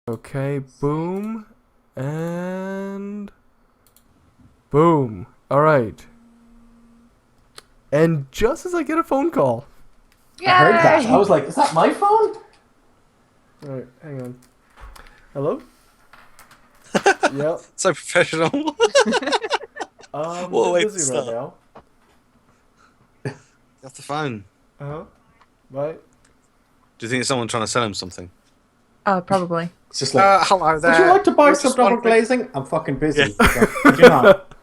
Okay, boom. And boom. Alright. And just as I get a phone call. Yay! I heard that. I was like, is that my phone? Alright, hang on. Hello? Yep. So professional. We're busy right now. Off the phone. Uh-huh. Right. Do you think it's someone trying to sell him something? Probably. It's just like, hello there. Would you like to buy some double glazing? I'm fucking busy. Would you not?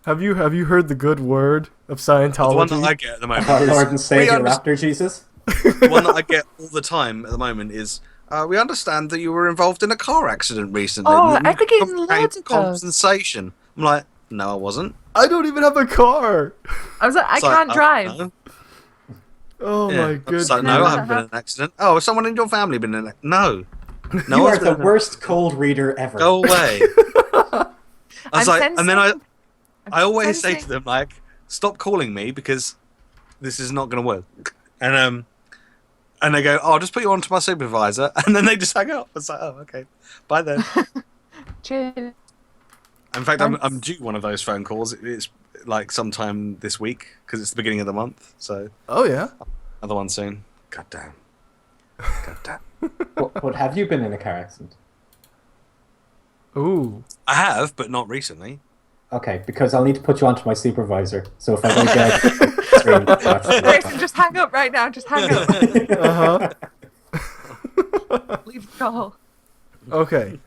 Have you heard the good word of Scientology? The one that I get at the moment. Our Lord and Savior Raptor Jesus. The one that I get all the time at the moment is, we understand that you were involved in a car accident recently. Oh, I've been getting loads of those. Compensation. I'm like, no, I wasn't. I don't even have a car. I was like, I can't drive. No. Oh my goodness. So, no, I haven't been in an accident. Oh, has someone in your family been in an accident? No. You are the worst cold reader ever. Go away. I was like, and then I always say to them, like, stop calling me because this is not going to work. And they go, oh, I'll just put you on to my supervisor. And then they just hang up. It's like, oh, okay. Bye then. Cheers. In fact, I'm due one of those phone calls. It's like sometime this week because it's the beginning of the month. So. Oh, yeah? Another one soon. God damn. God damn. What have you been in a car accident? Ooh. I have, but not recently. Okay, because I'll need to put you onto my supervisor. So if I don't get Grayson, just hang up right now. Just hang up. Uh-huh. Leave the call. Okay.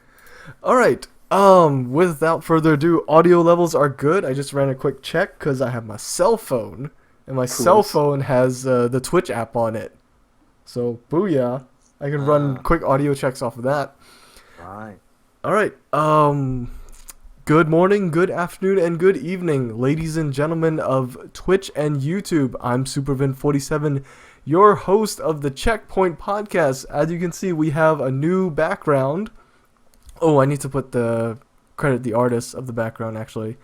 All right. Without further ado, audio levels are good. I just ran a quick check because I have my cell phone, and my cell phone has the Twitch app on it. So, booyah. I can run quick audio checks off of that. Right. All right. Good morning, good afternoon, and good evening, ladies and gentlemen of Twitch and YouTube. I'm Supervin47, your host of the Checkpoint Podcast. As you can see, we have a new background. Oh, I need to put credit the artist of the background. Actually,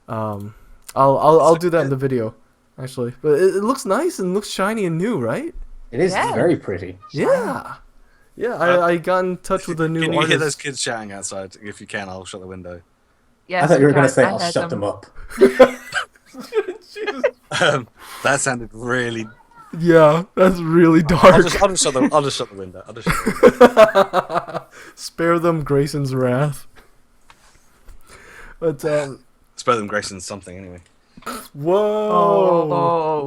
I'll do that in the video. Actually, but it looks nice and looks shiny and new, right? It is very pretty. Yeah. Yeah, I got in touch with a new artist. Can you hear those kids shouting outside? If you can, I'll shut the window. Yes, I thought you were going to say, I I'll heard shut them up. That sounded really... Yeah, that's really dark. I'll just shut the window. I'll just shut the window. Spare them Grayson's wrath. But, Spare them Grayson something, anyway. Whoa! Oh.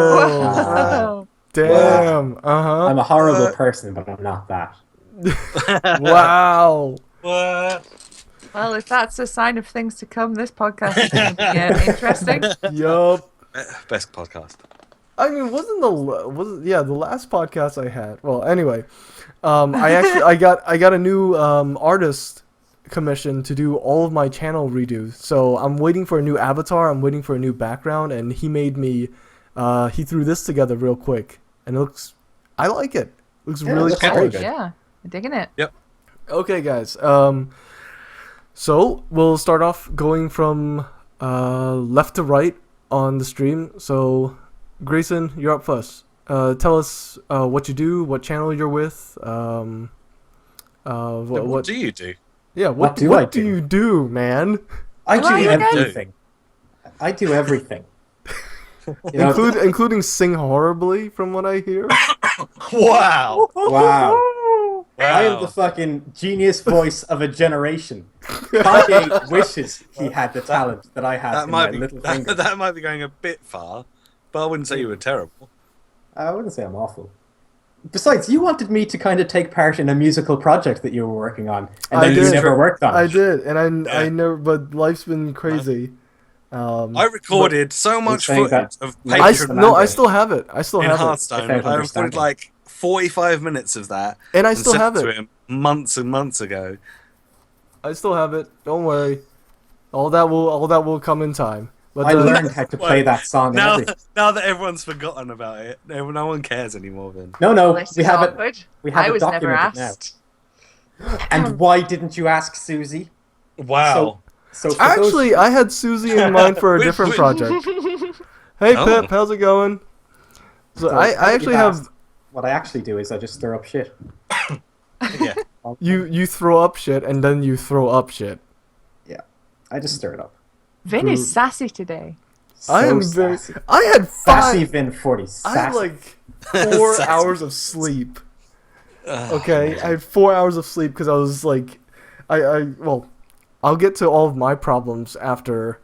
Whoa! Damn! Uh-huh. I'm a horrible person, but I'm not that. Wow! What? Well, if that's a sign of things to come, this podcast is going to be interesting. Yup. Best podcast. I mean, the last podcast I had. Well, anyway, I got a new artist commission to do all of my channel redos. So I'm waiting for a new avatar. I'm waiting for a new background, and he made me. He threw this together real quick, and it looks. I like it. Looks really cool. Yeah, I'm digging it. Yep. Okay, guys. So we'll start off going from left to right on the stream. So, Grayson, you're up first. Tell us what you do, what channel you're with. What do you do? Yeah, what do you do, man? I do everything. I do everything. Including sing horribly, from what I hear. Wow. Wow. I am the fucking genius voice of a generation. Kanye wishes he had the talent that I have in my little finger. That might be going a bit far, but I wouldn't say you were terrible. I wouldn't say I'm awful. Besides, you wanted me to kind of take part in a musical project that you were working on, and then you never worked on it. I did, and I never. But life's been crazy. I recorded so much footage of I still have it. I still have Hearthstone. I recorded like 45 minutes of that, and I still have it. To him months and months ago. I still have it. Don't worry. All that will come in time. But I learned how to play that song. Now that everyone's forgotten about it, no one cares anymore. Then no, we have it. We have I it was never documented asked. now. And why didn't you ask Susie? Wow. So actually, I had Susie in mind for a different project. Hey, Pip, how's it going? So I actually have. What I actually do is I just stir up shit. Yeah. You throw up shit and then you throw up shit. Yeah, I just stir it up. Vin is sassy today. So I am sassy. very. I had Sassy Vin 40. Sassy. I had like 4 hours of sleep. Okay, I had 4 hours of sleep because I was like, well, I'll get to all of my problems after.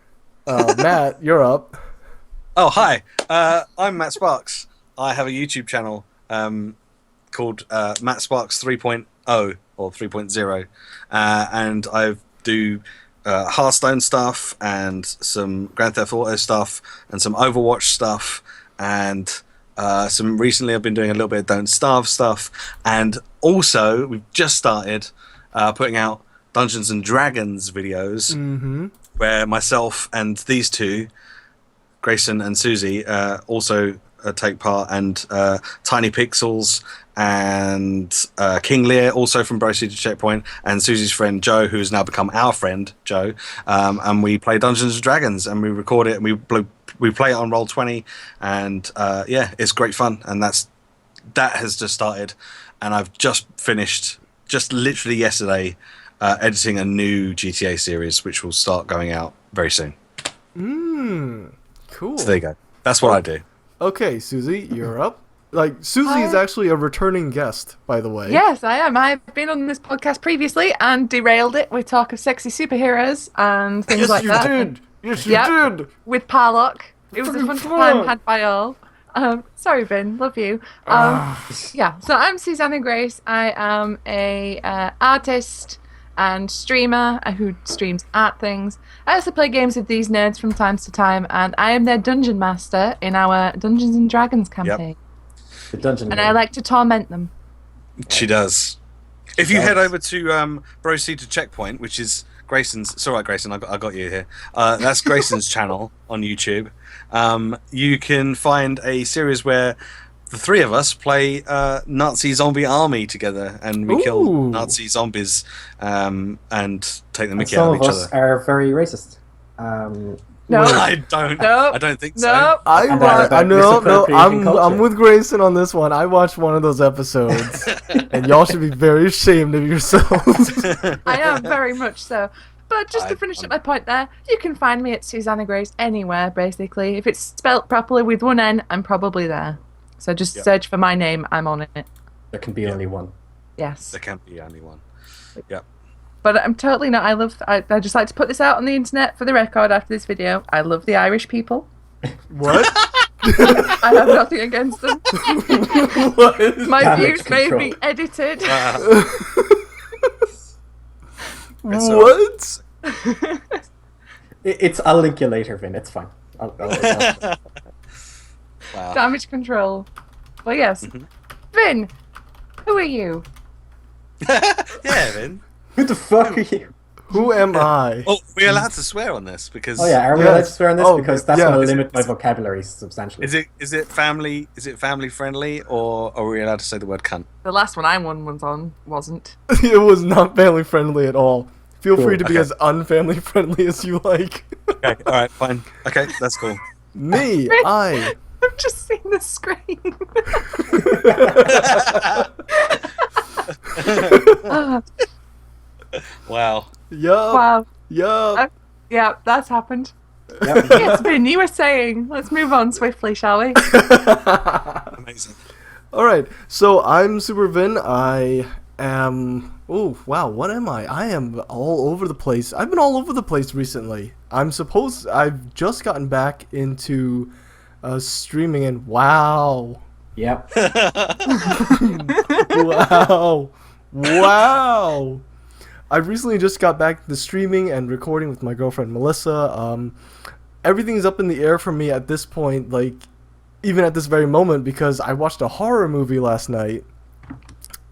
Matt, you're up. Oh, hi. I'm MattSparks. I have a YouTube channel called MattSparks 3.0 or 3.0, and I do Hearthstone stuff and some Grand Theft Auto stuff and some Overwatch stuff and some recently I've been doing a little bit of Don't Starve stuff, and also we've just started putting out Dungeons and Dragons videos where myself and these two, Grayson and Susie, also take part, and Tiny Pixels and King Lear, also from Broceed to Checkpoint, and Susie's friend Joe, who's now become our friend Joe, and we play Dungeons and Dragons, and we record it, and we play it on Roll20, and yeah, it's great fun, and that has just started, and I've just finished, just literally yesterday, editing a new GTA series, which will start going out very soon. Cool. So there you go. That's what I do. Okay, Susie, you're up. Like, Susie is actually a returning guest, by the way. Yes, I am. I've been on this podcast previously and derailed it with talk of sexy superheroes and things like that. Yes, you did. With Parlock. It was a fun time had by all. Sorry, Vin. Love you. Yeah, so I'm Susanah Grace. I am a artist and streamer who streams art things. I also play games with these nerds from time to time, and I am their dungeon master in our Dungeons and Dragons campaign. The dungeon. And I like to torment them. She does. If you head over to Broceed to Checkpoint, which is Grayson's... It's all right, Grayson, I got you here. That's Grayson's channel on YouTube. You can find a series where the three of us play Nazi zombie army together, and we kill Nazi zombies and take the mickey out of each other. Some of us are very racist. No, I don't think so. I'm with Grayson on this one. I watched one of those episodes, and y'all should be very ashamed of yourselves. I am very much so. But just to finish up my point there, you can find me at Susanah Grace anywhere, basically. If it's spelt properly with one N, I'm probably there. So just search for my name, I'm on it. There can be only one. Yes. There can be only one. Yep. But I'm totally not. I just like to put this out on the internet for the record after this video. I love the Irish people. What? I have nothing against them. My views may be edited. What? I'll link you later, Vin. It's fine. I'll Wow. Damage control. Well, yes. Vin, who are you? Yeah, Vin. Who the fuck are you? Who am I? Oh, we're allowed to swear on this because. Oh yeah, are we allowed to swear on this? Because that's going to limit my vocabulary substantially. Is it family friendly, or are we allowed to say the word cunt? The last one I was on wasn't. It was not family friendly at all. Feel free to be as unfamily friendly as you like. Okay, all right, fine. Okay, that's cool. Me, I. I've just seen the screen. Wow. Yup. Wow. Yup. Yeah, that's happened. Yep. Yes, Vin, you were saying. Let's move on swiftly, shall we? Amazing. All right. So I'm Super Vin. I am. Oh wow. What am I? I am all over the place. I've been all over the place recently. I've just gotten back into streaming, and wow. Yep. Wow. I recently just got back to streaming and recording with my girlfriend Melissa. Everything's up in the air for me at this point, like even at this very moment, because I watched a horror movie last night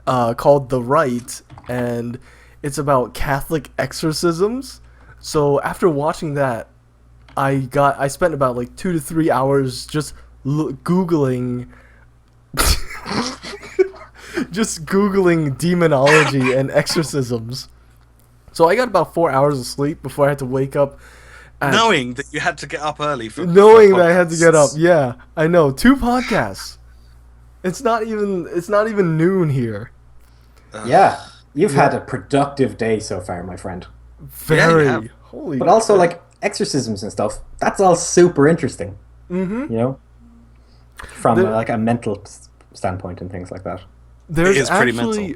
called The Rite, and it's about Catholic exorcisms. So after watching that, I spent about like 2 to 3 hours just Googling just Googling demonology and exorcisms. So I got about 4 hours of sleep before I had to wake up. Knowing that you had to get up early for knowing that I had to get up. Yeah, I know. 2 podcasts. It's not even noon here. Yeah. You've had a productive day so far, my friend. Very. Yeah, Holy. But also, like, exorcisms and stuff, that's all super interesting. Mm-hmm. You know? From, like, a mental standpoint and things like that. There's actually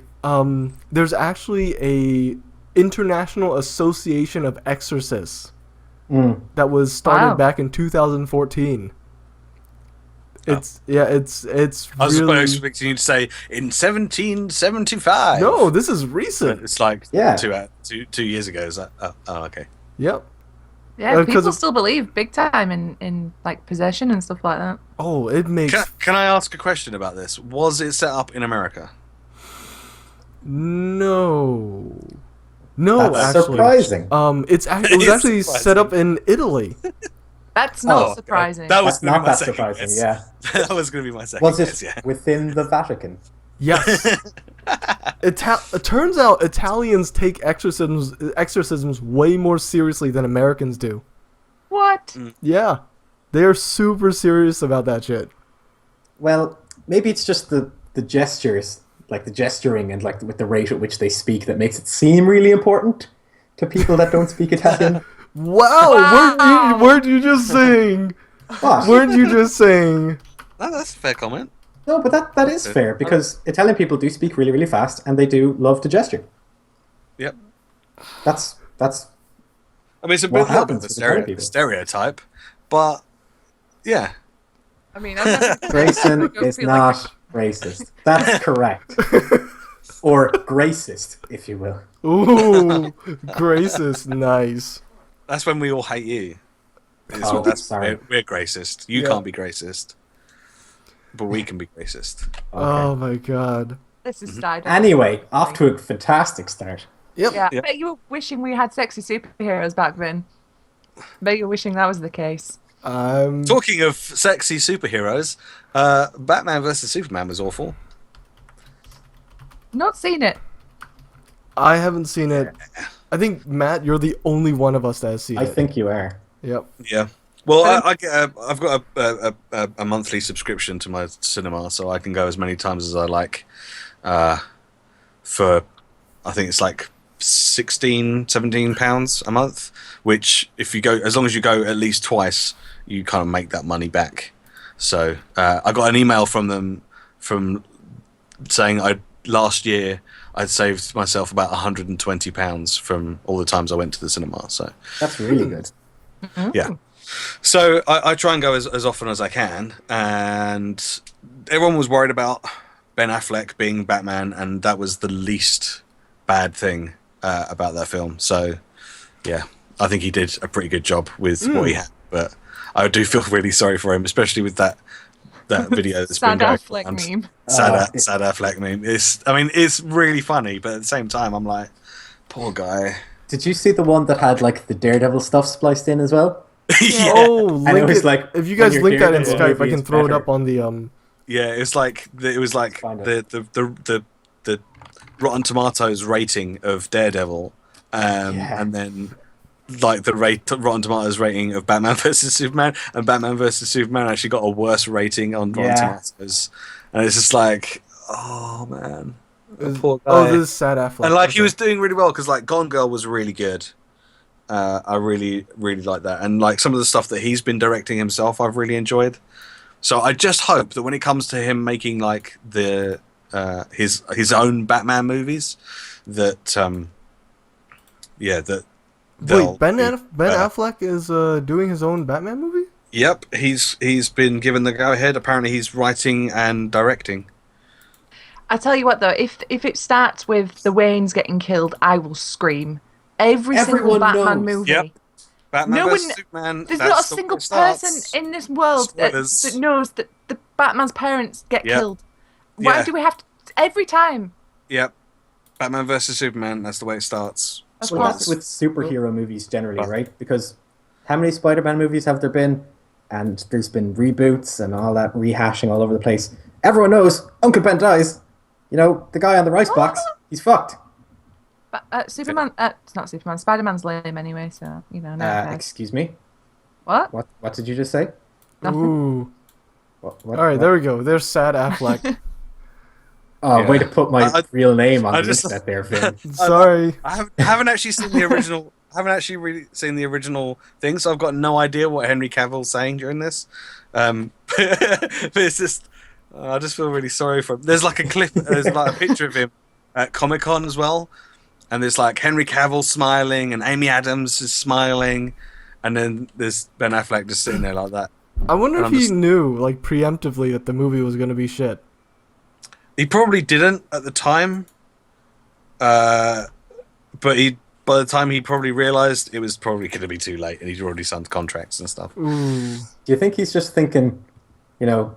a International Association of Exorcists that was started back in 2014. It's I was really... expecting you to say in 1775. No, this is recent. It's like 2 years ago. Is that? Oh, okay. Yep. Yeah, people still believe big time in like possession and stuff like that. Oh, it makes. Can I ask a question about this? Was it set up in America? No, that's actually, surprising. It was actually set up in Italy. That's not surprising. That was not that surprising. Guess. Yeah, that was going to be my second. Was it guess, within the Vatican? Yes. It turns out Italians take exorcisms way more seriously than Americans do. What? Yeah, they are super serious about that shit. Well, maybe it's just the gestures, like the gesturing and like with the rate at which they speak that makes it seem really important to people that don't speak Italian. Wow. Weren't you just saying? What? Weren't you just saying? That's a fair comment. No, but that is fair because Italian people do speak really, really fast and they do love to gesture. Yep. That's. I mean, it's a bit of a stereotype, but yeah. I mean, Grayson is not racist. That's correct. Or gracist, if you will. Ooh, gracist, nice. That's when we all hate you. Sorry. We're gracist. You can't be gracist. But we can be racist. Okay. Oh my god. This is style. Anyway, off to a fantastic start. Yep. Yeah, I bet you were wishing we had sexy superheroes back then. I bet you were wishing that was the case. Talking of sexy superheroes, Batman vs Superman was awful. Not seen it. I haven't seen it. I think, Matt, you're the only one of us that has seen it. I think you are. Yep. Yeah. Well, I've got a monthly subscription to my cinema, so I can go as many times as I like. For I think it's like £17 a month. Which, if you go, as long as you go at least twice, you kind of make that money back. So I got an email from them saying last year I'd saved myself about £120 from all the times I went to the cinema. So that's really good. Yeah. So I try and go as often as I can, and everyone was worried about Ben Affleck being Batman, and that was the least bad thing about that film. So, yeah, I think he did a pretty good job with what he had, but I do feel really sorry for him, especially with that video that's been going Affleck around. meme. Sad Affleck meme. It's really funny, but at the same time, I'm like, poor guy. Did you see the one that had like the Daredevil stuff spliced in as well? Yeah. Oh, link it. Like, if you guys link that in Daredevil Skype, I can throw it up on the Yeah, it was like the Rotten Tomatoes rating of Daredevil, and then like the Rotten Tomatoes rating of Batman vs Superman, and Batman vs Superman actually got a worse rating on Rotten Tomatoes, and it's just like, oh man, poor guy. Oh, this is Sad Affleck. And like he was doing really well because like Gone Girl was really good. I really like that, and like some of the stuff that he's been directing himself, I've really enjoyed. So I just hope that when it comes to him making like the his own Batman movies, that Wait, Ben Affleck is doing his own Batman movie? Yep, he's been given the go ahead. Apparently, he's writing and directing. I tell you what though, if it starts with the Waynes getting killed, I will scream. Everyone single Batman movie. Yep. Batman vs Superman. There's not a single person in this world that knows that the Batman's parents get killed. Why do we have to every time? Yep. Batman vs Superman. That's the way it starts. Well, that's with superhero movies generally, right? Because how many Spider-Man movies have there been? And there's been reboots and all that rehashing all over the place. Everyone knows Uncle Ben dies. You know, the guy on the rice box, he's fucked. Superman, it's not Superman. Spider-Man's lame anyway, so you know. Excuse me. What? What did you just say? Nothing. Ooh. All right, there we go. There's Sad Affleck. Oh, way to put my real name on I the just- internet there, Vin. Sorry. I haven't actually seen the original. I haven't actually really seen the original thing, so I've got no idea what Henry Cavill's saying during this. But it's just, I just feel really sorry for him. There's like a clip, there's like a picture of him at Comic-Con as well, and there's like Henry Cavill smiling and Amy Adams is smiling, and then there's Ben Affleck just sitting there like that. I wonder And if I'm he just- knew, like, preemptively that the movie was going to be shit. He probably didn't at the time, but by the time he probably realised, it was probably going to be too late, and he'd already signed contracts and stuff. Ooh. Do you think he's just thinking, you know,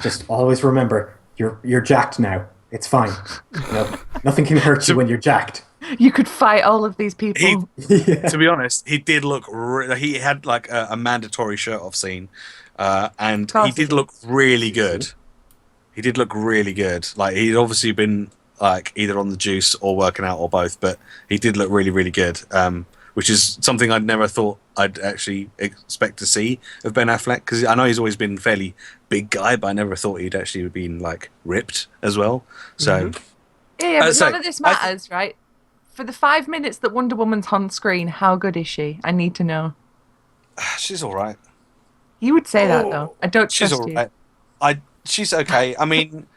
just always remember, you're jacked now. It's fine. You know, nothing can hurt you when you're jacked. You could fight all of these people. To be honest, he did look. He had like a mandatory shirt-off scene, and he did look really good. He did look really good. Like he'd obviously been like either on the juice or working out or both, but he did look really, really good. Which is something I'd never thought I'd actually expect to see of Ben Affleck, because I know he's always been a fairly big guy, but I never thought he'd actually been like ripped as well. So Yeah, but none of this matters, right? For the 5 minutes that Wonder Woman's on screen, how good is she? I need to know. she's all right. You would say that though. I don't She's trust all you. right. She's okay. I mean,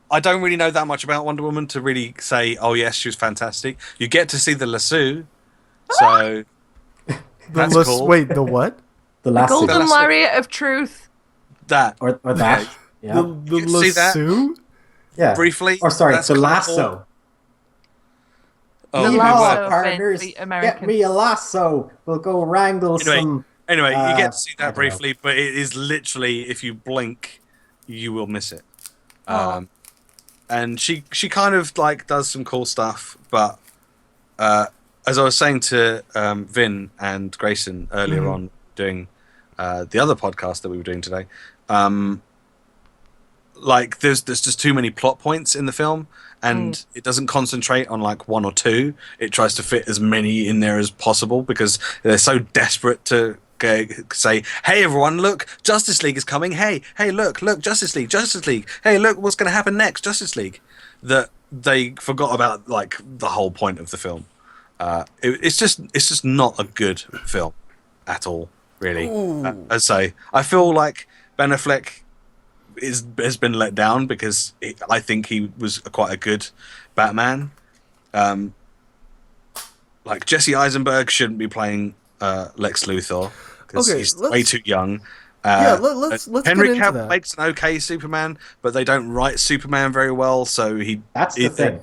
I don't really know that much about Wonder Woman to really say, oh yes, she was fantastic. You get to see the lasso, so that's cool. Wait, the what? The The last Golden Lasso. Lariat of Truth. That or that. Yeah. The You see that? lasso? Yeah. briefly. Or sorry, that's the cool. lasso. Oh, The okay, lasso. well, Yeehaw, partners. the Get American. me a lasso. We'll go wrangle some. Anyway, you get to see I that don't know. briefly, but it is literally, if you blink, you will miss it. Oh. And she kind of like does some cool stuff, but as I was saying to Vin and Grayson earlier on doing the other podcast that we were doing today, like there's just too many plot points in the film, and it doesn't concentrate on like one or two. It tries to fit as many in there as possible because they're so desperate to say, hey everyone, look, Justice League is coming, hey look, Justice League, hey look, what's going to happen next, Justice League, that they forgot about like the whole point of the film. It's just not a good film at all, really. As I say, I feel like Ben Affleck has been let down because I think he was quite a good Batman. Like Jesse Eisenberg shouldn't be playing Lex Luthor because he's way too young. Let's Henry get into Cavill that. makes an okay Superman, but they don't write Superman very well. So That's the thing.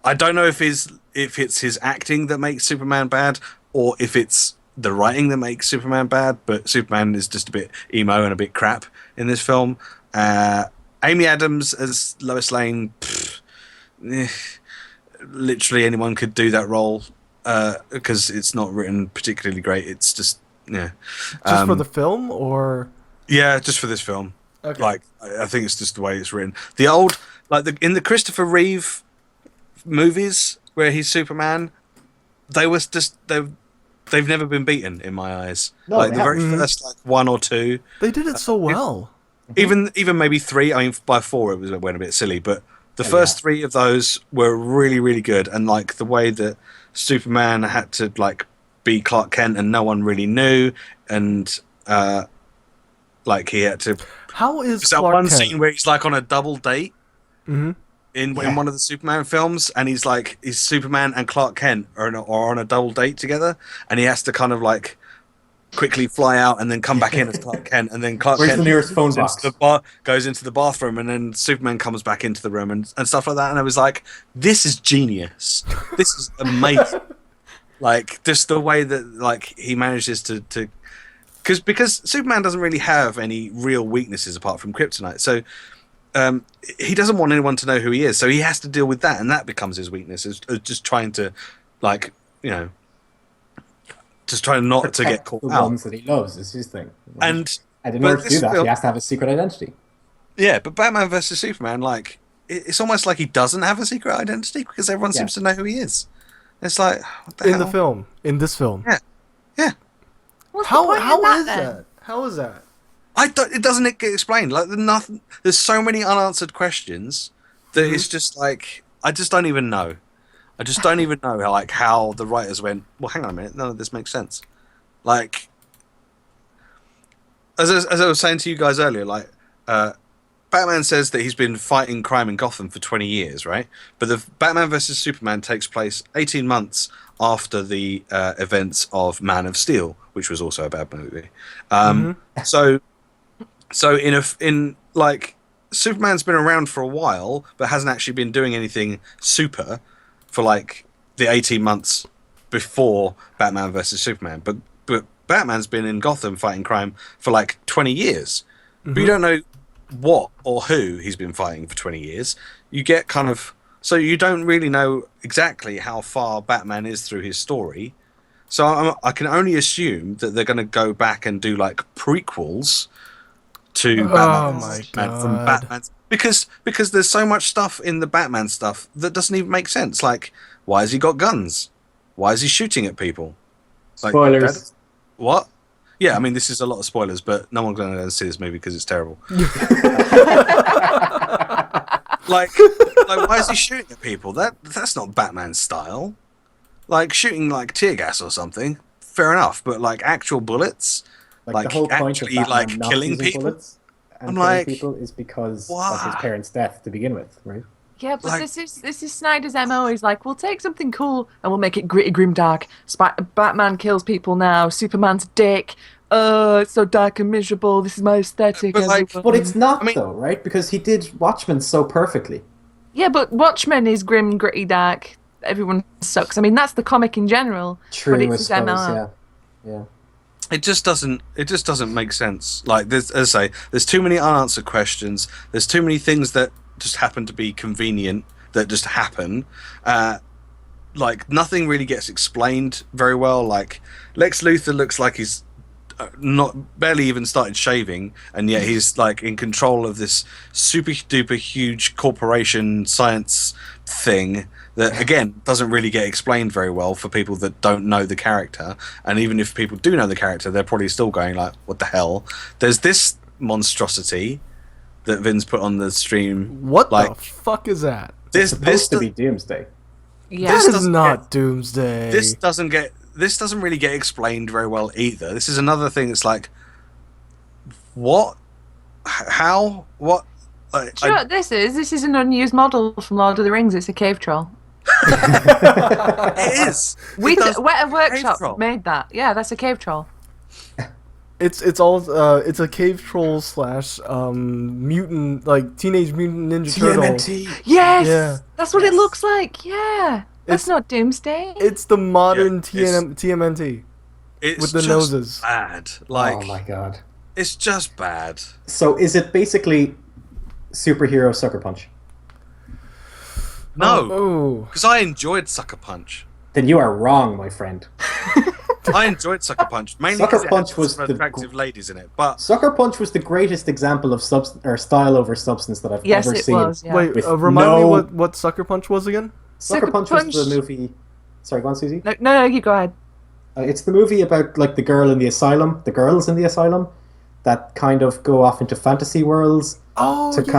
I don't know if it's his acting that makes Superman bad, or if it's the writing that makes Superman bad. But Superman is just a bit emo and a bit crap in this film. Amy Adams as Lois Lane, literally anyone could do that role because it's not written particularly great. It's just Just for the film, or just for this film. okay. Like I think it's just the way it's written. The old in the Christopher Reeve movies where he's Superman, they've never been beaten in my eyes. No, like they the very haven't. first one or two, They did it so well. even maybe three. I mean, by four it went a bit silly, but the first three of those were really, really good. And like the way that Superman had to like be Clark Kent and no one really knew, and like he had to. How is There's that Clark one Kent? scene where he's like on a double date Mhm. in one of the Superman films, and he's Superman and Clark Kent are on a double date together, and he has to kind of like quickly fly out and then come back in as Clark Kent, and then Clark Where's Kent the nearest phone goes into the bathroom, and then Superman comes back into the room and stuff like that. And I was like, this is genius. This is amazing. Like just the way that like he manages to because Superman doesn't really have any real weaknesses apart from kryptonite. So he doesn't want anyone to know who he is. So he has to deal with that, and that becomes his weakness, is just trying to like, just trying not to get caught the out. ones that he loves is his thing. And in order to do that, he has to have a secret identity. yeah, but Batman versus Superman, like it's almost like he doesn't have a secret identity because everyone seems to know who he is. It's like what the In hell? the film, in this film. Yeah. What's the How point in how that, is then? that? How is that? It doesn't get explained. Like there's so many unanswered questions that it's just like I just don't even know. I just don't even know how the writers went. Well, hang on a minute, none of this makes sense. Like, as I was saying to you guys earlier, like Batman says that he's been fighting crime in Gotham for 20 years, right? But the Batman vs Superman takes place 18 months after the events of Man of Steel, which was also a bad movie. So in Superman's been around for a while, but hasn't actually been doing anything super for like the 18 months before Batman vs Superman. But Batman's been in Gotham fighting crime for like 20 years. But you don't know what or who he's been fighting for 20 years. You get so you don't really know exactly how far Batman is through his story. So I can only assume that they're going to go back and do like prequels to Batman from Batman's, because there's so much stuff in the Batman stuff that doesn't even make sense. Like, why has he got guns? Why is he shooting at people? Like, Spoilers. What? Yeah, I mean, this is a lot of spoilers, but no one's going to see this movie because it's terrible. like, why is he shooting at people? That's not Batman's style. Like, shooting like tear gas or something, fair enough. But like actual bullets, like the whole point actually of like not killing using people. bullets and I'm killing like, people is because of his parents' death to begin with, right? Yeah, but like, this is Snyder's MO. He's like, we'll take something cool and we'll make it gritty, grim, dark. Batman kills people now. Superman's a dick. It's so dark and miserable. This is my aesthetic. But it's not though, right? Because he did Watchmen so perfectly. Yeah, but Watchmen is grim, gritty, dark. Everyone sucks. I mean, that's the comic in general. True, but it's his MO. Yeah. It just doesn't make sense. Like, as I say, there's too many unanswered questions. There's too many things that just happen to be convenient that just happen. Like, nothing really gets explained very well. Like, Lex Luthor looks like he's barely even started shaving, and yet he's like in control of this super duper huge corporation science thing that again doesn't really get explained very well for people that don't know the character. And even if people do know the character, they're probably still going like, what the hell? There's this monstrosity that Vin's put on the stream. What the fuck is that? It's supposed to be Doomsday. Yeah, this is not Doomsday. This doesn't really get explained very well either. This is another thing that's like, what? How? What? Do you know what this is? This is an unused model from Lord of the Rings. It's a cave troll. It is. Weta Workshop made that. Yeah, that's a cave troll. It's a cave troll / mutant, like Teenage Mutant Ninja Turtle. TMNT. Yes, yeah, that's what it looks like. Yeah, that's not Doomsday. It's the modern TMNT. With the noses. Bad. Like, oh my god, it's just bad. So is it basically superhero Sucker Punch? No, because I enjoyed Sucker Punch. Then you are wrong, my friend. I enjoyed Sucker Punch mainly because it had some attractive ladies in it. But Sucker Punch was the greatest example of style over substance that I've ever seen. Was, yeah. Wait, remind me what Sucker Punch was again? Sucker Punch was the movie. Sorry, go on, Susie. No, you go ahead. It's the movie about like the girls in the asylum, that kind of go off into fantasy worlds get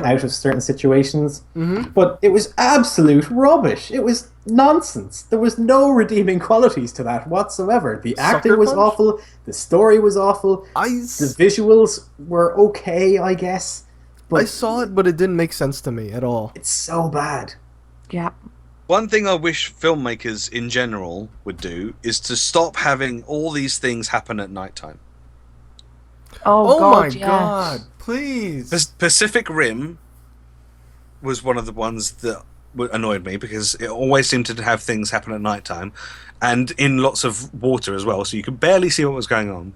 out of certain situations. Mm-hmm. But it was absolute rubbish. It was nonsense. There was no redeeming qualities to that whatsoever. The acting was awful. The story was awful. The visuals were okay, I guess. But I saw it, but it didn't make sense to me at all. It's so bad. Yeah. One thing I wish filmmakers in general would do is to stop having all these things happen at nighttime. Oh God, my God, please. Pacific Rim was one of the ones that annoyed me because it always seemed to have things happen at nighttime and in lots of water as well, so you could barely see what was going on.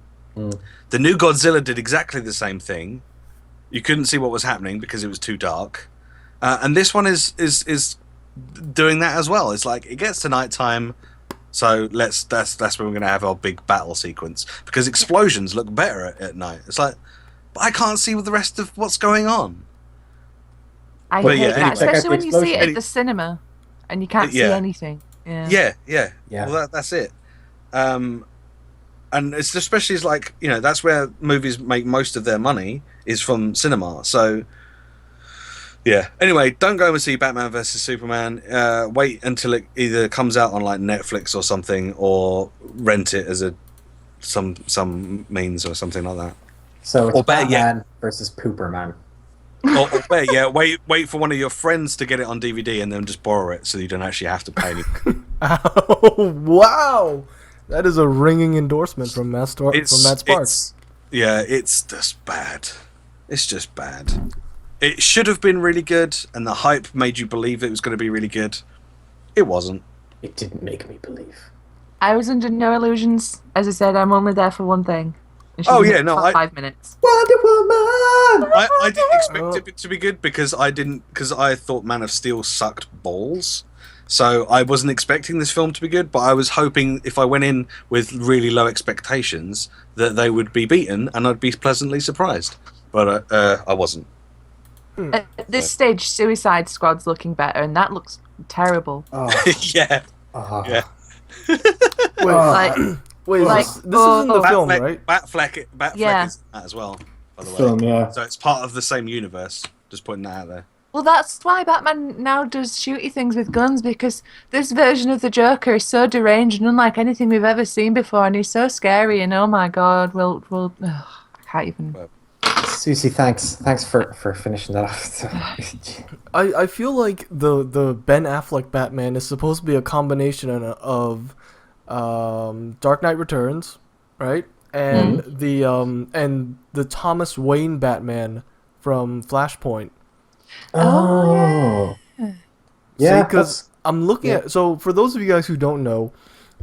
The new Godzilla did exactly the same thing. You couldn't see what was happening because it was too dark. And this one is doing that as well. It's like it gets to nighttime, so that's when we're going to have our big battle sequence because explosions look better at night. It's like, but I can't see the rest of what's going on. I hate that, especially when you see it at the cinema and you can't see anything. Yeah. Well, that's it. And it's especially like, you know, that's where movies make most of their money is from cinema. So Yeah. Anyway, don't go and see Batman versus Superman. Wait until it either comes out on like Netflix or something, or rent it as some means or something like that. So it's Or better Batman versus Pooperman. Or better yet, wait for one of your friends to get it on DVD and then just borrow it so you don't actually have to pay anything. Oh, wow! That is a ringing endorsement from MattSparks. It's just bad. It's just bad. It should have been really good, and the hype made you believe it was going to be really good. It wasn't. It didn't make me believe. I was under no illusions. As I said, I'm only there for one thing. Oh yeah, no, 5 minutes. Wonder Woman. I didn't expect it to be good because I thought Man of Steel sucked balls. So I wasn't expecting this film to be good, but I was hoping if I went in with really low expectations that they would be beaten and I'd be pleasantly surprised. But I wasn't. At this stage, Suicide Squad's looking better, and that looks terrible. Oh. Yeah. Oh. Yeah. Wait, this isn't the film, right? Batfleck is that as well, by the way. Film, yeah. So it's part of the same universe. Just putting that out there. Well, that's why Batman now does shooty things with guns, because this version of the Joker is so deranged and unlike anything we've ever seen before, and he's so scary, and oh my god, I can't even... Susie, thanks for finishing that off. I feel like the Ben Affleck Batman is supposed to be a combination of Dark Knight Returns, right? And the Thomas Wayne Batman from Flashpoint. Oh. Yeah, because I'm looking at... So, for those of you guys who don't know,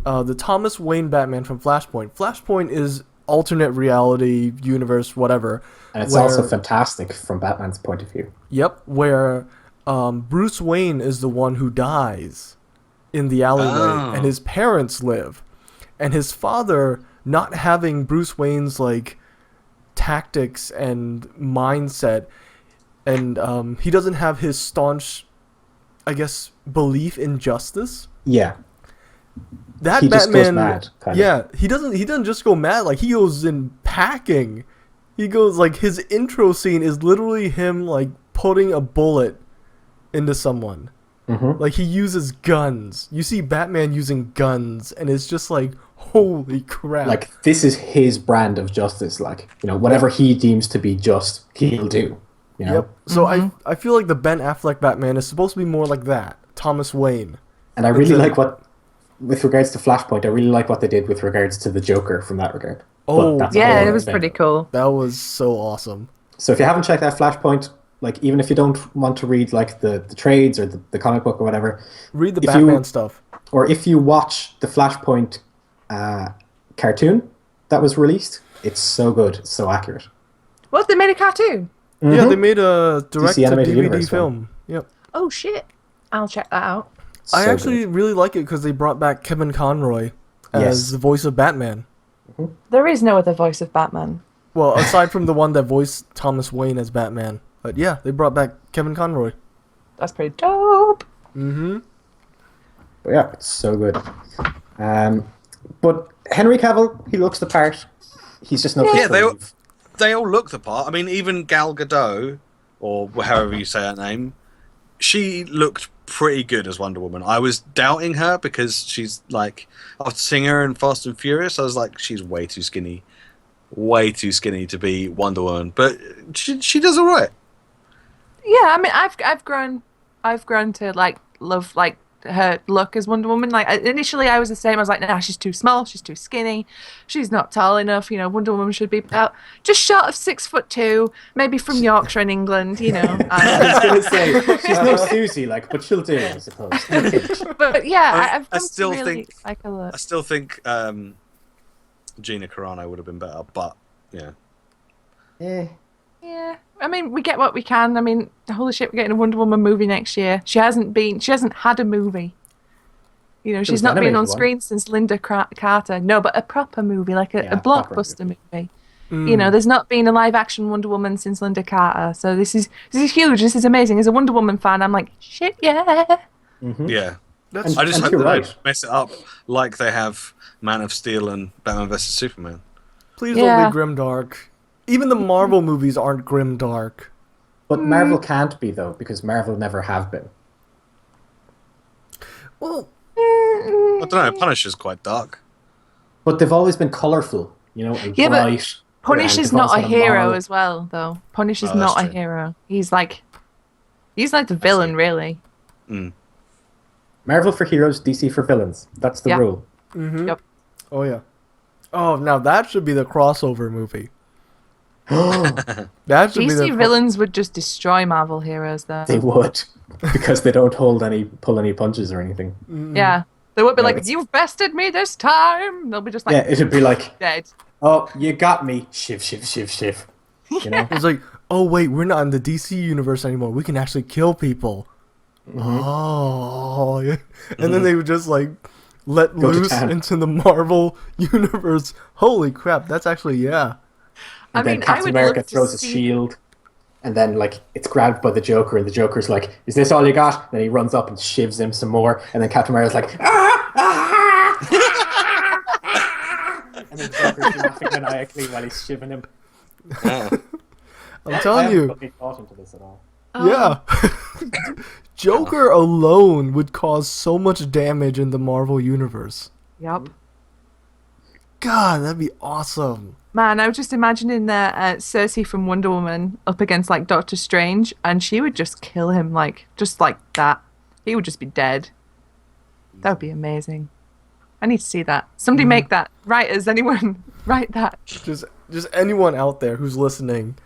the Thomas Wayne Batman from Flashpoint. Flashpoint is alternate reality, universe, whatever. And it's also fantastic from Batman's point of view. Yep, where Bruce Wayne is the one who dies in the alleyway, and his parents live. And his father, not having Bruce Wayne's, like, tactics and mindset... And he doesn't have his staunch, I guess, belief in justice. Yeah. That he Batman, just goes mad. Yeah, he doesn't just go mad. Like, he goes in packing. He goes, like, his intro scene is literally him, like, putting a bullet into someone. Mm-hmm. Like, he uses guns. You see Batman using guns, and it's just like, holy crap. Like, this is his brand of justice. Like, whatever he deems to be just, he'll do. Yep. So I feel like the Ben Affleck Batman is supposed to be more like that, Thomas Wayne. And I really like with regards to Flashpoint, I really like what they did with regards to the Joker from that regard. Oh, yeah, it was pretty cool. That was so awesome. So if you haven't checked out Flashpoint, like, even if you don't want to read, like, the trades or the comic book or whatever, read the Batman stuff. Or if you watch the Flashpoint cartoon that was released, it's so good, it's so accurate. What, they made a cartoon? Mm-hmm. Yeah, they made a direct-to-DVD film. One. Yep. Oh, shit. I'll check that out. I actually really like it because they brought back Kevin Conroy as the voice of Batman. Mm-hmm. There is no other voice of Batman. Well, aside from the one that voiced Thomas Wayne as Batman. But yeah, they brought back Kevin Conroy. That's pretty dope. Mm-hmm. But yeah, it's so good. But Henry Cavill, he looks the part. He's just no. Yeah, they all look the part. I mean, even Gal Gadot, or however you say her name, she looked pretty good as Wonder Woman. I was doubting her because she's like, after seeing her in Fast and Furious, I was like, she's way too skinny to be Wonder Woman. But she does all right. Yeah, I mean, I've grown to like love like her look as Wonder Woman. Like, initially I was the same. I was like, nah, she's too small, she's too skinny, she's not tall enough. Wonder Woman should be about just short of 6'2", maybe from Yorkshire in England. I was gonna say she's no Susie, like, but she'll do, I suppose. But yeah, I still think like a look. I still think Gina Carano would have been better, but yeah. Yeah, I mean, we get what we can. I mean, holy shit, we're getting a Wonder Woman movie next year. She hasn't had a movie. She's not been on screen since Linda Carter. No, but a proper movie, like a blockbuster movie. There's not been a live action Wonder Woman since Linda Carter. So this is huge. This is amazing. As a Wonder Woman fan, I'm like, shit, yeah. Mm-hmm. Yeah. I just hope they don't mess it up like they have Man of Steel and Batman vs Superman. Please don't be grimdark. Even the Marvel movies aren't grimdark. But Marvel can't be, though, because Marvel never have been. Well, I don't know. Punisher's quite dark. But they've always been colourful, and Yeah, but bright. Punisher's and they've not a always had hero moral. as well, though. Punisher's Oh, that's not a true. hero. He's like the villain, really. Mm. Marvel for heroes, DC for villains. That's the Yeah. rule. mm-hmm. Yep. Oh yeah. Oh, now that should be the crossover movie. That should be the DC villains would just destroy Marvel heroes, though. They would, because they don't pull any punches or anything. Yeah. They would be No, like, it's- "You've bested me this time." They'll be just like, Yeah, it'd be like, dead. "Oh, you got me!" Shiv, shiv, shiv, shiv. It's like, oh wait, we're not in the DC universe anymore. We can actually kill people. Oh, yeah. And then they would just like let Go to loose town. into the Marvel universe. Holy crap, that's actually And I then mean, I Captain would America love to throws his see- shield, and then like it's grabbed by the Joker, and the Joker's like, "Is this all you got?" Then he runs up and shivs him some more, and then Captain America's like, "Ah, ah!" And then the Joker's laughing maniacally while he's shiving him. I'm telling you, I haven't put any thought into this at all. yeah. Joker alone would cause so much damage in the Marvel universe. Yep. God, that'd be awesome. Man, I was just imagining Cersei from Wonder Woman up against like Doctor Strange, and she would just kill him just like that. He would just be dead. That would be amazing. I need to see that. Somebody make that. Writers, anyone, write that. Just anyone out there who's listening,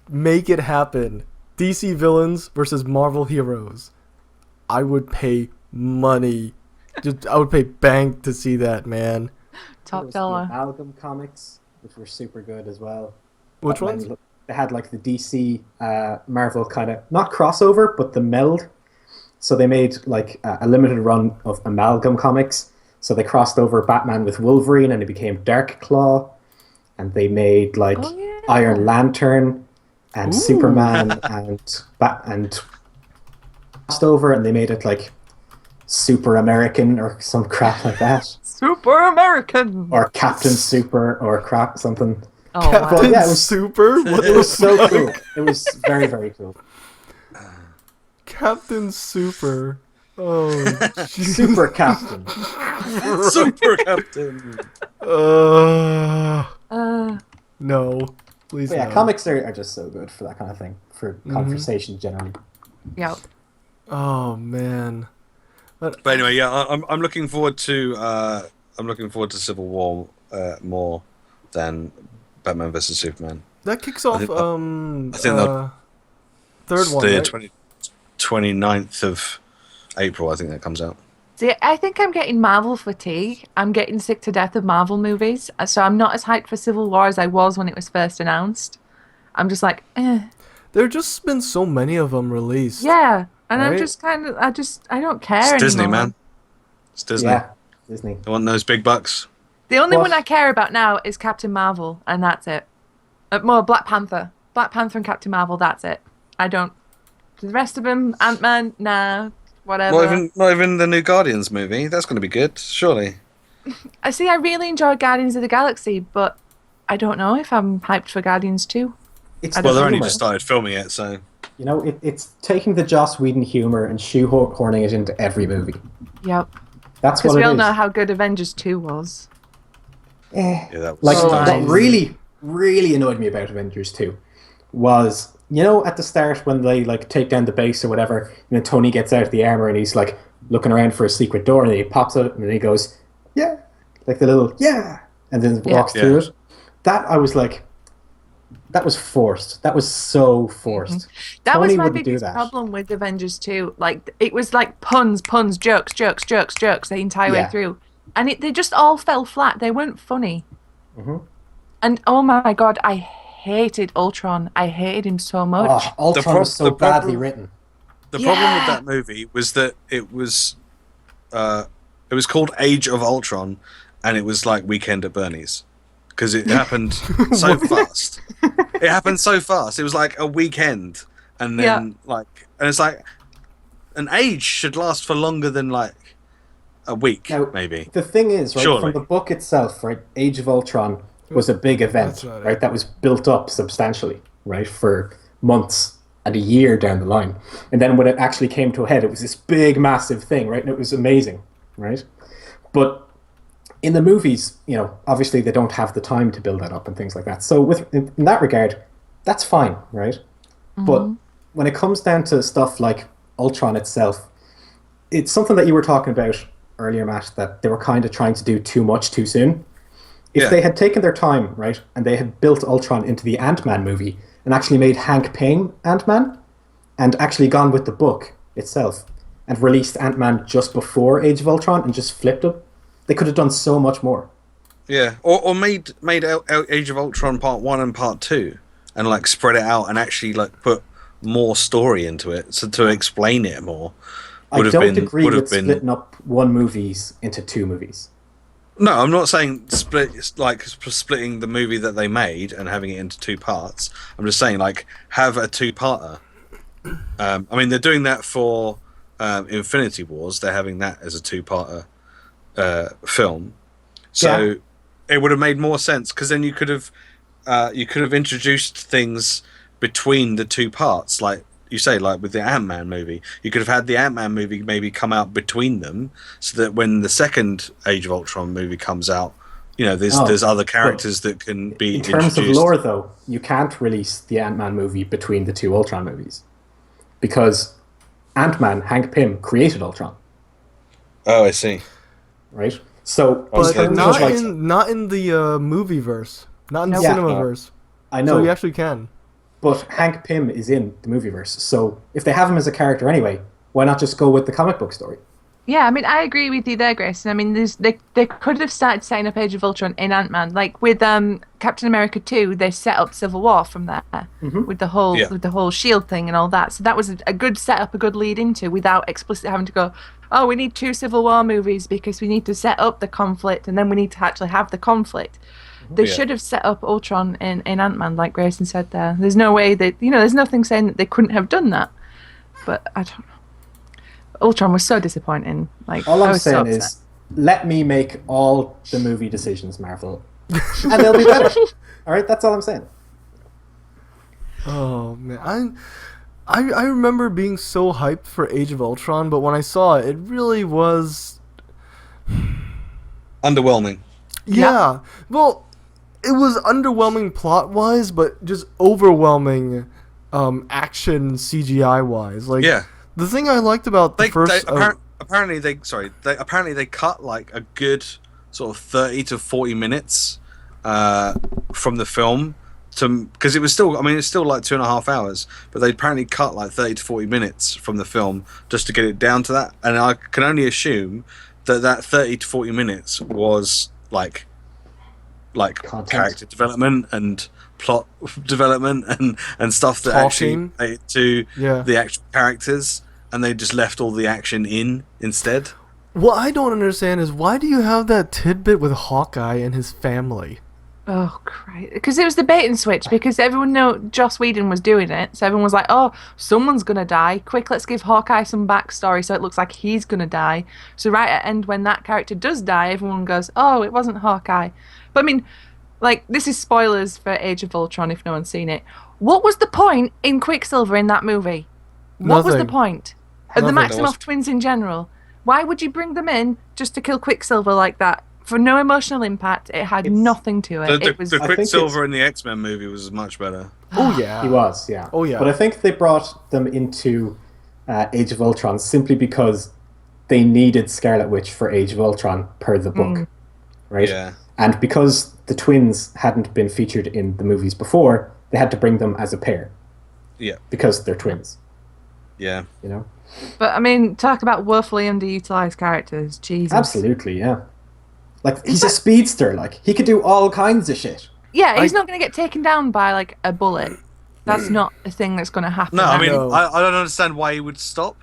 make it happen. DC villains versus Marvel heroes. I would pay money. I would pay bank to see that, man. There Top was the dollar. Amalgam comics, which were super good as well. Which Batman, ones? They had like the DC Marvel kind of not crossover, but the meld. So they made like a limited run of Amalgam comics. So they crossed over Batman with Wolverine, and it became Dark Claw. And they made like Oh, yeah. Iron Lantern and Ooh. Superman and crossed over, and they made it like Super American or some crap like that, Super American. or Captain Super or crap something. Oh, Captain wow. yeah, it was- Super? What It the was so fuck? cool. It was very, very cool. Captain Super. Oh, jeez. Super Captain. Super Captain. No. Please But yeah, no. comics are just so good for that kind of thing, for conversation generally. Yep. Oh, man. But anyway, yeah, I'm looking forward to Civil War more than Batman vs Superman. That kicks off, I think the third one, the right? 29th of April, I think that comes out. See, I think I'm getting Marvel fatigue. I'm getting sick to death of Marvel movies, so I'm not as hyped for Civil War as I was when it was first announced. I'm just like, eh. There just been so many of them released. Yeah, and I'm Right? just kind of, I don't care It's anymore. Disney, man. It's Disney. Yeah, Disney. They want those big bucks. The only What? one I care about now is Captain Marvel, and that's it. More Black Panther. Black Panther and Captain Marvel, that's it. I don't... The rest of them, Ant-Man, nah, whatever. Not even the new Guardians movie. That's going to be good, surely. I see, I really enjoyed Guardians of the Galaxy, but I don't know if I'm hyped for Guardians 2. It's I Well, they're only humor. just started filming it, so You know, it's taking the Joss Whedon humor and shoehorning it into every movie. Yep. That's Because what we it all is. know how good Avengers 2 was. Eh. yeah, that was Like, Oh, what nice. really, really annoyed me about Avengers 2 was, at the start when they, like, take down the base or whatever, Tony gets out of the armor and he's, like, looking around for a secret door, and then he pops out and then he goes, yeah, like the little, yeah, and then walks Yeah. through it. That, I was like, that was forced. That was so forced. That Tony was my wouldn't do biggest that. problem with Avengers 2. Like, it was like puns, jokes the entire Yeah. way through. And they just all fell flat. They weren't funny. Mhm. And oh my god, I hated Ultron. I hated him so much. Oh, Ultron was so the badly problem- written. The problem Yeah. with that movie was that it was called Age of Ultron, and it was like Weekend at Bernie's because it happened so fast. It happened so fast. It was like a weekend, and then and it's like an age should last for longer than like a week, Now, maybe. The thing is, right, Surely. from the book itself, right, Age of Ultron was a big event, That's not it. right, that was built up substantially, right, for months and a year down the line. And then when it actually came to a head, it was this big, massive thing, right? And it was amazing, right? But in the movies, obviously they don't have the time to build that up and things like that. So in that regard, that's fine, right? Mm-hmm. But when it comes down to stuff like Ultron itself, it's something that you were talking about earlier, Matt, that they were kind of trying to do too much too soon. If they had taken their time, right, and they had built Ultron into the Ant-Man movie and actually made Hank Pym Ant-Man and actually gone with the book itself and released Ant-Man just before Age of Ultron and just flipped it, they could have done so much more. Yeah, or made Age of Ultron Part 1 and Part 2 and like spread it out and actually like put more story into it to explain it more. I don't agree with splitting up one movies into two movies. No, I'm not saying splitting the movie that they made and having it into two parts. I'm just saying like have a two-parter. I mean, they're doing that for Infinity Wars. They're having that as a two-parter film. So it would have made more sense because then you could have introduced things between the two parts, like you say, like with the Ant-Man movie. You could have had the Ant-Man movie maybe come out between them, so that when the second Age of Ultron movie comes out, there's other characters that can be in terms of lore, though, you can't release the Ant-Man movie between the two Ultron movies because Ant-Man, Hank Pym, created Ultron. Oh, I see. Right. So, but not in the movieverse, not in the cinemaverse. I know. So you actually can. But Hank Pym is in the movieverse, so if they have him as a character anyway, why not just go with the comic book story? Yeah, I mean, I agree with you there, Grayson. I mean, they could have started setting up Age of Ultron in Ant-Man, like with Captain America 2. They set up Civil War from there with the whole shield thing and all that. So that was a good setup, a good lead into, without explicitly having to go, oh, we need 2 Civil War movies because we need to set up the conflict and then we need to actually have the conflict. They should have set up Ultron in Ant-Man, like Grayson said there. There's no way that, there's nothing saying that they couldn't have done that. But I don't know. Ultron was so disappointing. Like, all I'm saying is, let me make all the movie decisions, Marvel. And they'll be better. All right? That's all I'm saying. Oh, man. I remember being so hyped for Age of Ultron, but when I saw it, it really was underwhelming. Yeah. Well, it was underwhelming plot-wise, but just overwhelming action CGI-wise. Like, the thing I liked about the first... apparently they cut like a good sort of 30 to 40 minutes from the film because it's still like 2.5 hours, but they apparently cut like 30 to 40 minutes from the film just to get it down to that. And I can only assume that 30 to 40 minutes was like content, character development and plot development and stuff that actually related to the actual characters, and they just left all the action in instead. What I don't understand is why do you have that tidbit with Hawkeye and his family? Oh, Christ. Because it was the bait and switch, because everyone knew Joss Whedon was doing it, so everyone was like, oh, someone's going to die. Quick, let's give Hawkeye some backstory so it looks like he's going to die. So right at the end, when that character does die, everyone goes, oh, it wasn't Hawkeye. But I mean, like, this is spoilers for Age of Ultron if no one's seen it. What was the point in Quicksilver in that movie? What was the point? Of the Maximoff twins in general? Why would you bring them in just to kill Quicksilver like that? For no emotional impact, it had nothing to it. The Quicksilver in the X-Men movie was much better. Oh, yeah. He was, yeah. Oh, yeah. But I think they brought them into Age of Ultron simply because they needed Scarlet Witch for Age of Ultron per the book. Right? Yeah. And because the twins hadn't been featured in the movies before, they had to bring them as a pair. Yeah. Because they're twins. Yeah. But, I mean, talk about woefully underutilized characters. Jesus. Absolutely, yeah. Like, he's a speedster. Like, he could do all kinds of shit. Yeah, he's not going to get taken down by, like, a bullet. That's not a thing that's going to happen. No, I mean, I don't understand why he would stop.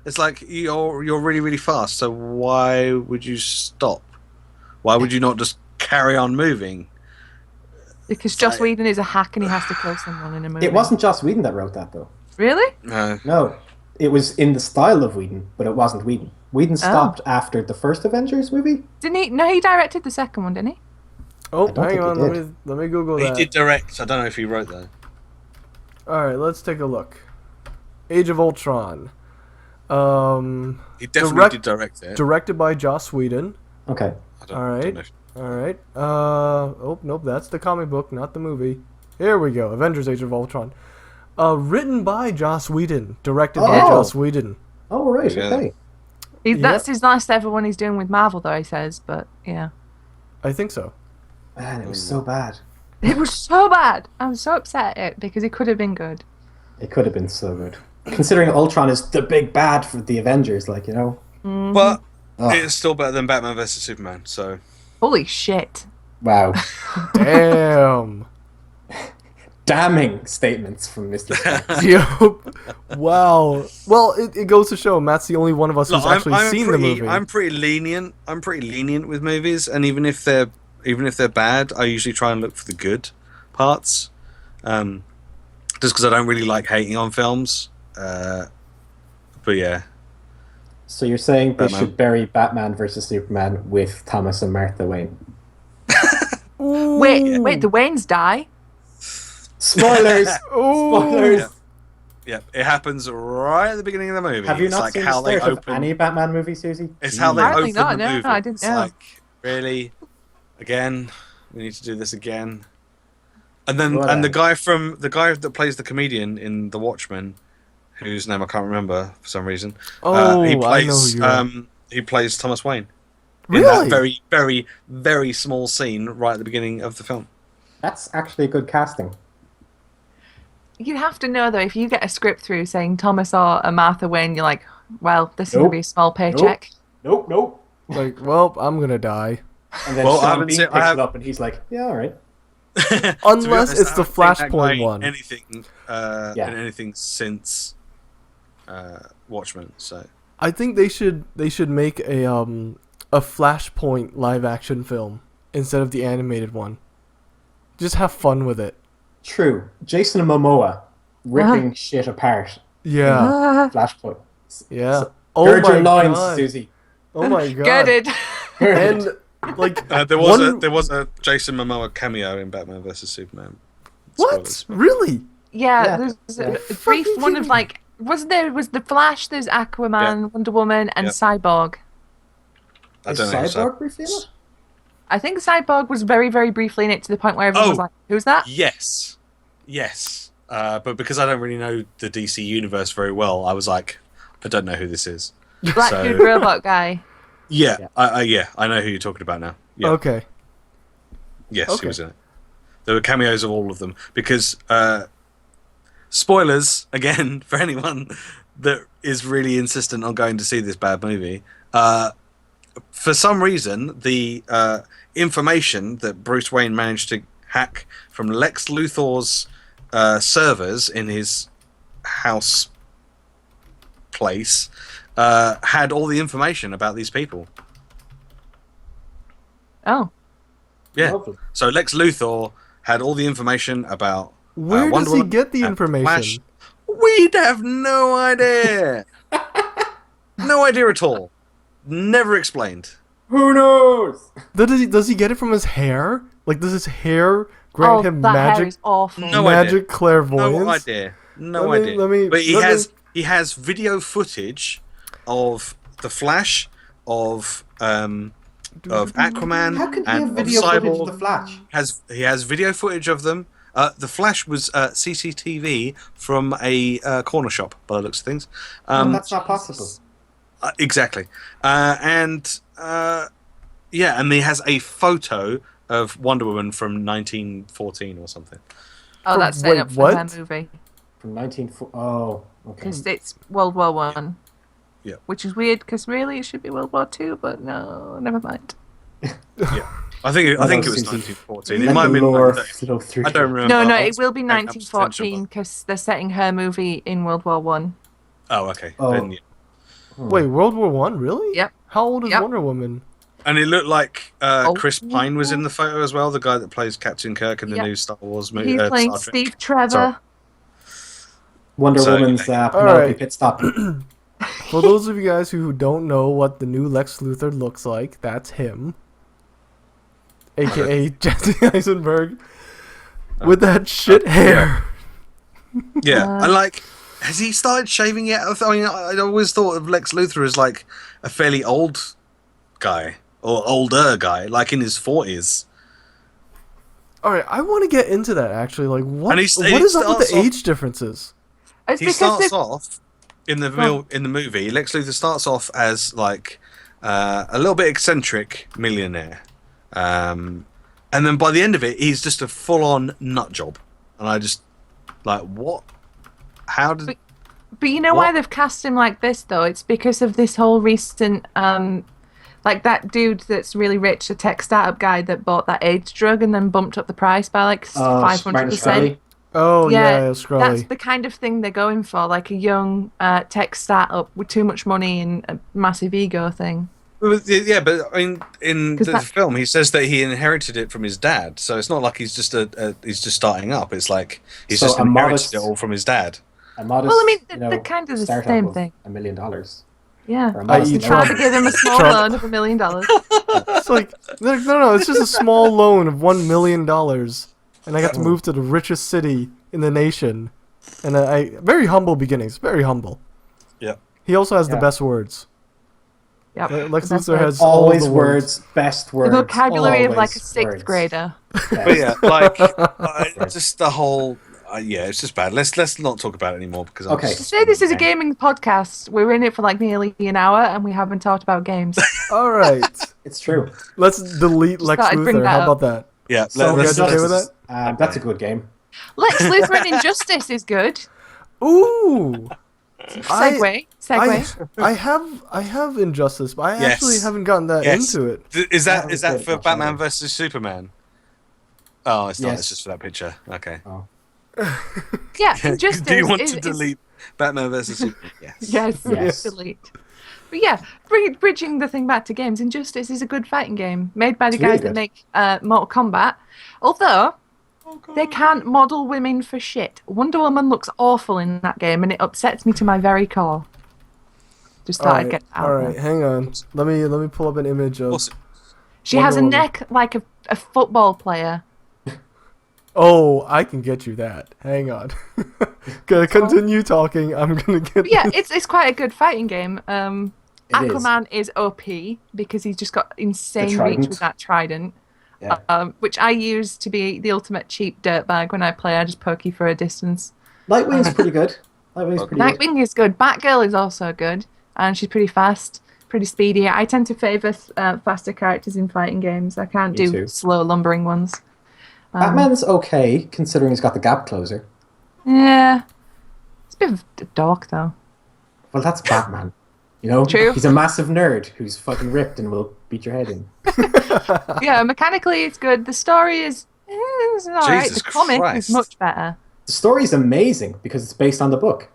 It's like, you're really, really fast, so why would you stop? Why would you not just carry on moving? Because Joss Whedon is a hack and he has to kill someone in a movie. It wasn't Joss Whedon that wrote that, though. Really? No. It was in the style of Whedon, but it wasn't Whedon. Whedon stopped after the first Avengers movie. Didn't he? No, he directed the second one, didn't he? Oh, hang on. Let me Google that. He did direct. I don't know if he wrote that. All right, let's take a look. Age of Ultron. He definitely did direct it. Directed by Joss Whedon. Okay. All right. Oh, nope, that's the comic book, not the movie. Here we go. Avengers: Age of Ultron. Written by Joss Whedon. Directed by Joss Whedon. Oh, right. Okay. That's his last ever one he's doing with Marvel, though, he says. But, yeah. I think so. Man, it was so bad. It was so bad. I'm so upset at it because it could have been good. It could have been so good. Considering Ultron is the big bad for the Avengers, like, you know. Mm-hmm. But it's still better than Batman vs Superman. So. Holy shit! Wow. Damn. Damning statements from Mr. Sparks. Yep. Wow. Well, it goes to show Matt's the only one of us who's actually seen the movie. I'm pretty lenient. I'm pretty lenient with movies, and even if they're bad, I usually try and look for the good parts. Just because I don't really like hating on films. But yeah. So you're saying they should bury Batman versus Superman with Thomas and Martha Wayne? Wait, the Waynes die? Spoilers! Spoilers! Yeah, it happens right at the beginning of the movie. Have you it's not like seen how the they start of open any Batman movie, Susie? It's how they Apparently open not, the movie. no, I didn't it's know. like, really? Again? We need to do this again? And then the guy that plays the comedian in The Watchmen, whose name I can't remember for some reason. He plays I know who he plays Thomas Wayne. Really? In that very, very, very small scene right at the beginning of the film. That's actually good casting. You have to know, though, if you get a script through saying Thomas or Martha Wayne, you're like, well, this is going to be a small paycheck. Nope. Like, well, I'm going to die. And then Sean Bean picks it up and he's like, yeah, all right. Unless it's the Flashpoint one. Anything, anything since Watchmen. So I think they should make a Flashpoint live action film instead of the animated one. Just have fun with it. True. Jason Momoa ripping shit apart. Yeah. Flashpoint. Yeah. Gird your loins, Susie. Oh my god. Get it. And like there was a Jason Momoa cameo in Batman vs Superman. What? Spoilers. Really? Yeah, there's a brief one of like, was the Flash, there's Aquaman, Wonder Woman, and Cyborg. I don't know. Cyborg briefly in it? I think Cyborg was very, very briefly in it to the point where everyone was like, who's that? Yes. But because I don't really know the DC universe very well, I was like, I don't know who this is. Black dude robot guy. Yeah, I know who you're talking about now. Yeah. Okay. Yes, he was in it. There were cameos of all of them because spoilers again for anyone that is really insistent on going to see this bad movie. For some reason, the information that Bruce Wayne managed to hack from Lex Luthor's servers in his house place had all the information about these people. Oh. Yeah. Lovely. So Lex Luthor had all the information about Where Wonder does he Woman get the and information? Flash. We'd have no idea. No idea at all. Never explained. Who knows? Does he get it from his hair? Like, does his hair grant him that hair magic? is awful. No magic idea. clairvoyance? No idea. But he has video footage of the Flash, of Aquaman, How can he and have video footage Cyborg. of the Flash? He has video footage of them. The Flash was CCTV from a corner shop, by the looks of things. That's not possible. Exactly. And he has a photo of Wonder Woman from 1914 or something. Oh, that's set up for her movie. From 1940. Oh, okay. Because it's World War One. Yeah. Which is weird because really it should be World War Two, but no, never mind. Yeah. I think it was 1914. It might have been. I don't remember. No, it will be 1914 because they're setting her movie in World War One. Oh, okay. Oh. Then, Wait, World War One? Really? Yep. How old is Wonder Woman? And it looked like Chris Pine was in the photo as well, the guy that plays Captain Kirk in the new Star Wars movie. He's playing Steve Trevor. Wonder Woman's Penelope Pitstop. For those of you guys who don't know what the new Lex Luthor looks like, that's him. AKA Jesse Eisenberg. With that shit hair. Yeah, and like, has he started shaving yet? I mean, I always thought of Lex Luthor as like a fairly old guy or older guy, like in his 40s. All right, I want to get into that actually. Like, what And what is up with the age differences? He starts off in the movie. Lex Luthor starts off as like a little bit eccentric millionaire, and then by the end of it, he's just a full-on nut job. And I just like, what? How did? But you know why they've cast him like this though? It's because of this whole recent like that dude that's really rich, a tech startup guy that bought that AIDS drug and then bumped up the price by like 500%. Oh yeah, Scully. That's the kind of thing they're going for, like a young tech startup with too much money and a massive ego thing. Yeah, but I mean, in the film, he says that he inherited it from his dad, so it's not like he's just he's just starting up. It's like he's just inherited it all from his dad. Well, I mean, they're kind of the same thing. $1 million. Yeah, you try to give him a small loan of $1 million. It's like no, it's just a small loan of $1 million, and I got to move to the richest city in the nation, and very humble beginnings, very humble. Yeah. He also has the best words. Yep. Lex Luthor has always words, best words. The vocabulary of like a sixth grader. But yeah, like just the whole. Yeah, it's just bad. Let's not talk about it anymore because. Okay. To say this is a gaming podcast, we're in it for like nearly an hour and we haven't talked about games. All right. It's true. Let's delete Lex Luthor. How about that? Yeah. So you guys okay with that? That's a good game. Lex Luthor in Injustice is good. Ooh. Segue. I have Injustice, but I actually haven't gotten that into it. Is that for Batman versus Superman? Oh, it's not. It's just for that picture. Okay. Oh. Yeah, Injustice. Do you want to delete Batman versus Superman? Yes. Yes. Delete. But yeah, bridging the thing back to games, Injustice is a good fighting game made by the guys that make Mortal Kombat. Although they can't model women for shit. Wonder Woman looks awful in that game, and it upsets me to my very core. Just thought I'd get out. All right, hang on. Let me pull up an image of. She has a neck like a football player. Oh, I can get you that. Hang on. Gonna continue talking. I'm gonna get. Yeah, it's quite a good fighting game. Aquaman is OP because he's just got insane reach with that trident. Yeah. Which I use to be the ultimate cheap dirtbag when I play. I just poke you for a distance. Nightwing's pretty good. Nightwing is good. Batgirl is also good, and she's pretty fast, pretty speedy. I tend to favour faster characters in fighting games. I can't do slow, lumbering ones. Batman's okay, considering he's got the gap closer. Yeah. It's a bit of a dork, though. Well, that's Batman. You know? True. He's a massive nerd who's fucking ripped and will beat your head in. Yeah, mechanically it's good. The story is alright. The comic is much better. The story is amazing because it's based on the book.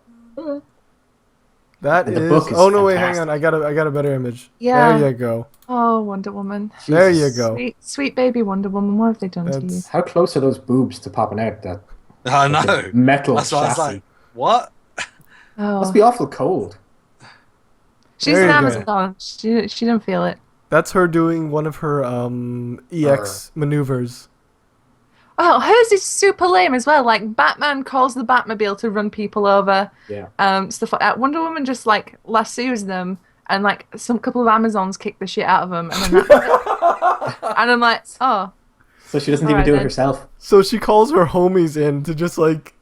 That is... Oh, no, wait, hang on. I got a better image. Yeah. There you go. Oh, Wonder Woman. There you go. Sweet baby Wonder Woman. What have they done to you? How close are those boobs to popping out? That I know. Metal That's what I was like, what? Oh. Must be awful cold. She's an Amazon. She didn't feel it. That's her doing one of her EX maneuvers. Oh, hers is super lame as well. Like, Batman calls the Batmobile to run people over. Yeah. Stuff like that. Wonder Woman just, like, lassos them, and, like, some couple of Amazons kick the shit out of them. And, then and I'm like, oh. So she doesn't even do it herself. So she calls her homies in to just, like,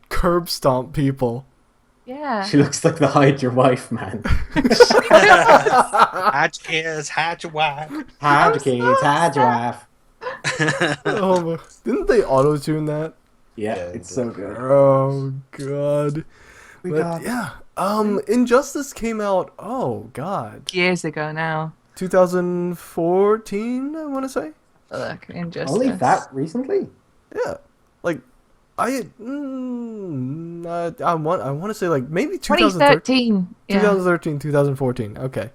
curb stomp people. Yeah. She looks like the hide your wife, man. Hide your kids, hide your wife. Hide your kids, hide your wife. Oh, didn't they auto-tune that? Yeah, it's so good. Oh god. Injustice came out, oh god, years ago now. 2014, I want to say. Look, Injustice. Only that recently? Yeah, like I want to say like maybe 2013. 2013, 2014. Okay,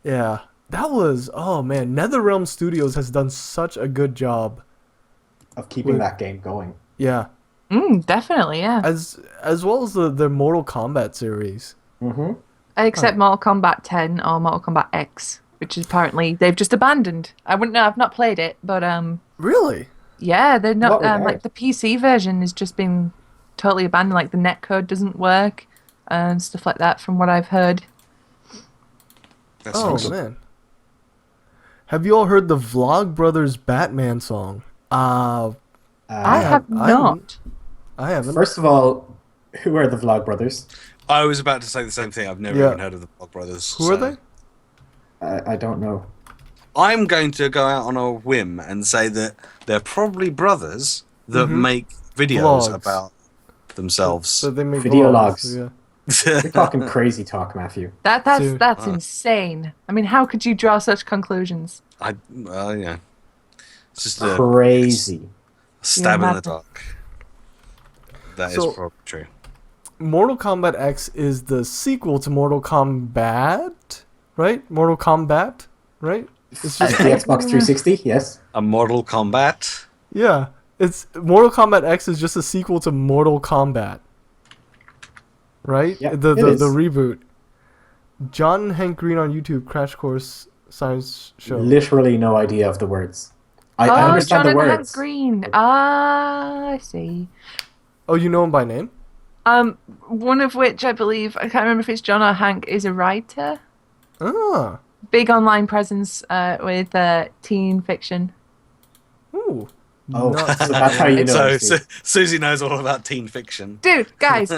yeah. That was, oh man, NetherRealm Studios has done such a good job of keeping that game going. Yeah. Definitely, yeah. As well as the Mortal Kombat series. Mm-hmm. Except Mortal Kombat 10 or Mortal Kombat X, which is apparently they've just abandoned. I wouldn't know, I've not played it, but Really? Yeah, they're not like the PC version has just been totally abandoned. Like the netcode doesn't work and stuff like that. From what I've heard. Oh man, have you all heard the Vlogbrothers Batman song? I have not. I haven't. First of all, who are the Vlogbrothers? I was about to say the same thing. I've never even heard of the Vlogbrothers. Who are they? I don't know. I'm going to go out on a whim and say that they're probably brothers that make videos Vlogs. about themselves. So they make Video vlogs, logs. Yeah. You're talking crazy talk, Matthew. That's insane. I mean, how could you draw such conclusions? Yeah. It's just Crazy. a stab in the dark. That is probably true. Mortal Kombat X is the sequel to Mortal Kombat, right? Mortal Kombat, right? It's The Xbox 360, yes. A Mortal Kombat. Yeah, it's Mortal Kombat X is just a sequel to Mortal Kombat, right? Yeah, the it is. reboot. John Hank Green on YouTube, Crash Course Science Show. Literally no idea of the words. I understand the Jonathan words. Green. I see. Oh, you know him by name? One of which I believe, I can't remember if it's John or Hank, is a writer. Ah. Big online presence with teen fiction. Ooh. Oh, so that's how you know. So Susie knows all about teen fiction. Dude, guys.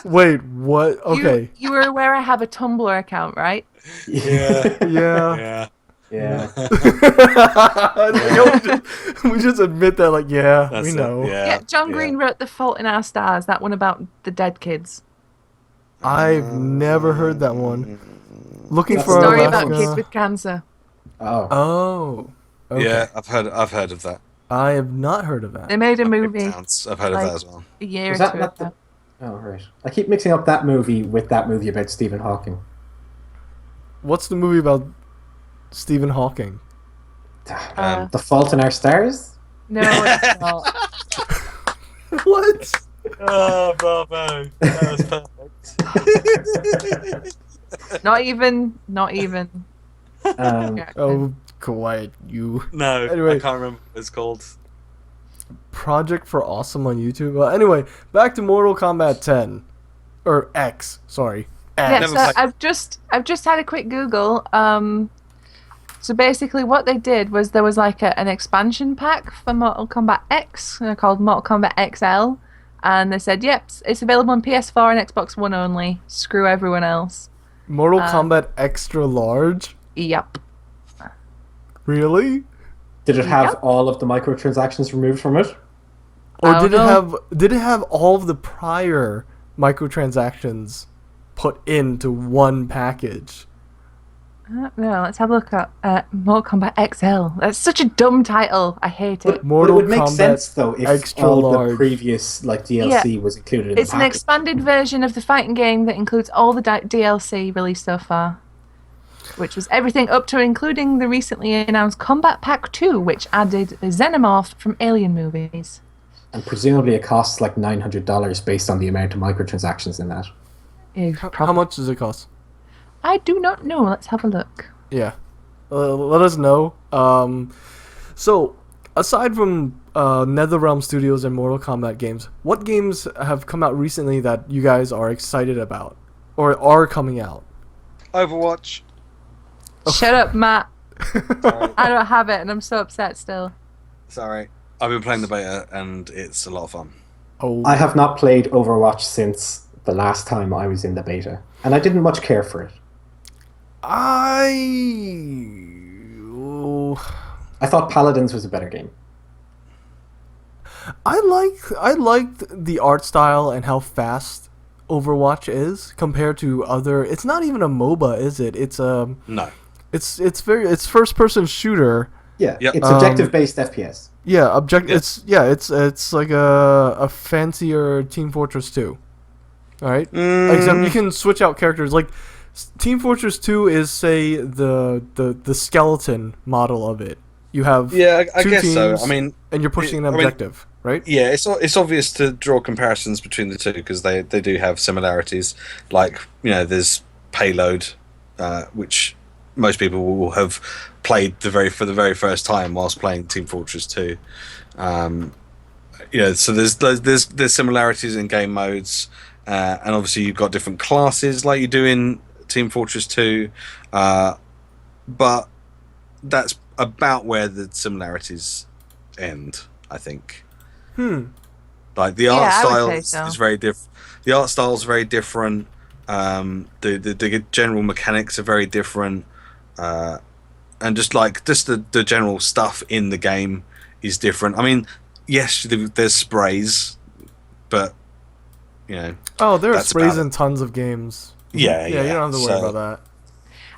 Wait, what? Okay. You were aware I have a Tumblr account, right? Yeah. Yeah. Yeah. We just admit that, like, yeah, That's we it, know. Yeah, John Green wrote The Fault in Our Stars, that one about the dead kids. I've never heard that one. Looking That's for a Story our about last kids one. with cancer. Oh. Oh. Okay. Yeah, I've heard of that. I have not heard of They that. made a movie I've heard of that as well. a year Was or that two not ago. Oh, right. I keep mixing up that movie with that movie about Stephen Hawking. What's the movie about Stephen Hawking? The Fault in Our Stars? No, it's not. What? Oh, bravo. That was perfect. Not even. Yeah. Oh, quiet, you. No, Anyway. I can't remember what it's called. Project for Awesome on YouTube. Well, anyway, back to Mortal Kombat 10. Or X, sorry. X. Yeah, Never so played- I've just had a quick Google. So basically, what they did was there was like an expansion pack for Mortal Kombat X called Mortal Kombat XL, and they said, "Yep, it's available on PS4 and Xbox One only. Screw everyone else." Mortal Kombat Extra Large? Yep. Really? Did it have all of the microtransactions removed from it? Or I did don't it have all of the prior microtransactions put into one package? No, let's have a look at Mortal Kombat XL. That's such a dumb title. I hate it. But Mortal it would make Kombat sense though if Extra all Large. the previous DLC was included in It's the an package. expanded version of the fighting game that includes all the DLC released so far, which was everything up to including the recently announced Combat Pack 2, which added the Xenomorph from Alien movies. And presumably it costs like $900 based on the amount of microtransactions in that. How much does it cost? I do not know. Let's have a look. Yeah. Let us know. So, aside from NetherRealm Studios and Mortal Kombat games, what games have come out recently that you guys are excited about? Or are coming out? Overwatch. Shut up, Matt. I don't have it, and I'm so upset still. Sorry. I've been playing the beta, and it's a lot of fun. Oh, I have not played Overwatch since the last time I was in the beta, and I didn't much care for it. I thought Paladins was a better game. I liked the art style and how fast Overwatch is compared to other. It's not even a MOBA, is it? It's No. it's first person shooter. Yeah, Yep. it's objective-based FPS. Yeah, Yeah. It's like a fancier Team Fortress 2. All right? Except you can switch out characters. Like Team Fortress 2 is, say, the skeleton model of it. You have Yeah, I two guess so. teams, I mean, and you're pushing an I mean- objective, right? yeah, it's obvious to draw comparisons between the two because they do have similarities. Like, there's Payload, which most people will have played for the very first time whilst playing Team Fortress 2. So there's similarities in game modes, and obviously you've got different classes like you do in Team Fortress 2, but that's about where the similarities end, I think. Like the art style is very different. The art style is very different. The general mechanics are very different, and just the general stuff in the game is different. I mean, yes, there's sprays, but Oh, there are sprays in tons of games. Yeah. You don't have to worry about that.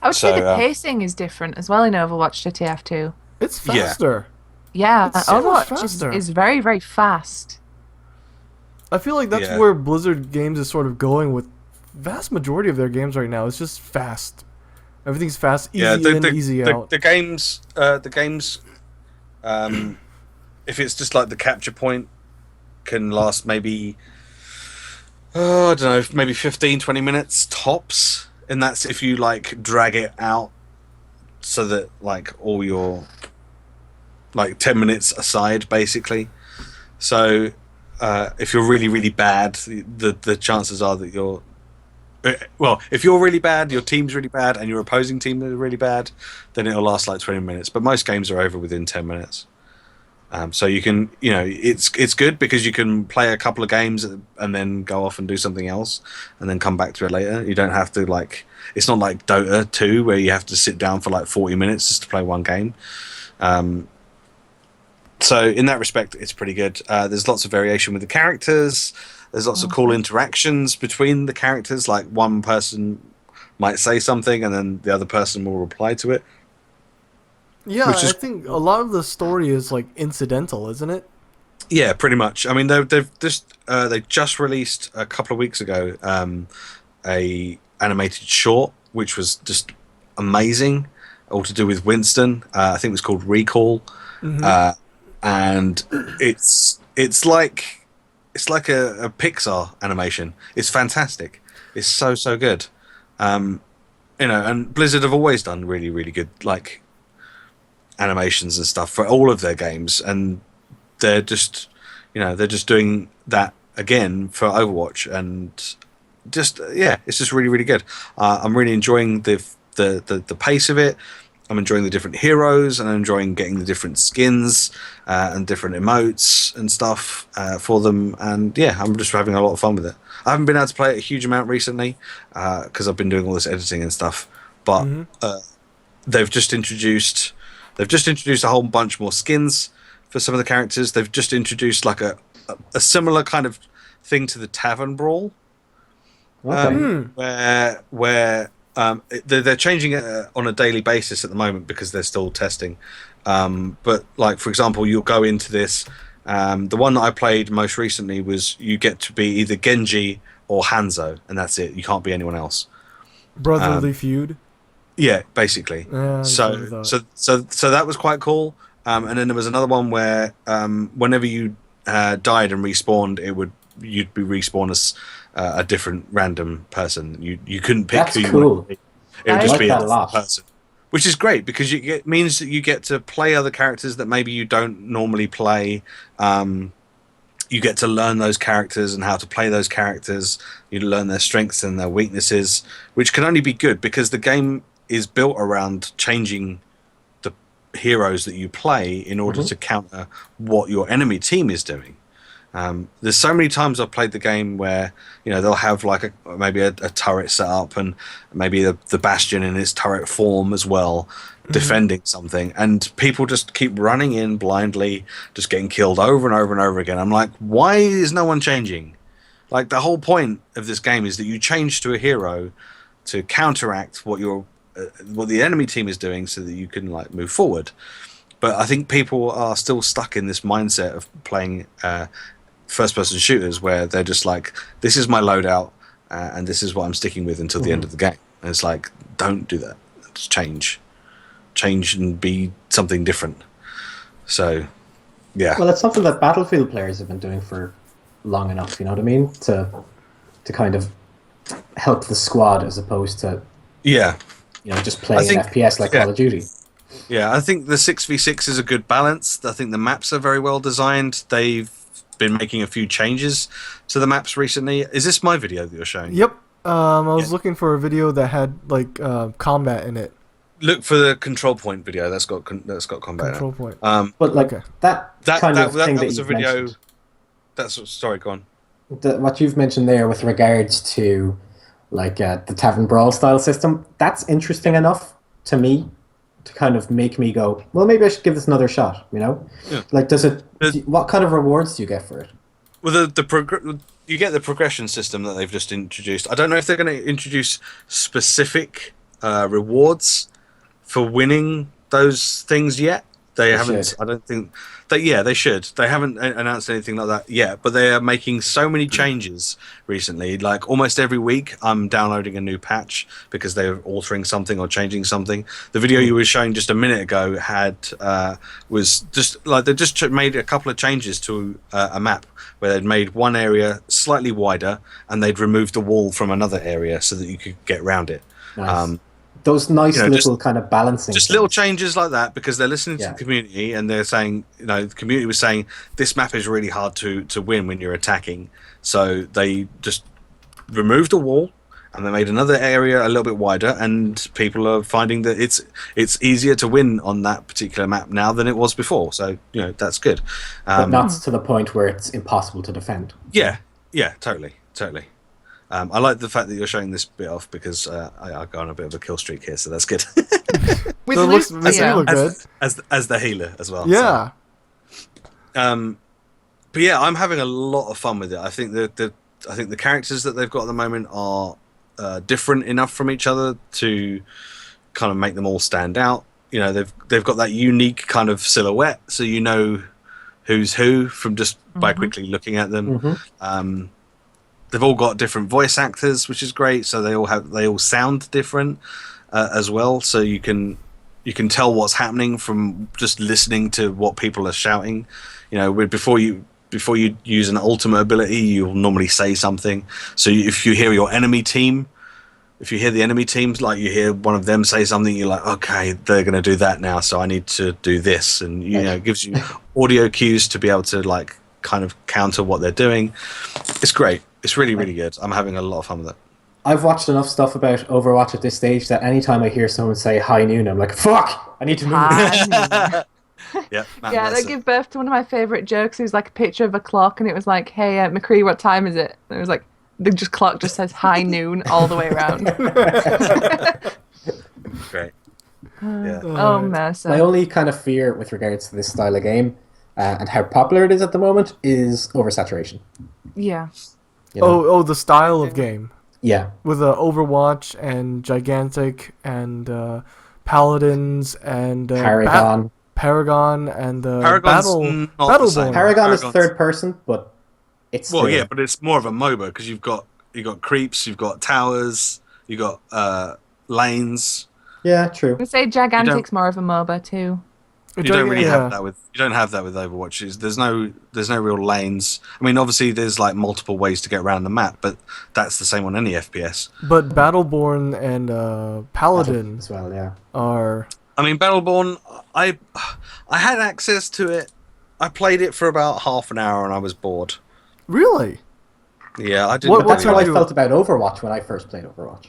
I would say the pacing is different as well in Overwatch to TF2. It's faster. Yeah, it's so Overwatch is very, very fast. I feel like that's where Blizzard Games is sort of going with vast majority of their games right now. It's just fast. Everything's fast, easy in, easy out. The games, if it's just like the capture point, can last maybe, I don't know, maybe 15, 20 minutes tops. And that's if you drag it out so that all your 10 minutes aside, basically. So if you're really, really bad, the chances are that you're... Well, if you're really bad, your team's really bad, and your opposing team is really bad, then it'll last 20 minutes. But most games are over within 10 minutes. So you can, it's good because you can play a couple of games and then go off and do something else and then come back to it later. You don't have to it's not like Dota 2 where you have to sit down for 40 minutes just to play one game. So in that respect, it's pretty good. There's lots of variation with the characters. There's lots of cool interactions between the characters. Like one person might say something and then the other person will reply to it. Yeah, I think a lot of the story is incidental, isn't it? Yeah, pretty much. I mean, they just released a couple of weeks ago a animated short, which was just amazing, all to do with Winston. I think it was called Recall, and it's like a Pixar animation. It's fantastic. It's so good. And Blizzard have always done really, really good animations and stuff for all of their games, and they're just doing that again for Overwatch, and it's just really, really good. I'm really enjoying the pace of it. I'm enjoying the different heroes, and I'm enjoying getting the different skins and different emotes and stuff for them, and I'm just having a lot of fun with it. I haven't been able to play it a huge amount recently because I've been doing all this editing and stuff, but they've just introduced a whole bunch more skins for some of the characters. They've just introduced a similar kind of thing to the Tavern Brawl, where they're changing it on a daily basis at the moment because they're still testing. But for example, you'll go into this. The one that I played most recently was you get to be either Genji or Hanzo, and that's it. You can't be anyone else. Brotherly feud. Yeah, basically. So that was quite cool. And then there was another one where whenever you died and respawned, you'd be respawned as a different random person. You couldn't pick who you wanted to be. It would just be a different person, which is great because it means that you get to play other characters that maybe you don't normally play. You get to learn those characters and how to play those characters. You learn their strengths and their weaknesses, which can only be good because the game is built around changing the heroes that you play in order to counter what your enemy team is doing. There's so many times I've played the game where they'll have maybe a turret set up and maybe the Bastion in its turret form as well, defending something, and people just keep running in blindly, just getting killed over and over and over again. I'm like, why is no one changing? The whole point of this game is that you change to a hero to counteract what the enemy team is doing so that you can move forward. But I think people are still stuck in this mindset of playing first-person shooters where they're just this is my loadout and this is what I'm sticking with until the end of the game. And it's don't do that. Just change and be something different. So, yeah. Well, it's something that Battlefield players have been doing for long enough, you know what I mean? To kind of help the squad as opposed to just playing an FPS like Call of Duty. Yeah, I think the 6v6 is a good balance. I think the maps are very well designed. They've been making a few changes to the maps recently. Is this my video that you're showing? Yep. I was looking for a video that had like combat in it. Look for the control point video. That's got combat. Control point. But like that was a video. Mentioned. Sorry, go on. What you've mentioned there with regards to like the Tavern Brawl style system, that's interesting enough to me to kind of make me go, well, maybe I should give this another shot. You know, like what kind of rewards do you get for it? Well, you get the progression system that they've just introduced. I don't know if they're going to introduce specific rewards for winning those things yet. They haven't. I don't think. They should. They haven't announced anything like that yet. But they are making so many changes recently. Like almost every week, I'm downloading a new patch because they're altering something or changing something. The video you were showing just a minute ago was just like they just made a couple of changes to a map where they'd made one area slightly wider and they'd removed the wall from another area so that you could get around it. Nice. Those nice little kind of balancing. Just little changes like that because they're listening to the community and they're saying, the community was saying this map is really hard to win when you're attacking. So they just removed the wall and they made another area a little bit wider, and people are finding that it's easier to win on that particular map now than it was before. So that's good. But not to the point where it's impossible to defend. Yeah, totally. I like the fact that you're showing this bit off because I go on a bit of a kill streak here, so that's good. With so look good. As the healer as well. Yeah. So. But yeah, I'm having a lot of fun with it. I think the characters that they've got at the moment are different enough from each other to kind of make them all stand out. They've got that unique kind of silhouette, so you know who's who from just by quickly looking at them. They've all got different voice actors, which is great. So they all sound different as well. So you can tell what's happening from just listening to what people are shouting. Before you use an ultimate ability, you'll normally say something. So if you hear the enemy teams, like you hear one of them say something, you're like, okay, they're going to do that now, so I need to do this, and it gives you audio cues to be able to like kind of counter what they're doing. It's great. It's really, really good. I'm having a lot of fun with it. I've watched enough stuff about Overwatch at this stage that anytime I hear someone say high noon, I'm like, fuck, I need to move. They give birth to one of my favourite jokes. It was like a picture of a clock, and it was like, hey, McCree, what time is it? And it was like, the clock just says high noon all the way around. Great. Oh, Mercer. My only kind of fear with regards to this style of game and how popular it is at the moment is oversaturation. Yeah. The style of game. Yeah. With Overwatch and Gigantic and Paladins and Paragon and Battleborn. Paragon is third person, but it's but it's more of a MOBA because you've got creeps, you've got towers, you've got lanes. Yeah, true. I say Gigantic's more of a MOBA too. You don't really have that with Overwatch. There's no real lanes. I mean, obviously there's like multiple ways to get around the map, but that's the same on any FPS. But Battleborn and Paladin as well, yeah. are. I mean, Battleborn. I had access to it. I played it for about half an hour and I was bored. Really? Yeah, I did. But that's how I felt about Overwatch when I first played Overwatch.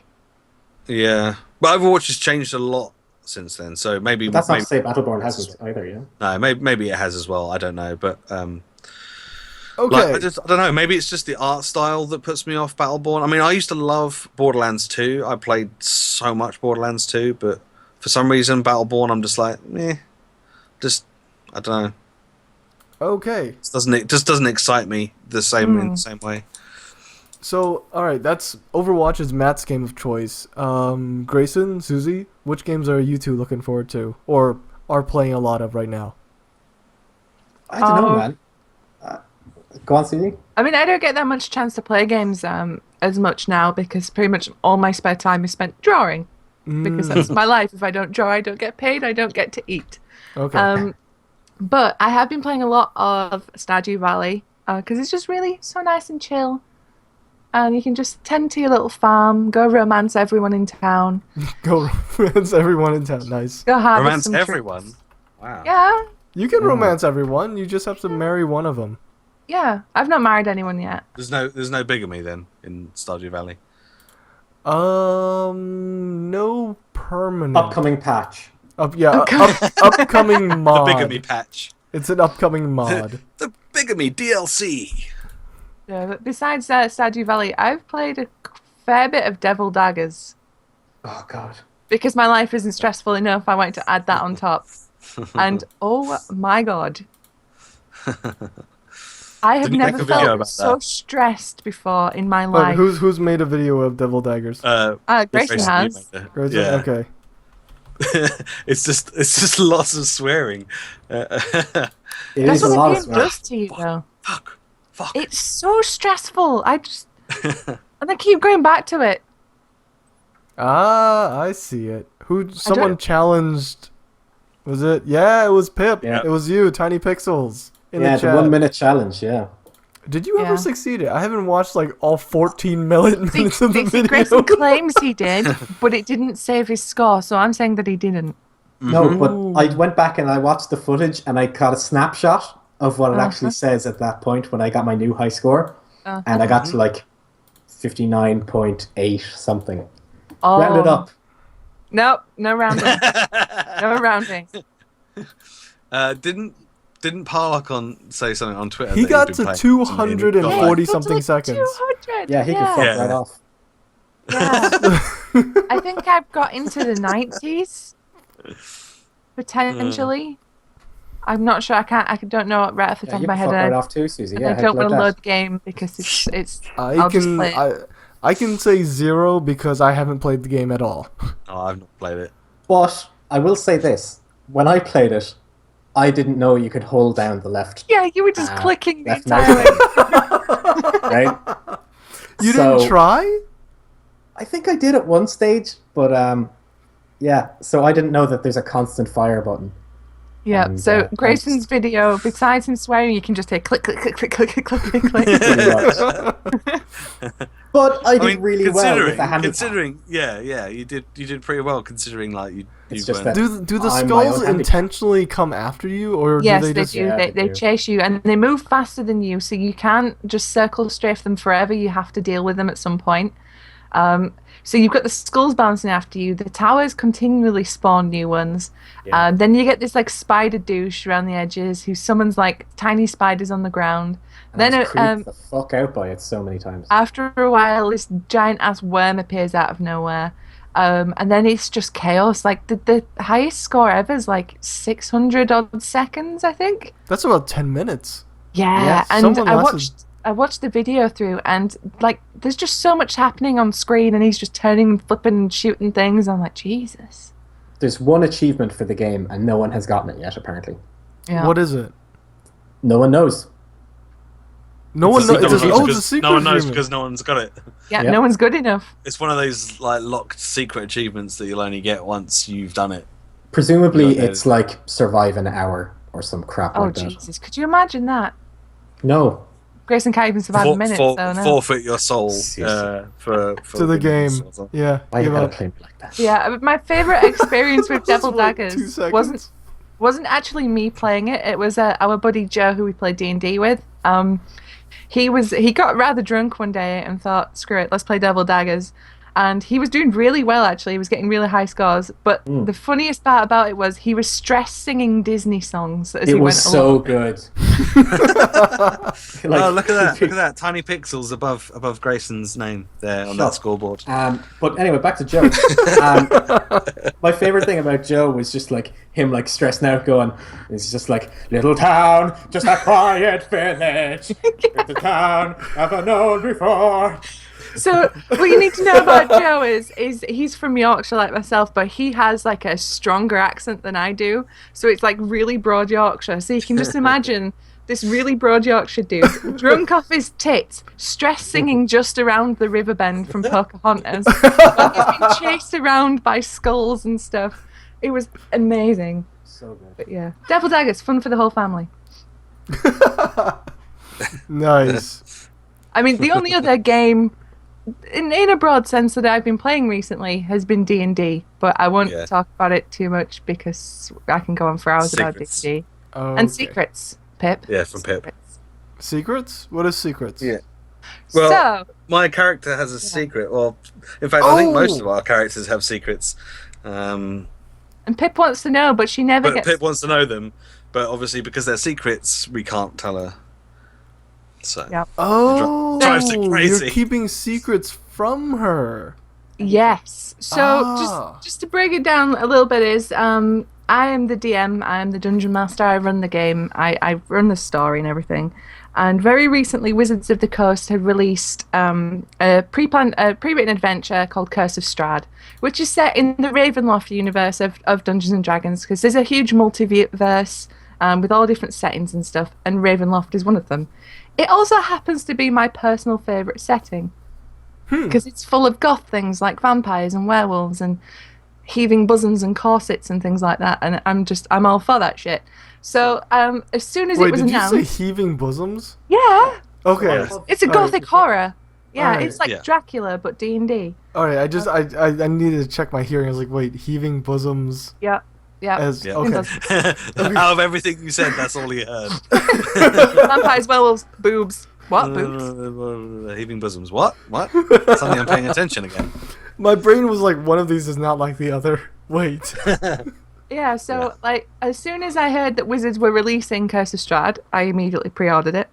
Yeah, but Overwatch has changed a lot since then, so maybe. But that's not to say Battleborn hasn't either, yeah. No, maybe it has as well. I don't know, but okay. I don't know. Maybe it's just the art style that puts me off Battleborn. I mean, I used to love Borderlands 2. I played so much Borderlands 2, but for some reason, Battleborn, I'm just like, I don't know. Okay. It just doesn't excite me in the same way. So, all right, that's Overwatch is Matt's game of choice. Grayson, Susie, which games are you two looking forward to, or are playing a lot of right now? I don't know, man. Go on, Susie. I mean, I don't get that much chance to play games as much now because pretty much all my spare time is spent drawing. Because that's my life. If I don't draw, I don't get paid. I don't get to eat. Okay. But I have been playing a lot of Stardew Valley because it's just really so nice and chill. And you can just tend to your little farm, go romance everyone in town. Go romance everyone in town. Nice. Go romance some everyone? Wow. Yeah. You can romance everyone. You just have to marry one of them. Yeah, I've not married anyone yet. There's no bigamy then in Stardew Valley. No permanent. Upcoming patch. Upcoming mod. The bigamy patch. It's an upcoming mod. The bigamy DLC. Yeah, but besides Stardew Valley, I've played a fair bit of Devil Daggers. Oh God. Because my life isn't stressful enough, I wanted to add that on top. And oh my God. I have never felt so stressed before in my life. Who's made a video of Devil Daggers? Grayson has. Grayson? Yeah. Okay. It's just lots of swearing. It That's is a what lot the of game swearing. does to you, though. Fuck. It's so stressful. And I keep going back to it. I see it. Someone challenged. Was it? Yeah, it was Pip. Yeah. It was you, Tiny Pixels. In the The chat. 1 minute challenge. Yeah. Did you ever succeed it? I haven't watched like all 14 minutes of the video. Grayson claims he did, but it didn't save his score, so I'm saying that he didn't. No, but I went back and I watched the footage and I got a snapshot of what it actually says at that point when I got my new high score. And I got to like 59.8 something. Oh. Round it up. Nope, no rounding. No rounding. Didn't Parlocon say something on Twitter? He that got he'd been to playing something 240 Yeah, something like seconds. 200. Yeah, he can fuck right off. Yeah. I think I've got into the 90s. Potentially. I'm not sure. I don't know right off the top You of my can head. fuck right off too, Susie. Yeah, I don't want to like load the game because it's. I can say 0 because I haven't played the game at all. Oh, I've not played it. But I will say this: when I played it, I didn't know you could hold down the left. Yeah, you were just clicking the left entire mouse way. Right? You didn't try? I think I did at one stage, but yeah. So I didn't know that there's a constant fire button. Yeah. And, so Grayson's video, besides him swearing, you can just say click, click, click, click, click, click, click, click. But I did really well with the handicap. Considering, yeah, you did pretty well considering like you just weren't. that- Do the I'm my own skulls handicap. intentionally come after you, or Yes, do they they just? do. Yeah, They they do. chase you, and they move faster than you, so you can't just circle strafe them forever. You have to deal with them at some point. So you've got the skulls bouncing after you. The towers continually spawn new ones. Yeah. Then you get this like spider douche around the edges who summons like tiny spiders on the ground. And I Then was creeped the fuck out by it so many times. after a while, this giant ass worm appears out of nowhere. And then it's just chaos. Like the highest score ever is like 600 odd seconds, I think. That's about 10 minutes. Yeah, Yeah, and someone I lasted- watched the video through, and like there's just so much happening on screen, and he's just turning and flipping and shooting things. I'm like, Jesus. There's one achievement for the game, and no one has gotten it yet. Apparently, Yeah. What is it? no one knows. No one a knows. secret It's a because secret no one knows achievement. because no one's got it. Yeah, Yep. no one's good enough. It's one of those like locked secret achievements that you'll only get once you've done it. Presumably, Yeah, it's like survive an hour or some crap Oh like that. Jesus! Could you imagine that? No, Grayson can't even survive a minute. So no. Forfeit your soul for To the game. or something. Yeah. why you give gotta up. play me like that? Yeah, but my favorite experience with Devil For like 2 Daggers seconds. wasn't actually me playing it. It was our buddy Joe who we played D&D with. He got rather drunk one day and thought, screw it, let's play Devil Daggers. And he was doing really well, actually. He was getting really high scores. But the funniest part about it was he was stress singing Disney songs as he It went was so along. good. Oh, look at that! Tiny pixels above Grayson's name there on that scoreboard. But anyway, back to Joe. My favorite thing about Joe was just like him, like stressing out, going, "It's just like little town, just a quiet village, the town never known before." So what you need to know about Joe is he's from Yorkshire like myself, but he has like a stronger accent than I do. So it's like really broad Yorkshire. So you can just imagine this really broad Yorkshire dude, drunk off his tits, stress singing just around the river bend from Pocahontas. While he's being chased around by skulls and stuff. It was amazing. So good. But yeah, Devil Daggers, fun for the whole family. Nice. I mean, the only other game, in a broad sense, that I've been playing recently has been D&D, but I won't talk about it too much because I can go on for hours about Secrets. D&D. Okay. And secrets, Pip. Yeah, from Pip. Secrets. Secrets? What is secrets? Yeah. Well, So my character has a secret. Well, in fact, I think most of our characters have secrets. And Pip wants to know, but she never gets. Pip wants to know them, but obviously because they're secrets, we can't tell her. So. Yep. Oh, drives her crazy. You're keeping secrets from her. Yes. So just to break it down a little bit is I am the DM, I am the dungeon master, I run the game, I run the story and everything. And very recently Wizards of the Coast had released a pre-written adventure called Curse of Strahd, which is set in the Ravenloft universe of Dungeons and Dragons, because there's a huge multiverse with all different settings and stuff, and Ravenloft is one of them. It also happens to be my personal favourite setting, because it's full of goth things like vampires and werewolves and heaving bosoms and corsets and things like that, and I'm all for that shit. So as soon as it was announced... Wait, did you say heaving bosoms? Yeah. Okay. It's a gothic horror. Yeah, Alright. it's like Dracula, but D&D. Alright, I needed to check my hearing. I was like, wait, heaving bosoms... Yeah. Okay. Out of everything you said, that's all he heard. Vampires, werewolves, boobs. What? Boobs? Heaving bosoms. What? Suddenly I'm paying attention again. My brain was like, one of these is not like the other. Wait. Yeah, so like as soon as I heard that Wizards were releasing Curse of Strahd, I immediately pre-ordered it.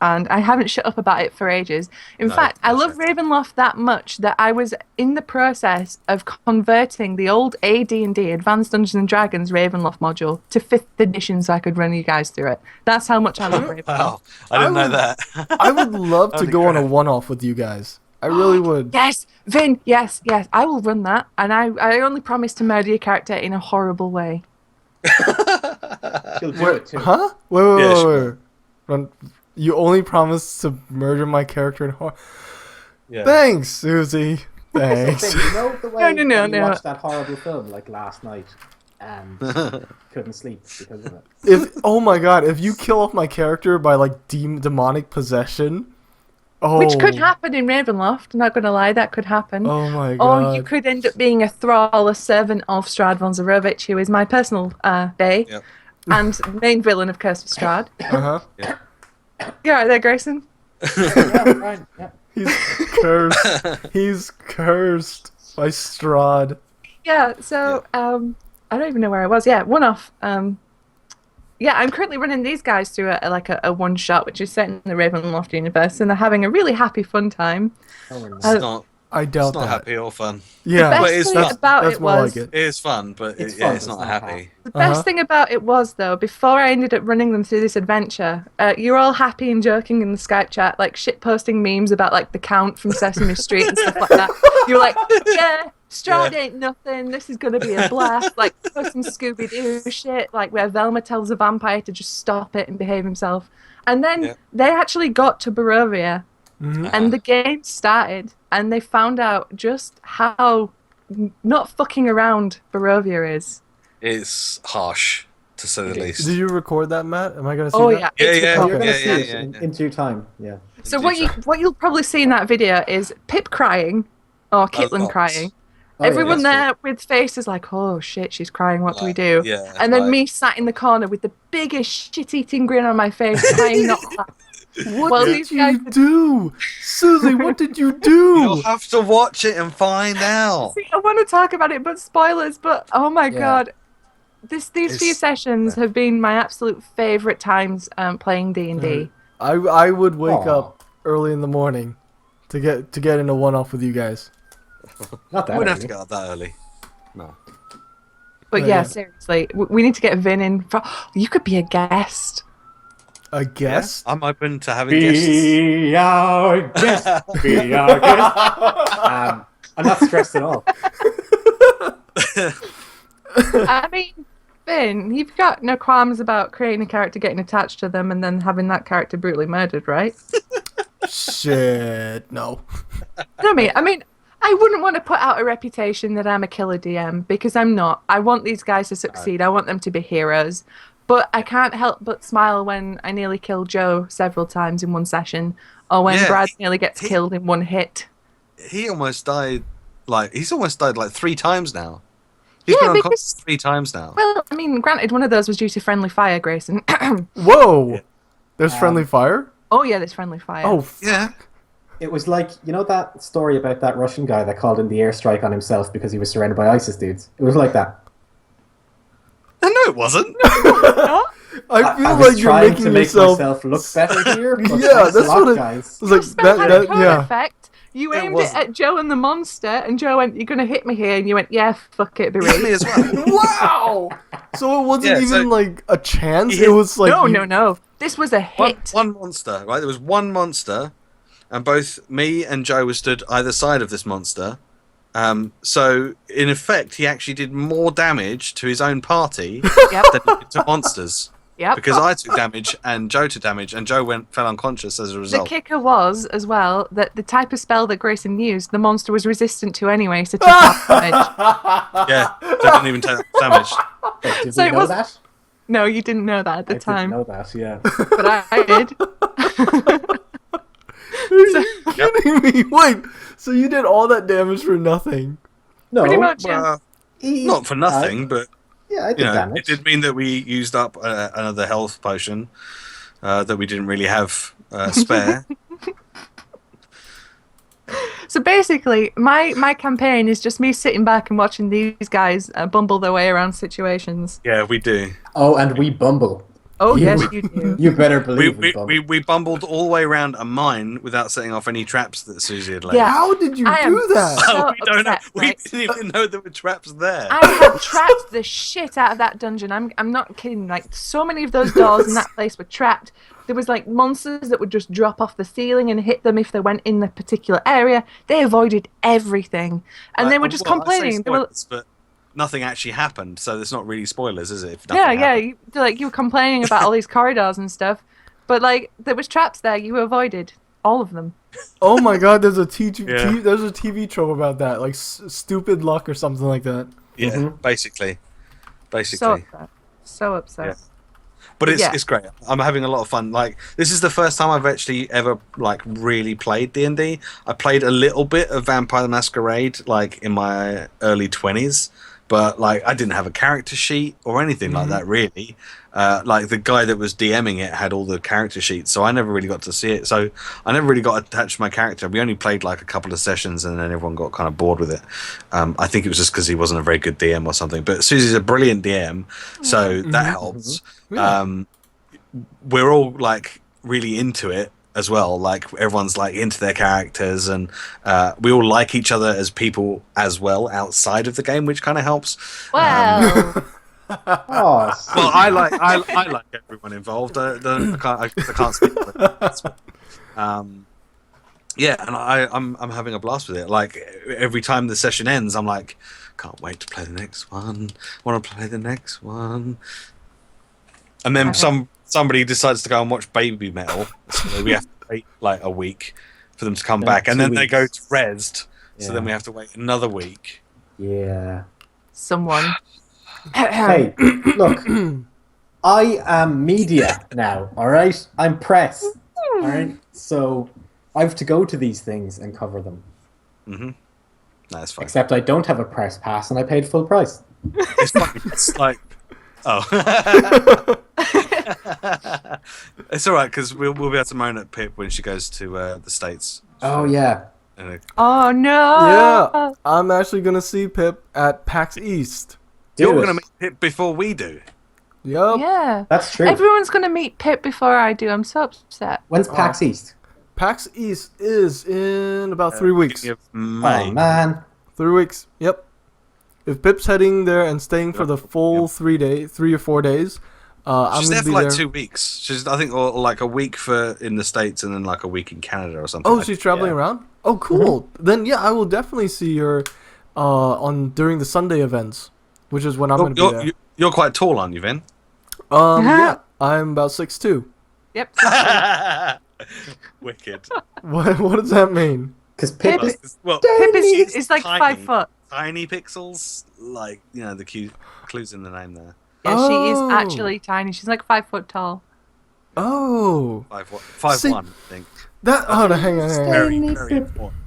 And I haven't shut up about it for ages. In fact, I love Ravenloft that much that I was in the process of converting the old AD&D, Advanced Dungeons and Dragons Ravenloft module to 5th edition so I could run you guys through it. That's how much I love Ravenloft. Wow, I didn't know that. I would love to go on a one-off with you guys. I really would. Yes, Vin, yes, I will run that. And I only promise to murder your character in a horrible way. She'll do it too. Huh? Wait. You only promised to murder my character in horror. Yeah. Thanks, Susie. Thanks. You know the way No. you watched that horrible film like last night and couldn't sleep because of it. Oh my god, if you kill off my character by like demonic possession, which could happen in Ravenloft, not gonna lie, that could happen. Oh my god. Or you could end up being a thrall, a servant of Strahd von Zarovich, who is my personal bae, and main villain of Curse of Strahd. Yeah. You alright there, Grayson? Yeah, right. Yeah. He's cursed. He's cursed by Strahd. Yeah, so I don't even know where I was. Yeah, one off. Yeah, I'm currently running these guys through a one shot, which is set in the Ravenloft universe, and they're having a really happy, fun time. I doubt it's not that. happy or fun. Yeah, the best thing about it was it is fun, but it's not happy. The best thing about it was, though, before I ended up running them through this adventure, you're all happy and joking in the Skype chat, like shit posting memes about like the Count from Sesame Street and stuff like that. You're like, yeah, Strahd ain't nothing. This is gonna be a blast. Like some Scooby-Doo shit, like where Velma tells a vampire to just stop it and behave himself. And then they actually got to Barovia. And the game started, and they found out just how not fucking around Barovia is. It's harsh, to say the least. Did you record that, Matt? Am I going to see that? Yeah. You're going to see it in due time. Yeah. So what you'll probably see in that video is Pip crying, or Caitlin crying. Everyone there with faces like, oh shit, she's crying, what do we do? Yeah, and then me sat in the corner with the biggest shit-eating grin on my face, trying not to laugh. What did you do? Susie, what did you do? You'll have to watch it and find out. See, I want to talk about it, but spoilers, but oh my god. These few sessions have been my absolute favourite times playing D&D. I would wake up early in the morning to get in a one-off with you guys. Not that We wouldn't early. have to get up that early. No. But yeah, seriously, we need to get Vin in. You could be a guest. A guest? I'm open to having guests. Be our guest. Be our guest. I'm not stressed at all. I mean, Vin, you've got no qualms about creating a character, getting attached to them, and then having that character brutally murdered, right? Shit, no. I mean, I wouldn't want to put out a reputation that I'm a killer DM, because I'm not. I want these guys to succeed. I want them to be heroes. But I can't help but smile when I nearly killed Joe several times in one session, or when Brad nearly gets killed in one hit. He's almost died like 3 times now. He's been unconscious 3 times now. Well, I mean, granted, one of those was due to friendly fire, Grayson. Whoa! There's friendly fire? Oh yeah, there's friendly fire. Oh, Yeah. It was like, you know that story about that Russian guy that called in the airstrike on himself because he was surrounded by ISIS dudes? It was like that. No, it wasn't. I feel I like was you're trying making to make yourself... myself look better here. But Yeah, that's what it... guys. It was like, Spell had a code yeah. effect. You aimed it at Joe and the monster, and Joe went, "You're gonna hit me here," and you went, "Yeah, fuck it, be Hit me right." as well. Wow! So it wasn't even like a chance. It was like No. This was a hit. One monster, right? There was one monster, and both me and Joe were stood either side of this monster. So in effect, he actually did more damage to his own party than he did to monsters. Yep. Because I took damage and Joe took damage, and Joe fell unconscious as a result. The kicker was, as well, that the type of spell that Grayson used, the monster was resistant to anyway, so took half damage. Yeah, they didn't even take damage. Wait, did So we it know was- that? No, you didn't know that at the I time, didn't know that, yeah. but I did. Are you kidding me? Wait, so you did all that damage for nothing? No, Pretty much, yeah. Not for nothing, but yeah, I did damage. it did mean that we used up another health potion that we didn't really have spare. So basically, my campaign is just me sitting back and watching these guys bumble their way around situations. Yeah, we do. Oh, and we bumble. Oh, yes, you do. You better believe we bumble. We bumbled all the way around a mine without setting off any traps that Susie had laid. Yeah. How did you I am do that? so We don't know. upset, We right? didn't even know there were traps there. I had trapped the shit out of that dungeon. I'm not kidding. Like, so many of those doors in that place were trapped. There was like monsters that would just drop off the ceiling and hit them if they went in the particular area. They avoided everything, and they were just complaining. They were, but nothing actually happened, so it's not really spoilers, is it? If yeah, nothing happened? you were complaining about all these corridors and stuff, but like there was traps there. You avoided all of them. Oh my god, there's a TV trope about that, like stupid luck or something like that. Yeah, basically. So upset. Yeah. But it's great. I'm having a lot of fun. Like, this is the first time I've actually ever like really played D&D. I played a little bit of Vampire the Masquerade like in my early 20s, but like I didn't have a character sheet or anything like that really. Like the guy that was DMing it had all the character sheets, so I never really got to see it. So I never really got attached to my character. We only played like a couple of sessions, and then everyone got kind of bored with it. I think it was just because he wasn't a very good DM or something. But Susie's a brilliant DM, so that helps. Yeah. We're all like really into it as well. Like everyone's like into their characters, and we all like each other as people as well outside of the game, which kind of helps. Well, Oh, Well, I like everyone involved. I can't speak for it. Yeah, and I'm having a blast with it. Like every time the session ends, I'm like, can't wait to play the next one. Want to play the next one. And then somebody decides to go and watch Baby Metal, so we have to wait like a week for them to come back, and then they go to Rezzed, so then we have to wait another week. yeah. someone. Hey, look, I am media now, alright? I'm press, alright? So I have to go to these things and cover them. Mm-hmm. That's fine. Except I don't have a press pass and I paid full price. It's fine. It's like, oh. It's alright, because we'll be able to moan at Pip when she goes to the States. Oh, yeah. Oh no! Yeah, I'm actually gonna see Pip at PAX East. You're going to meet Pip before we do. Yep. Yeah, That's true. everyone's gonna meet Pip before I do. I'm so upset. When's PAX East? PAX East is in about 3 weeks. Beginning of May. Oh, man. 3 weeks. Yep. If Pip's heading there and staying for the full 3 or 4 days, I'm She's gonna there be for like there. 2 weeks. She's, I think, or like a week in the States and then like a week in Canada or something. Oh, she's traveling around. Oh, cool. Then yeah, I will definitely see her during the Sunday events, which is when I'm gonna be there. You're quite tall, aren't you, Vin? Yeah, I'm about 6'2". Yep. Wicked. What does that mean? Because Pip is... Well, Pip is like tiny. 5 foot. Tiny pixels, like, you know, the clues in the name there. Yeah, she is Oh. actually tiny. She's like 5 foot tall. Oh, 5'1", See- I think. that. Oh, hang on. Very, very important.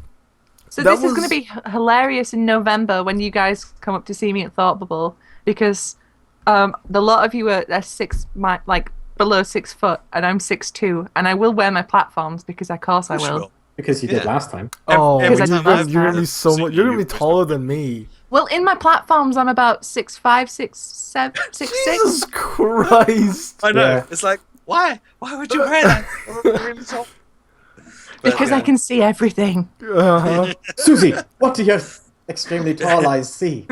So That this is going was- to be hilarious in November when you guys come up to see me at Thought Bubble, because the lot of you are 6 like below 6 foot, and I'm 6'2", and I will wear my platforms because of course I Sure. will. Because you did last time. Oh, Every you're time gonna, I've you're gonna be had so much. You're gonna be Susie, taller than me. Well, in my platforms, I'm about 6'5", 6'7", 6'6". Jesus Christ! I know. Yeah. It's like, why? Why would you wear that? Really tall. But, Because I can see everything. Uh-huh. Susie, what do your extremely tall eyes see?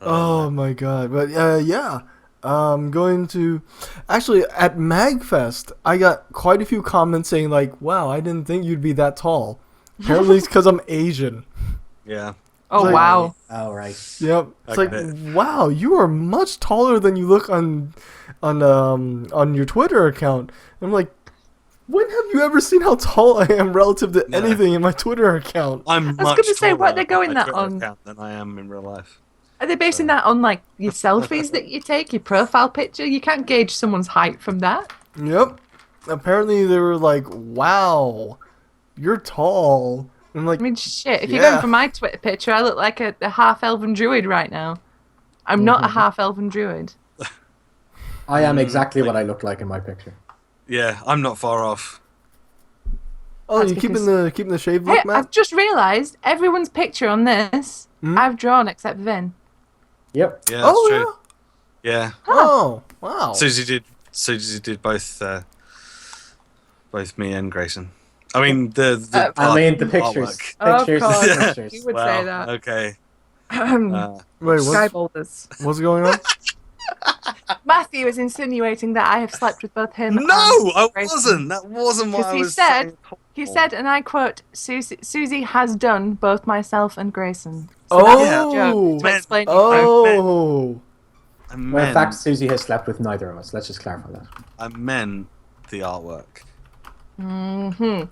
Oh my god! But yeah, going to actually at MagFest, I got quite a few comments saying like, "Wow, I didn't think you'd be that tall." Apparently, it's because I'm Asian. Yeah. Oh, Like- wow. Oh, right. Yep. It's I like, get wow, you are much taller than you look on your Twitter account. And I'm like, when have you ever seen how tall I am relative to anything in my Twitter account? I'm was much gonna say, what taller they're going on my that Twitter on? account than I am in real life. Are they basing that on like your selfies that you take, your profile picture? You can't gauge someone's height from that. Yep. Apparently, they were like, wow, you're tall. I'm like, I mean, shit. If you're Yeah. going for my Twitter picture, I look like a half-elven druid right now. I'm not a half-elven druid. I am exactly what I look like in my picture. Yeah, I'm not far off. oh, That's you because- keeping the shaved Hey, look, Matt? I've just realised everyone's picture on this I've drawn except Vin. Yep. Yeah, that's Oh true. yeah. Yeah. Oh wow. Susie did both me and Grayson. I mean the I mean, the artwork. pictures. Of Pictures. course. Pictures. You would Wow, say that. okay. Wait, Sky what's boulders. going on? Matthew is insinuating that I have slept with both him No, and I Grayson. wasn't. That wasn't what Because I he was said- saying. He said, and I quote, Susie has done both myself and Grayson. So Oh. that was a joke to Man. explain. Oh. I Well, in meant, fact, Susie has slept with neither of us. Let's just clarify that. I meant the artwork. Mm-hmm.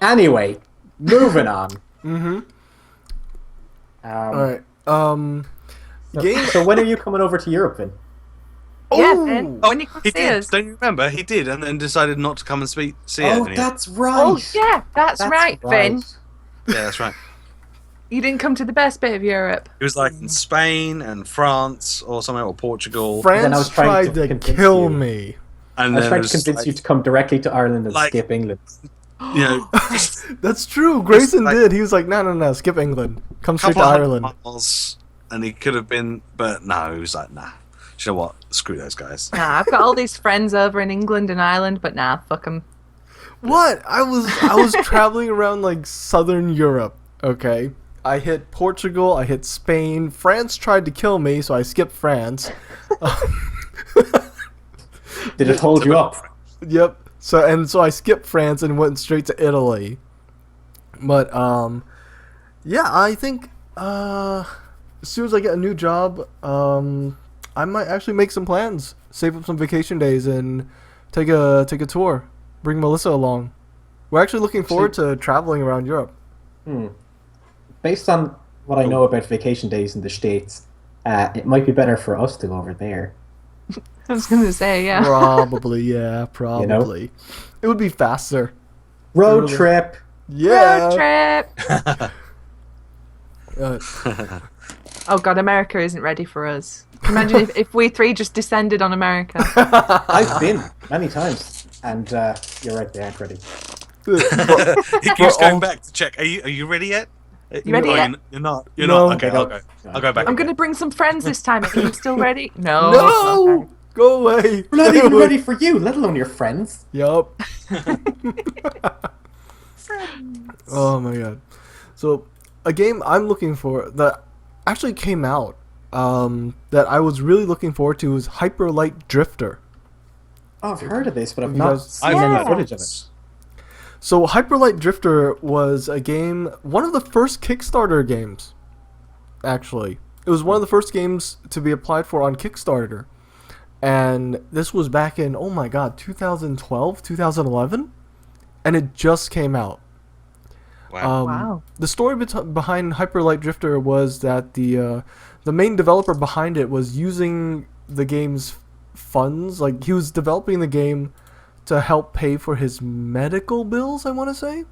Anyway, moving on. Mm-hmm. All right. Game. So when are you coming over to Europe, then? Yeah, Oh. Vin. Oh, When you come he see did. us. Don't you remember? He did, and then decided not to come and see it. Oh, anymore. that's right. Oh, yeah, that's right, Vin. Yeah, that's right. You didn't come to the best bit of Europe. He was like in Spain and France or something, or Portugal. Then I France was trying tried to to convince kill you. me. And I was then trying it to was convince like, you to come directly to Ireland and Like- skip England. you know, just That's true. Grayson like- did. He was like, no, skip England. Come a straight couple to of Ireland. miles, and he could have been, but no, he was like, nah. Do you know what? Screw those guys. Nah, I've got all these friends over in England and Ireland, but nah, fuck them. What? I was traveling around like southern Europe. Okay. I hit Portugal. I hit Spain. France tried to kill me, so I skipped France. Did it hold you up? Yep. So I skipped France and went straight to Italy. But yeah, I think as soon as I get a new job, I might actually make some plans, save up some vacation days, and take a tour. Bring Melissa along. We're actually looking forward to traveling around Europe. Based on what I know about vacation days in the States, it might be better for us to go over there. I was gonna say, yeah. Probably, yeah, probably. It would be faster. Road Really? trip. Yeah. Road trip. Uh, Oh god, America isn't ready for us. Imagine if we three just descended on America. I've been many times, and you're right, they aren't ready. He keeps going back to check. Are you ready yet? You ready Oh, yet? You're not. You're No. not. Okay, I'll go. I'll go back. I'm gonna bring some friends this time. Are you still ready? No. No! Go away. We're not even ready for you, let alone your friends. Yup. Oh my god. So, a game I'm looking for that actually came out that I was really looking forward to was Hyper Light Drifter. Oh, I've heard of this, but I've You not guys- seen Yeah. any footage of it. So, Hyper Light Drifter was a game, one of the first Kickstarter games, actually. It was one of the first games to be applied for on Kickstarter. And this was back in, oh my god, 2012, 2011? And it just came out. Wow. Wow. The story behind Hyper Light Drifter was that the main developer behind it was using the game's funds. Like, he was developing the game to help pay for his medical bills, I want to say.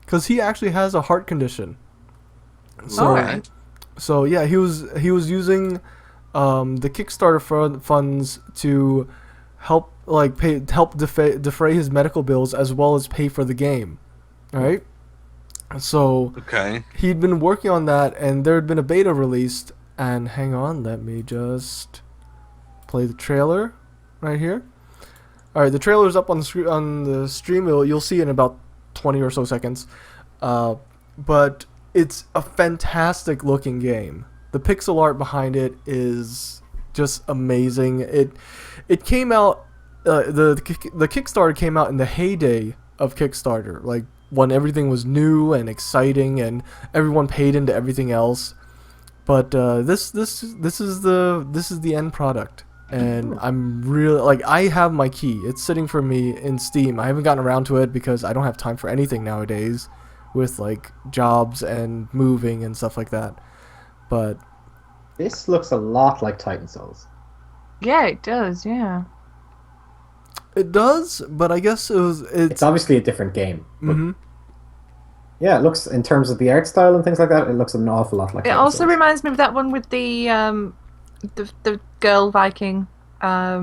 Because he actually has a heart condition. So, Alright. So yeah, he was using the Kickstarter funds to help defray his medical bills as well as pay for the game. All right. So Okay. he'd been working on that, and there had been a beta released. And hang on, let me just play the trailer right here. All right, the trailer's up on the stream. You'll see it in about 20 or so seconds. But it's a fantastic looking game. The pixel art behind it is just amazing. It came out the Kickstarter came out in the heyday of Kickstarter, like when everything was new and exciting and everyone paid into everything else. But this is the end product. And I'm really, like, I have my key. It's sitting for me in Steam. I haven't gotten around to it because I don't have time for anything nowadays with, like, jobs and moving and stuff like that. But this looks a lot like Titan Souls. Yeah, it does, yeah. It does, but I guess it's obviously a different game. Mm-hmm. Yeah, it looks, in terms of the art style and things like that, it looks an awful lot like It Titan also Souls. reminds me of that one with the girl Viking. I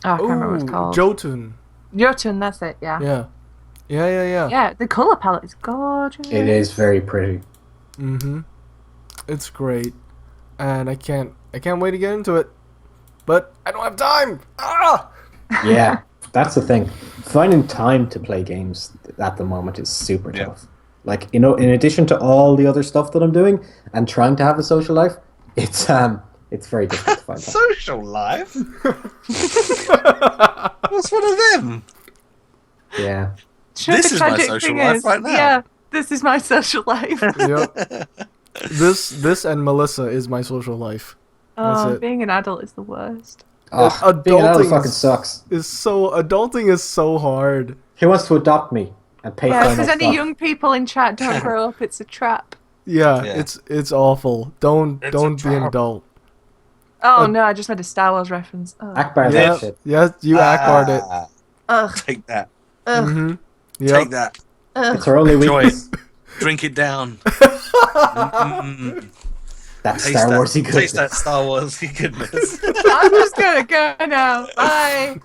can't remember what it's called. Jotun. Jotun, that's it. Yeah. Yeah. Yeah. Yeah, the color palette is gorgeous. It is very pretty. Mm-hmm. It's great, and I can't wait to get into it, but I don't have time. Ah. Yeah, that's the thing. Finding time to play games at the moment is super tough. Like, you know, in addition to all the other stuff that I'm doing and trying to have a social life, it's very difficult to find time. Social life? What's one of them? Yeah. Sure, This the is my tragic social thing life is, right now. Yeah, this is my social life. Yep. This and Melissa is my social life. That's it. Being an adult is the worst. Oh, being an adult fucking sucks. Adulting is so hard. Who wants to adopt me and pay for Yeah, my if there's any stuff? young people in chat, don't grow up. It's a trap. Yeah, Yeah. it's awful. Don't It's be a an trap. adult. Oh no, I just made a Star Wars reference. Oh. Akbar's Yeah, that shit. yeah, you Akbar'd it. Ugh. Take that. Ugh. Mm-hmm. Take that. It's her only Enjoy weakness. Drink it down. Mm-mm. That's Taste Star that. Warsy goodness. Taste that Star Warsy goodness. I'm just gonna go now. Bye.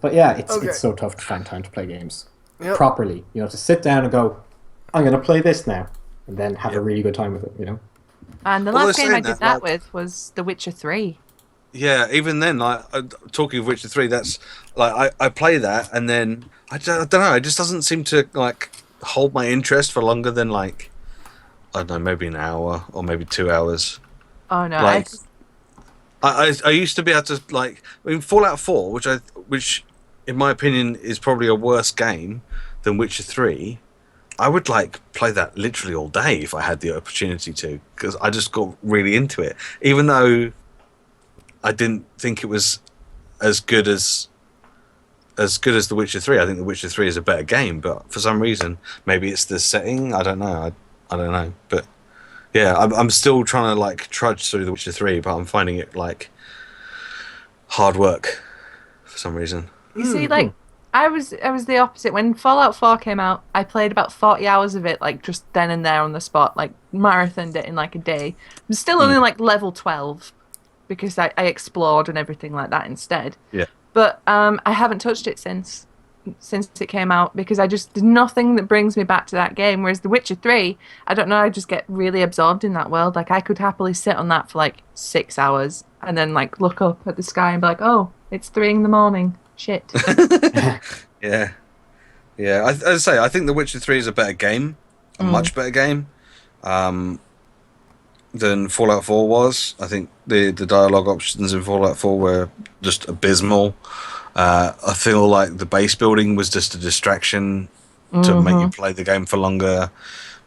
But yeah, it's Okay. so tough to find time to play games Yep. properly. You know, to sit down and go, I'm going to play this now, and then have a really good time with it. You know. And the Well, last they're game I saying did that, that like- with was The Witcher 3. Yeah, even then, like talking of Witcher 3, that's like I play that and then I don't know, it just doesn't seem to like hold my interest for longer than like I don't know, maybe an hour or maybe 2 hours. Oh no, Like, I used to be able to like Fallout 4, which in my opinion is probably a worse game than Witcher 3. I would like play that literally all day if I had the opportunity to, because I just got really into it, even though I didn't think it was as good as The Witcher 3. I think The Witcher 3 is a better game, but for some reason, maybe it's the setting. I don't know. I don't know, but yeah, I'm still trying to like trudge through The Witcher 3, but I'm finding it like hard work for some reason. you see, like I was the opposite. When Fallout 4 came out, I played about 40 hours of it, like just then and there on the spot, like marathoned it in like a day. I'm still only like level 12 because I explored and everything like that instead. Yeah. But I haven't touched it since it came out because there's nothing that brings me back to that game. Whereas The Witcher 3, I don't know, I just get really absorbed in that world. Like I could happily sit on that for like 6 hours and then like look up at the sky and be like, oh, it's 3 a.m. Shit. Yeah. As I say, I think The Witcher 3 is a better game, a much better game than Fallout 4 was. I think the dialogue options in Fallout 4 were just abysmal. I feel like the base building was just a distraction to make you play the game for longer,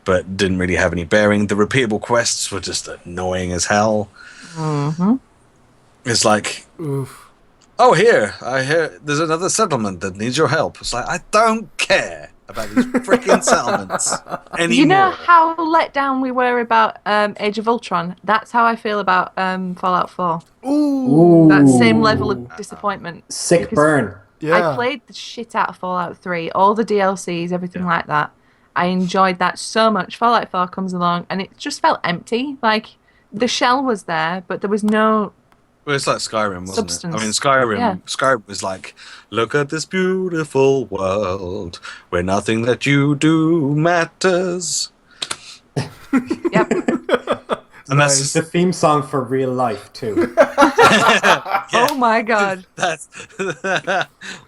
but didn't really have any bearing. The repeatable quests were just annoying as hell. It's like, Oof. oh, I hear there's another settlement that needs your help. It's like, I don't care about these freaking settlements anymore. You know how let down we were about Age of Ultron? That's how I feel about Fallout 4. Ooh. That same level of disappointment. Sick Because burn. Yeah. I played the shit out of Fallout 3, all the DLCs, everything like that. I enjoyed that so much. Fallout 4 comes along, and it just felt empty. Like, the shell was there, but there was no... Well, it's like Skyrim, wasn't substance. it? I mean, Skyrim was like, look at this beautiful world where nothing that you do matters. Yep. And that's the theme song for real life too. Oh my god. That's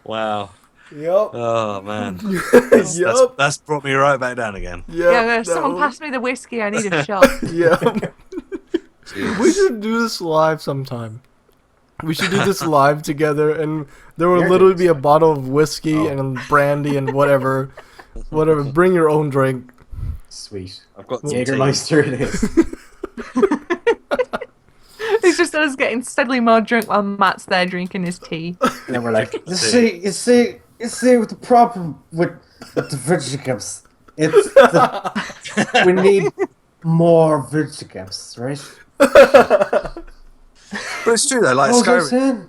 wow. Yep. Oh man. Yep. That's brought me right back down again. Yeah, someone pass me the whiskey. I need a shot. Yeah. We should do this live sometime. We should do this live together, and there will literally be a bottle of whiskey and brandy and whatever. Bring your own drink. Sweet. I've got Jägermeister it is. It's just us getting steadily more drunk while Matt's there drinking his tea. And then we're like, you see, with the problem with the vegetables, we need more vegetables, right? But it's true though, like Skyrim.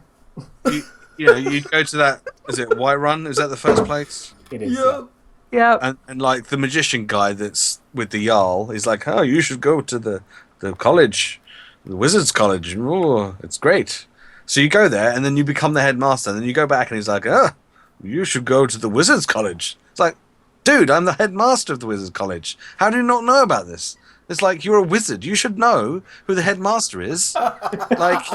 You go to that. Is it Whiterun? Is that the first place? It is. Yeah. And like the magician guy that's with the Jarl, he's like, oh, you should go to the college, the Wizards College. Oh, it's great. So you go there, and then you become the headmaster. And then you go back, and he's like, oh, you should go to the Wizards College. It's like, dude, I'm the headmaster of the Wizards College. How do you not know about this? It's like, you're a wizard. You should know who the headmaster is. Like,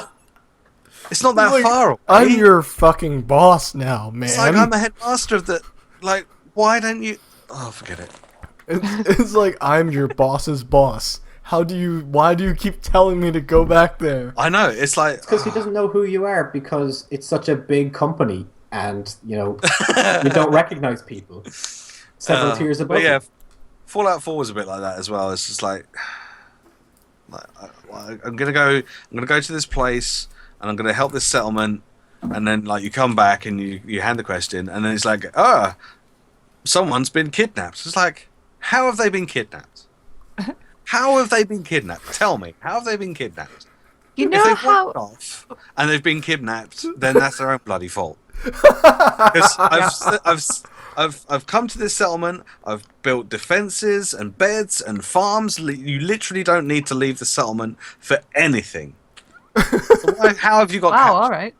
it's not that far away. I'm your fucking boss now, man. It's like, I'm the headmaster of the... Like, why don't you... Oh, forget it. It's like, I'm your boss's boss. Why do you keep telling me to go back there? I know, it's like... It's because he doesn't know who you are, because it's such a big company, and, you don't recognize people. Several tiers above. Yeah, Fallout 4 was a bit like that as well. It's just like I'm gonna go to this place, and I'm gonna help this settlement, and then like you come back and you hand the question, and then it's like, someone's been kidnapped. It's like, how have they been kidnapped? How have they been kidnapped? Tell me, how have they been kidnapped? You know if they've how... walked off and they've been kidnapped, then that's their own bloody fault. Because I've come to this settlement. I've built defenses and beds and farms. You literally don't need to leave the settlement for anything. So how have you got? Wow, all right.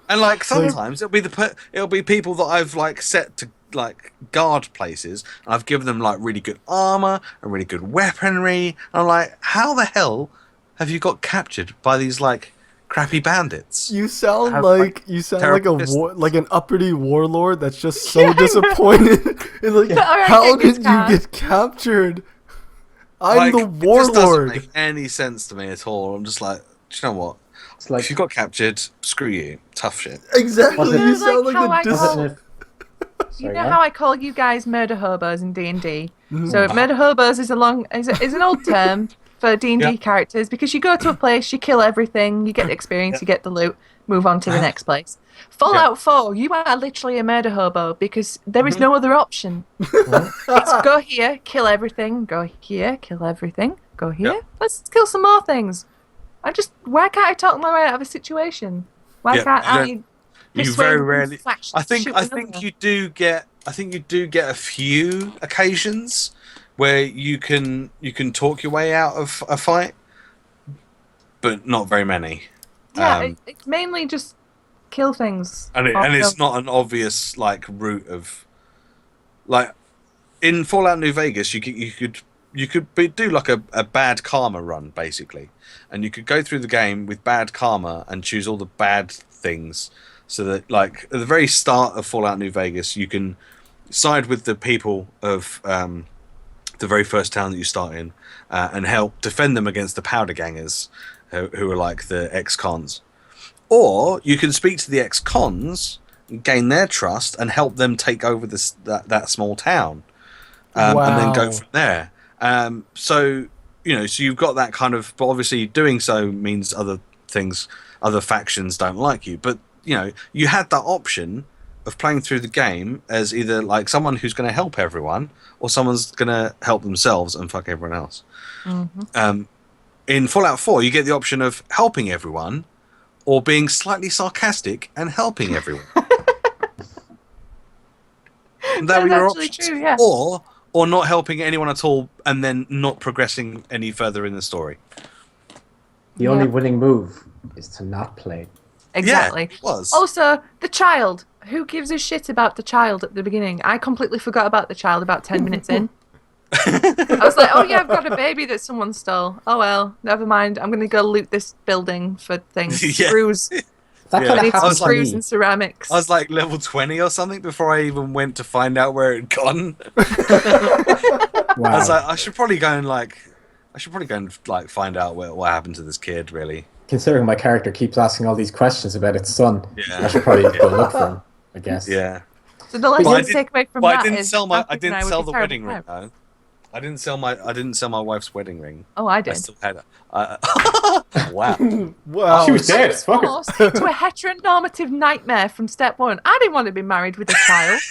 And like sometimes it'll be people that I've like set to like guard places, and I've given them like really good armor and really good weaponry. And I'm like, how the hell have you got captured by these like crappy bandits? You sound like an uppity warlord that's just so disappointed. It's like, how did you get captured? I'm the warlord. It just doesn't make any sense to me at all. I'm just like, do you know what? It's like, if you got captured, screw you. Tough shit. Exactly. You sound like the You know how I call you guys murder hobos in D&D? So murder hobos is an old term for D&D characters, because you go to a place, you kill everything, you get the experience, you get the loot, move on to the next place. Fallout 4, you are literally a murder hobo, because there is no other option. It's go here, kill everything, go here, kill everything, go here, let's kill some more things. Why can't I talk my way out of a situation? Why can't I... You very rarely... I think you do get a few occasions where you can talk your way out of a fight, but not very many. Yeah, it's mainly just kill things. And it's not an obvious like route of like in Fallout New Vegas. You could do like a bad karma run basically, and you could go through the game with bad karma and choose all the bad things. So that, like, at the very start of Fallout New Vegas, you can side with the people of the very first town that you start in and help defend them against the powder gangers, who are like the ex-cons. Or you can speak to the ex-cons, gain their trust, and help them take over that small town, and then go from there. So you've got that kind of... But obviously, doing so means other factions don't like you, but you had that option of playing through the game as either like someone who's going to help everyone or someone's going to help themselves and fuck everyone else. Mm-hmm. In Fallout 4, you get the option of helping everyone or being slightly sarcastic and helping everyone. That were your options. True, yeah. or not helping anyone at all, and then not progressing any further in the story. The only winning move is to not play. Exactly. Yeah, it was. Also, the child. Who gives a shit about the child at the beginning? I completely forgot about the child about 10 minutes in. I was like, oh yeah, I've got a baby that someone stole. Oh well, never mind. I'm going to go loot this building for things. Yeah. Screws. That kind of happens to screws me. and ceramics. I was like level 20 or something before I even went to find out where it had gone. Wow. I was like, I should probably go and find out what happened to this kid, really. Considering my character keeps asking all these questions about its son, Yeah. I should probably go look for him, I guess. Yeah. So the lesson to take away from that I didn't is sell the terrible wedding ring parents. though. I didn't sell my wife's wedding ring. Oh, I I did. still had it. Wow. Wow. She was dead. Of course, to a heteronormative nightmare from step one. I didn't want to be married with a child.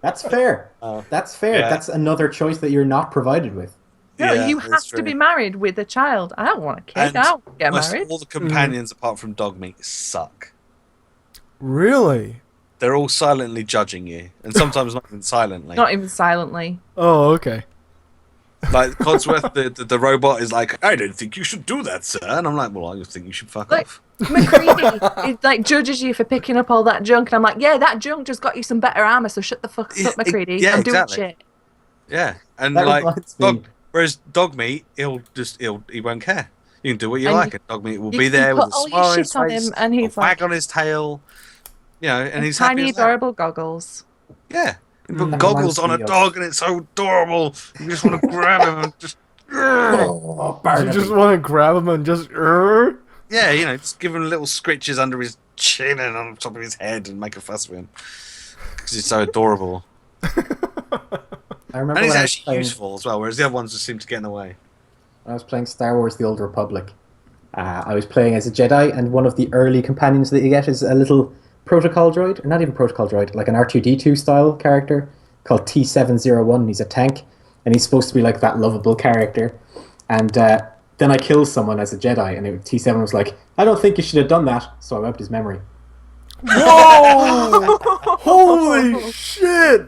That's fair. That's fair. Yeah. That's another choice that you're not provided with. No, Yeah, you that's have to true. be married with a child. I don't want a kid. And I don't want to get most married. all the companions apart from Dogmeat suck. Really? They're all silently judging you, and sometimes not even silently. Not even silently. Oh, okay. Like Codsworth, the robot is like, I don't think you should do that, sir. And I'm like, well, I just think you should fuck Like, off. McCready, it like judges you for picking up all that junk, and I'm like, yeah, that junk just got you some better armor, so shut the fuck up, McCready. yeah, I'm doing exactly. shit. Yeah, and That like reminds me. whereas Dogmeat, he won't care. You can do what you And like, and Dogmeat will you be can there with put a all your smile on his shit on face, him, and he's a wag like- on his tail, and he's happy Tiny, as that. adorable goggles. Yeah, you put That goggles reminds on a me of- dog, and it's so adorable. You just want to grab him and just. Oh, You Barnaby. just want to grab him and just. Yeah, just give him little scritches under his chin and on top of his head and make a fuss with him. Because he's so adorable. I remember And he's when I was actually playing, useful as well, whereas the other ones just seem to get in the way. when I was playing Star Wars: The Old Republic. I was playing as a Jedi, and one of the early companions that you get is a little protocol droid, or not even protocol droid, like an R2-D2 style character called T701. He's a tank, and he's supposed to be like that lovable character. And then I killed someone as a Jedi, and T7 was like, I don't think you should have done that, so I wiped his memory. Whoa! Holy shit!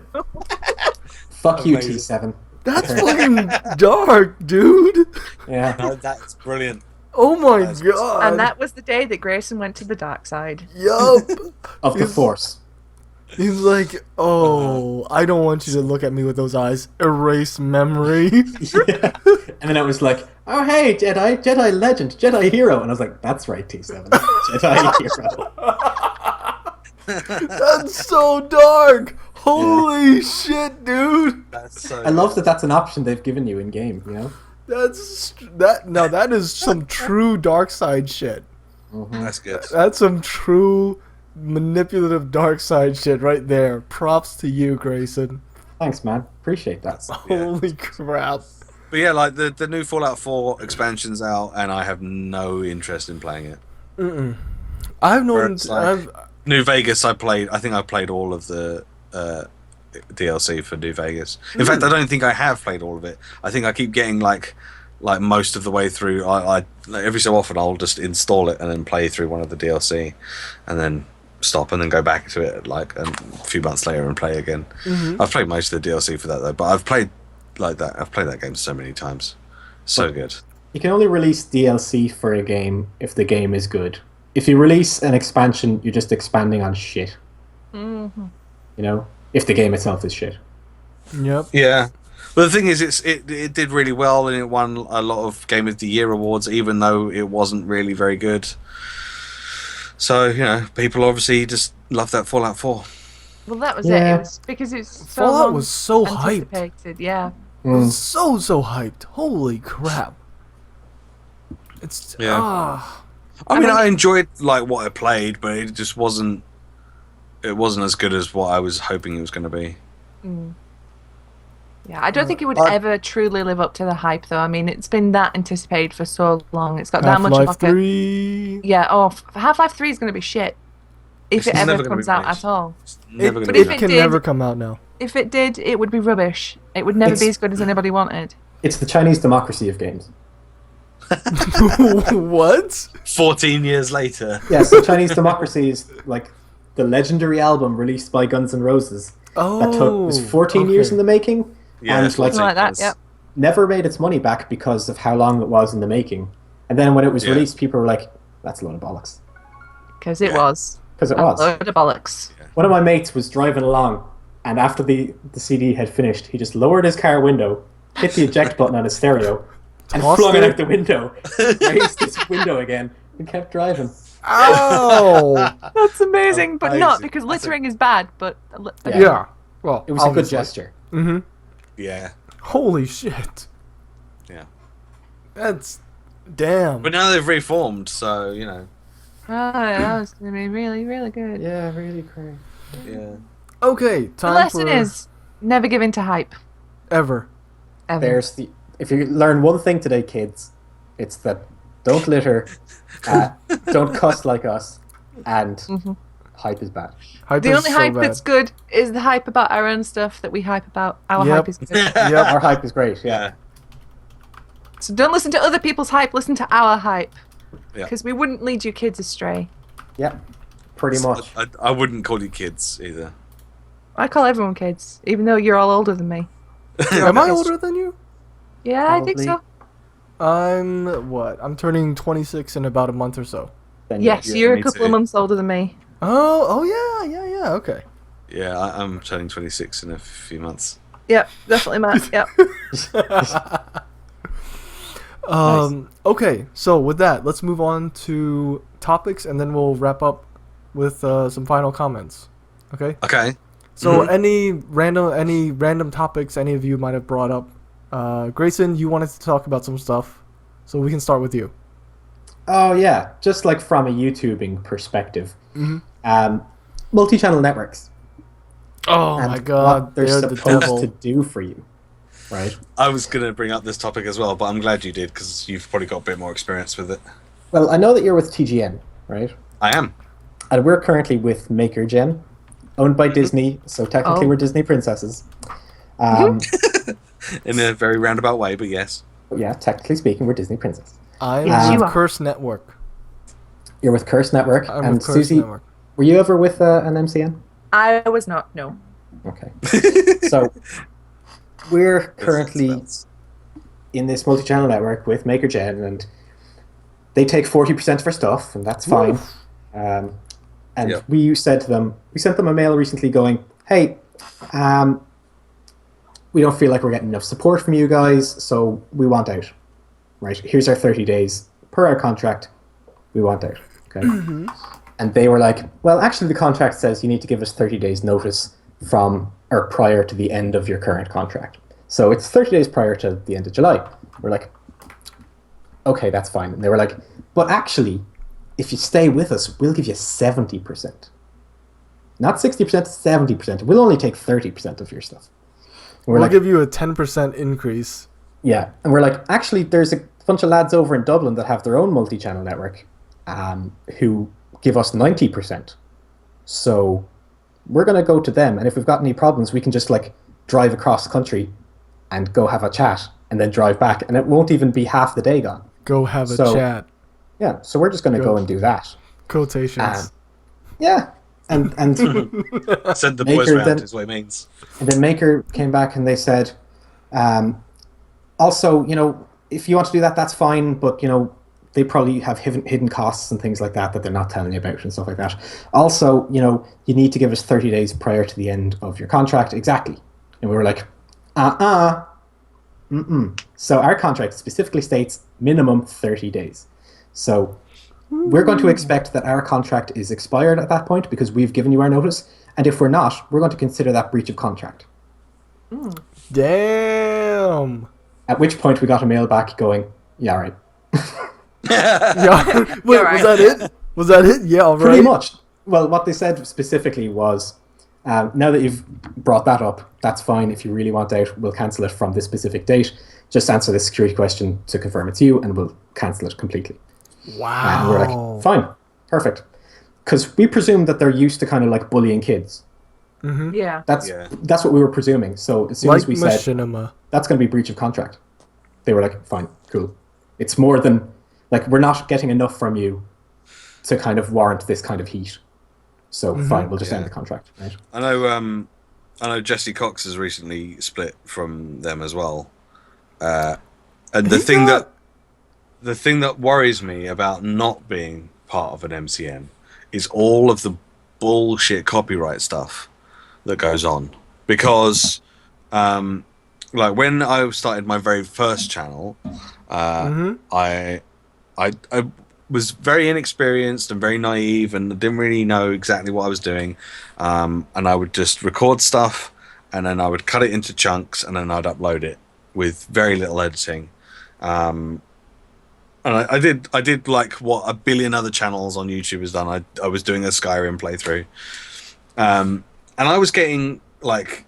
Fuck you, Amazing. T7. That's fucking dark, dude. Yeah. No, that's brilliant. Oh my That's- god. And that was the day that Grayson went to the dark side. Yup. Of the Force. He's like, oh, I don't want you to look at me with those eyes. Erase memory. Yeah. And then I was like, oh hey, Jedi legend, Jedi hero. And I was like, that's right, T7. Jedi hero. That's so dark. Holy shit, dude. That's so I love that that's an option they've given you in game, you know? That is some true dark side shit. That's good. That's some true manipulative dark side shit right there. Props to you, Grayson. Thanks, man. Appreciate that. Yeah. Holy crap. But yeah, like the new Fallout 4 expansion's out, and I have no interest in playing it. I've known. Whereas, like, New Vegas, I think I played all of the DLC for New Vegas. In fact, I don't think I have played all of it. I think I keep getting like most of the way through. I every so often I'll just install it and then play through one of the DLC, and then stop and then go back to it like a few months later and play again. I've played most of the DLC for that though, but I've played that game so many times. So good. You can only release DLC for a game if the game is good. If you release an expansion, you're just expanding on shit. You know? If the game itself is shit. Yep. Yeah. But the thing is, it did really well, and it won a lot of Game of the Year awards, even though it wasn't really very good. So, people obviously just love that Fallout 4. Well, that was Yeah. it. It was because it's so Fallout long was so hyped. anticipated. Yeah. So hyped. Holy crap. It's Yeah. I mean, I enjoyed what I played, but it just wasn't. It wasn't as good as what I was hoping it was going to be. Yeah, I don't think it would ever truly live up to the hype, though. I mean, it's been that anticipated for so long. It's got that much Half-Life like a 3. yeah. Oh, Half-Life 3 is going to be shit if It's it ever never gonna comes be out nice. at all. It's never It, going but to if be. it can did- never come out now. If it did, it would be rubbish. It would never be as good as anybody wanted. It's the Chinese democracy of games. What? 14 years later. Yes, the Chinese democracy is like the legendary album released by Guns N' Roses. was 14 years in the making. Yeah, and Something like that, yep. never made its money back because of how long it was in the making. And then when it was released, people were like, that's a load of bollocks. Because it was. Because it was. A load of bollocks. Yeah. One of my mates was driving along, and after the CD had finished, he just lowered his car window, hit the eject button on his stereo, and flung it out the window, raised his window again, and kept driving. Ow! That's amazing, but not because littering is bad, but... Yeah. Well, it was a good gesture. Mm-hmm. Yeah. Holy shit. Yeah. That's... Damn. But now they've reformed, so, you know. Oh, that was going to be really, really good. Yeah, really great. Yeah. Okay, The lesson is never give in to hype. Ever. If you learn one thing today, kids, it's that don't litter, don't cuss like us, and hype is bad. The only hype that's good is the hype about our own stuff that we hype about. Our hype is good. Yeah, our hype is great, yeah. So don't listen to other people's hype, listen to our hype. Yeah. Because we wouldn't lead you kids astray. Yeah, pretty much. I wouldn't call you kids either. I call everyone kids, even though you're all older than me. Am I older than you? Yeah, Probably. I think so. I'm turning 26 in about a month or so. Then Yes, Yeah, you're me a couple too. of months older than me. Oh yeah, okay. Yeah, I'm turning 26 in a few months. Yep, definitely Matt, yep. Okay, so with that, let's move on to topics, and then we'll wrap up with some final comments. Okay? Okay. So any random topics any of you might have brought up? Grayson, you wanted to talk about some stuff, so we can start with you. Oh yeah, just like from a YouTubing perspective, multi-channel networks. Oh and my god, what they're supposed to do for you, right? I was going to bring up this topic as well, but I'm glad you did because you've probably got a bit more experience with it. Well, I know that you're with TGN, right? I am. And we're currently with MakerGen, owned by Disney, so technically we're Disney princesses. In a very roundabout way, but yes. Yeah, technically speaking, we're Disney princesses. I'm Yes, you with are. Curse Network. You're with Curse Network, I'm and with Curse Susie, Network. were you ever with an MCN? I was not, no. Okay. So we're currently in this multi-channel network with MakerGen, and they take 40% of our stuff, and that's fine. And we said to them, we sent them a mail recently going, hey, we don't feel like we're getting enough support from you guys, so we want out. Right, here's our 30 days per our contract. We want out. Okay. And they were like, well, actually the contract says you need to give us 30 days notice from or prior to the end of your current contract. So it's 30 days prior to the end of July. We're like, okay, that's fine. And they were like, but actually, if you stay with us, we'll give you 70%. Not 60%, 70%. We'll only take 30% of your stuff. We'll give you a 10% increase. Yeah, and we're like, actually, there's a bunch of lads over in Dublin that have their own multi-channel network who give us 90%. So we're going to go to them, and if we've got any problems, we can just like drive across country and go have a chat and then drive back, and it won't even be half the day gone. Go have a chat. Yeah, so we're just going to go and do that. Quotations. Yeah, and Send the boys round is what it means. And then Maker came back and they said, also, you know, if you want to do that, that's fine, but, you know, they probably have hidden costs and things like that that they're not telling you about and stuff like that. Also, you know, you need to give us 30 days prior to the end of your contract. Exactly. And we were like, So our contract specifically states minimum 30 days. So we're going to expect that our contract is expired at that point because we've given you our notice. And if we're not, we're going to consider that breach of contract. Damn. At which point we got a mail back going, yeah, all right. Yeah. Wait, right. was that it? Was that it? Yeah, all right. Pretty much. Well, what they said specifically was, now that you've brought that up, that's fine. If you really want out, we'll cancel it from this specific date. Just answer this security question to confirm it's you, and we'll cancel it completely. Wow. And we're like, fine, perfect. Because we presume that they're used to kind of like bullying kids. Yeah. That's what we were presuming. So as soon as we said, machinima. that's going to be breach of contract, they were like, fine, cool. It's more than, like, we're not getting enough from you to kind of warrant this kind of heat. So fine, we'll just end the contract. Right? I know I know Jesse Cox has recently split from them as well. And the thing that worries me about not being part of an MCN is all of the bullshit copyright stuff that goes on. Because, like when I started my very first channel, I was very inexperienced and very naive and didn't really know exactly what I was doing. And I would just record stuff and then I would cut it into chunks and then I'd upload it with very little editing. And I did like what a billion other channels on YouTube has done. I was doing a Skyrim playthrough. And I was getting like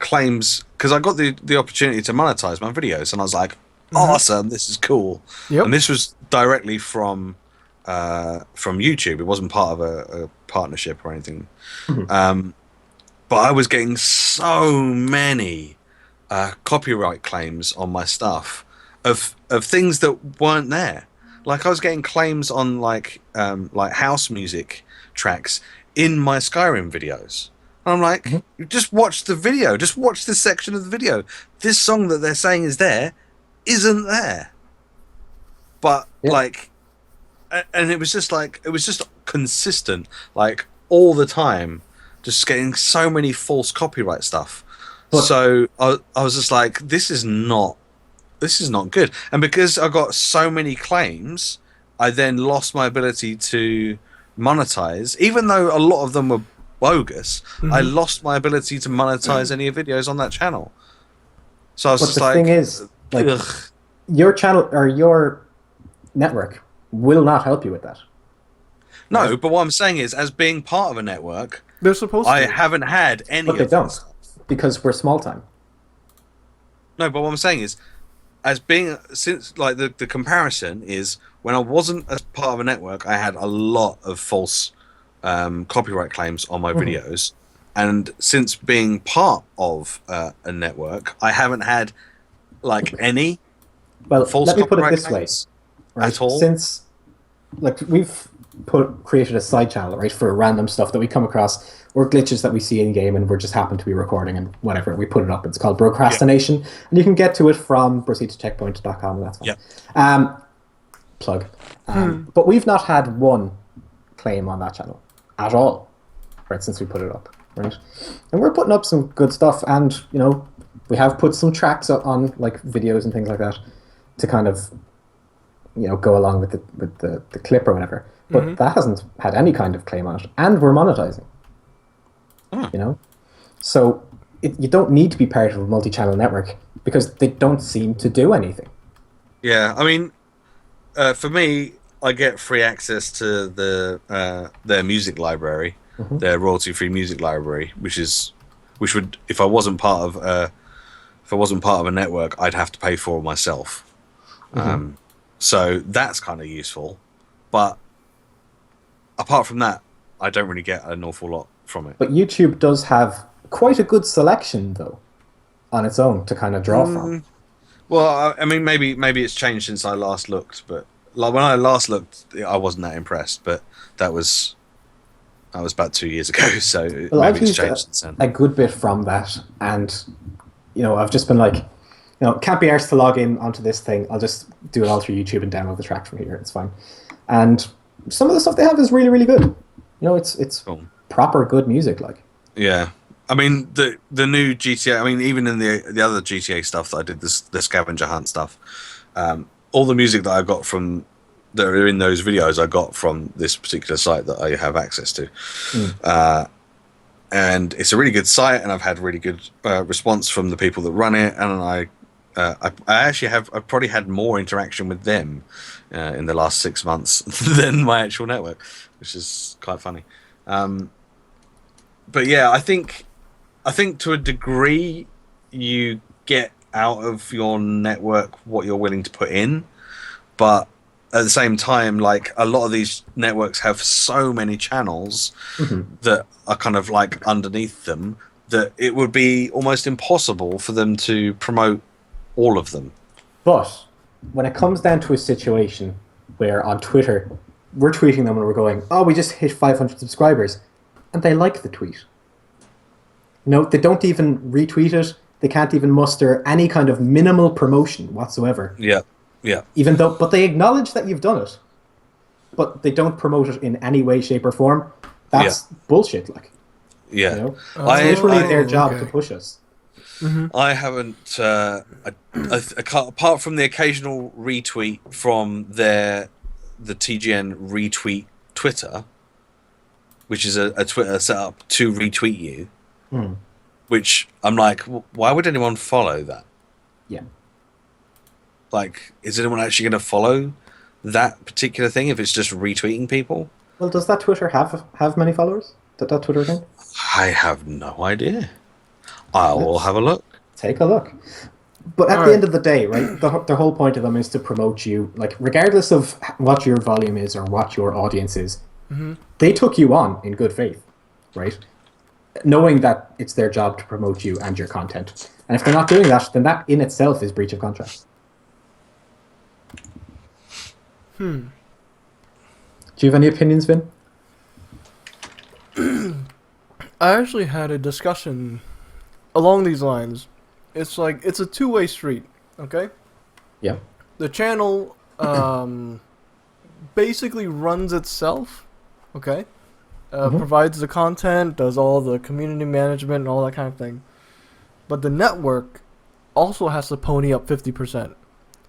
claims because I got the opportunity to monetize my videos and I was like, awesome, this is cool. Yep. And this was directly from YouTube. It wasn't part of a partnership or anything. But I was getting so many copyright claims on my stuff of things that weren't there. Like I was getting claims on like house music tracks in my Skyrim videos. And I'm like, just watch the video. Just watch this section of the video. This song that they're saying is there isn't there. But like, and it was just consistent, like all the time, just getting so many false copyright stuff. But, so I was just like, this is not good. And because I got so many claims, I then lost my ability to monetize, even though a lot of them were bogus. I lost my ability to monetize any videos on that channel. So I was just like, the thing is, like, your channel or your network will not help you with that. No, but what I'm saying is, as being part of a network, they're supposed to. I haven't had any. But they don't, because we're small time. No, but what I'm saying is, since like the comparison is when I wasn't as part of a network, I had a lot of false copyright claims on my videos, and since being part of a network, I haven't had like any. Well, false let me put it copyright this way, claims right? at all. Since like we've created a side channel, right, for random stuff that we come across or glitches that we see in game, and we just happen to be recording and whatever, we put it up. It's called Procrastination, and you can get to it from proceedtocheckpoint.com, and that's fine. Plug. But we've not had one claim on that channel at all, right, since we put it up, right? And we're putting up some good stuff, and you know, we have put some tracks up on like videos and things like that to kind of, you know, go along with the clip or whatever. But that hasn't had any kind of claim on it, and we're monetizing. You know, so you don't need to be part of a multi-channel network because they don't seem to do anything. Yeah, I mean, for me, I get free access to their music library, their royalty-free music library, which would, if I wasn't part of a network, I'd have to pay for myself. So that's kind of useful, but apart from that, I don't really get an awful lot from it. But YouTube does have quite a good selection, though, on its own to kind of draw from. Well, I mean, maybe it's changed since I last looked, but like when I last looked, I wasn't that impressed. But that was about 2 years ago, so maybe it's changed since then. A good bit from that, and you know, I've just been like, you know, can't be arsed to log in onto this thing. I'll just do it all through YouTube and download the track from here. It's fine. And some of the stuff they have is really, really good. You know, it's cool. Proper good music, like. Yeah, I mean the new GTA. I mean, even in the other GTA stuff that I did, the scavenger hunt stuff, all the music that I got from that are in those videos, I got from this particular site that I have access to, and it's a really good site, and I've had really good response from the people that run it, and I actually I've probably had more interaction with them in the last 6 months than my actual network, which is quite funny. But yeah, I think to a degree you get out of your network what you're willing to put in, but at the same time, like a lot of these networks have so many channels that are kind of like underneath them that it would be almost impossible for them to promote all of them. But when it comes down to a situation where on Twitter we're tweeting them and we're going, oh, we just hit 500 subscribers, and they like the tweet, No, they don't even retweet it. They can't even muster any kind of minimal promotion whatsoever. Yeah. But they acknowledge that you've done it, but they don't promote it in any way, shape, or form. That's bullshit. Like, yeah, you know? It's literally their job to push us. Mm-hmm. I haven't. I can't, apart from the occasional retweet from the TGN retweet Twitter, which is a Twitter set up to retweet you. Which I'm like, why would anyone follow that? Yeah. Like, is anyone actually going to follow that particular thing if it's just retweeting people? Well, does that Twitter have many followers? That Twitter account? I have no idea. I will have a look. Take a look. But at the end of the day, right, the whole point of them is to promote you. Like, regardless of what your volume is or what your audience is, they took you on in good faith, right? Knowing that it's their job to promote you and your content. And if they're not doing that, then that in itself is breach of contract. Do you have any opinions, Vin? I actually had a discussion along these lines. It's like, it's a two-way street, okay? Yeah. The channel basically runs itself, okay? Provides the content, does all the community management and all that kind of thing. But the network also has to pony up 50%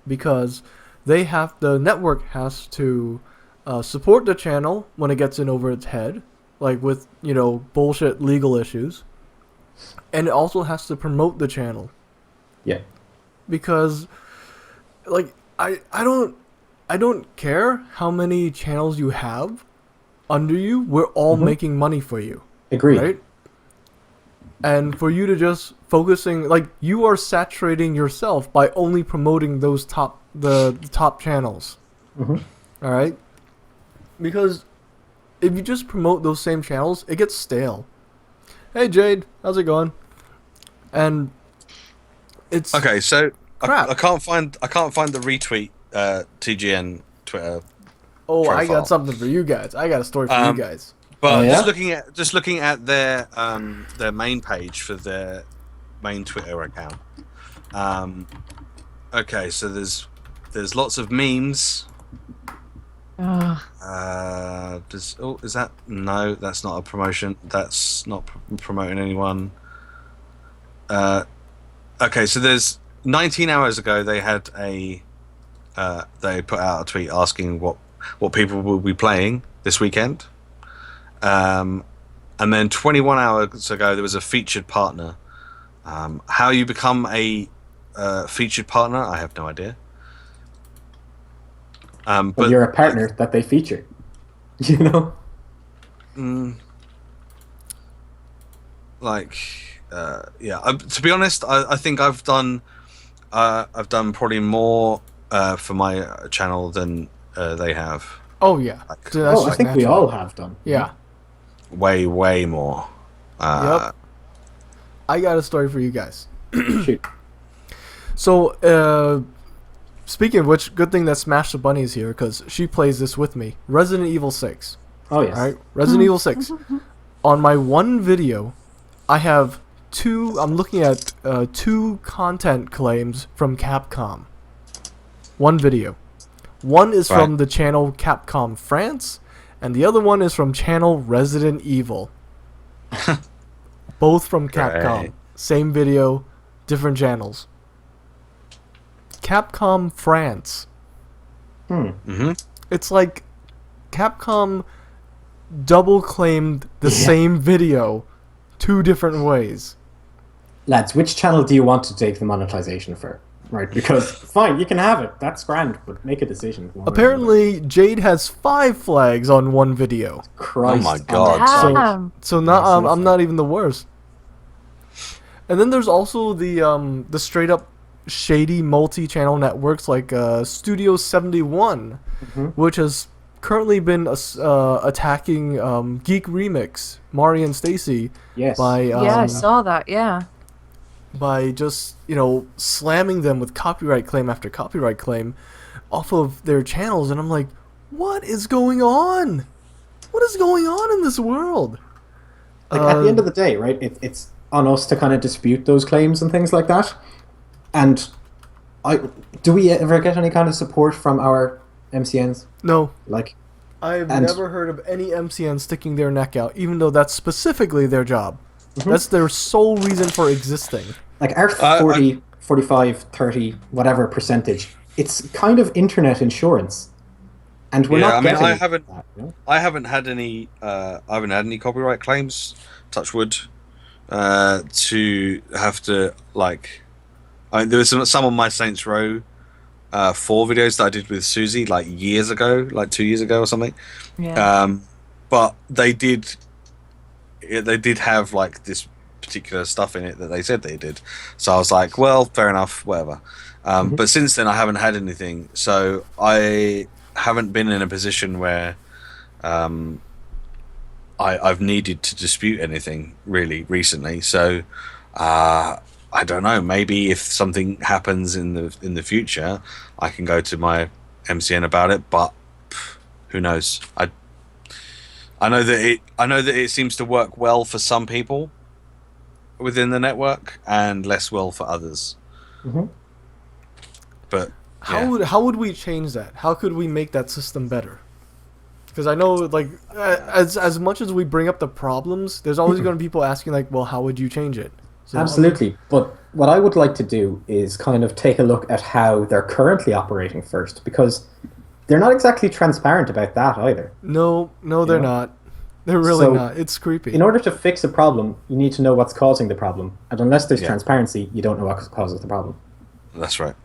because the network has to support the channel when it gets in over its head, like with, bullshit legal issues. And it also has to promote the channel. Yeah. Because, like, I don't care how many channels you have under you. We're all making money for you. Agreed. Right? And for you to just focusing, like, you are saturating yourself by only promoting those the top channels. All right? Because if you just promote those same channels, it gets stale. Hey Jade, how's it going? And it's okay. So crap. I can't find the retweet TGN Twitter. Oh, profile. I got something for you guys. I got a story for you guys. But just looking at their main page for their main Twitter account. Okay, so there's lots of memes. Is that no? That's not a promotion. That's not promoting anyone. Okay, so there's 19 hours ago they had they put out a tweet asking what people will be playing this weekend. And then 21 hours ago there was a featured partner. How you become a featured partner, I have no idea. But you're a partner that they feature, to be honest, I think I've done probably more for my channel than they have. Oh yeah, dude, I think natural. We all have done. Yeah, way more. Yep. I got a story for you guys. Shoot. So, speaking of which, good thing that Smash the Bunny is here because she plays this with me. Resident Evil 6. Oh yes. All right, Resident Evil 6. On my one video, I have I'm looking at 2 content claims from Capcom. One video. One is from the channel Capcom France, and the other one is from channel Resident Evil. Both from Capcom. Right. Same video, different channels. Capcom France. It's like Capcom double claimed the same video 2 different ways. Lads, which channel do you want to take the monetization for? Right, because fine, you can have it. That's grand, but make a decision. Apparently, Jade has 5 flags on one video. Christ! Oh my god! So not I'm not even the worst. And then there's also the straight up shady multi-channel networks like Studio 71, which has currently been attacking Geek Remix, Mari and Stacy. Yes. I saw that. Yeah. By just, slamming them with copyright claim after copyright claim off of their channels. And I'm like, what is going on? What is going on in this world? Like, at the end of the day, right, it's on us to kind of dispute those claims and things like that. And do we ever get any kind of support from our MCNs? No. Like, I've never heard of any MCN sticking their neck out, even though that's specifically their job. That's their sole reason for existing. Like our 40, 45, 30, whatever percentage, it's kind of internet insurance. And we're not getting I haven't had any copyright claims, touch wood, to have to, like, there was some on my Saints Row 4 videos that I did with Susie like years ago, like 2 years ago or something. Yeah. But they did have like this particular stuff in it that they said they did. So I was like, well, fair enough, whatever. But since then I haven't had anything. So I haven't been in a position where I've needed to dispute anything really recently. So I don't know. Maybe if something happens in the future, I can go to my MCN about it. But who knows? I know that it seems to work well for some people within the network and less well for others. But how would we change that? How could we make that system better? Because I know, like, as much as we bring up the problems, there's always going to be people asking, like, well, how would you change it? So absolutely. But what I would like to do is kind of take a look at how they're currently operating first, because they're not exactly transparent about that either. No, they're not. They're really not. It's creepy. In order to fix a problem, you need to know what's causing the problem. And unless there's transparency, you don't know what causes the problem. That's right.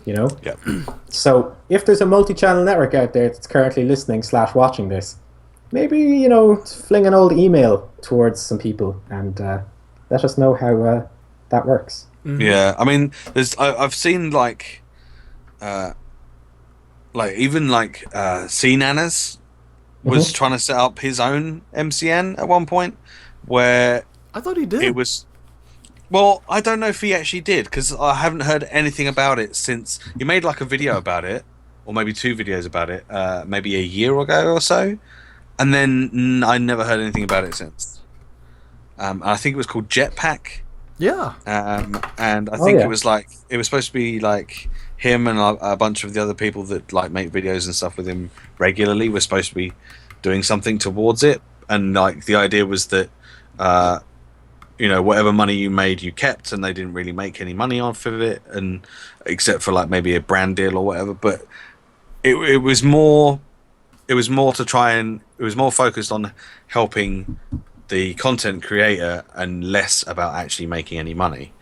You know? Yeah. So if there's a multi-channel network out there that's currently listening / watching this, maybe, you know, fling an old email towards some people and let us know how that works. Yeah, I mean, I've seen like even C Nanas was trying to set up his own MCN at one point, where I thought he did. It was. Well, I don't know if he actually did, because I haven't heard anything about it since he made like a video about it, or maybe 2 videos about it, maybe a year ago or so, and then I never heard anything about it since. I think it was called Jetpack. Yeah. And I think it was supposed to be like him and a bunch of the other people that like make videos and stuff with him regularly were supposed to be doing something towards it, and like the idea was that you know, whatever money you made you kept, and they didn't really make any money off of it, and except for like maybe a brand deal or whatever. But it was more to try and it was more focused on helping the content creator and less about actually making any money,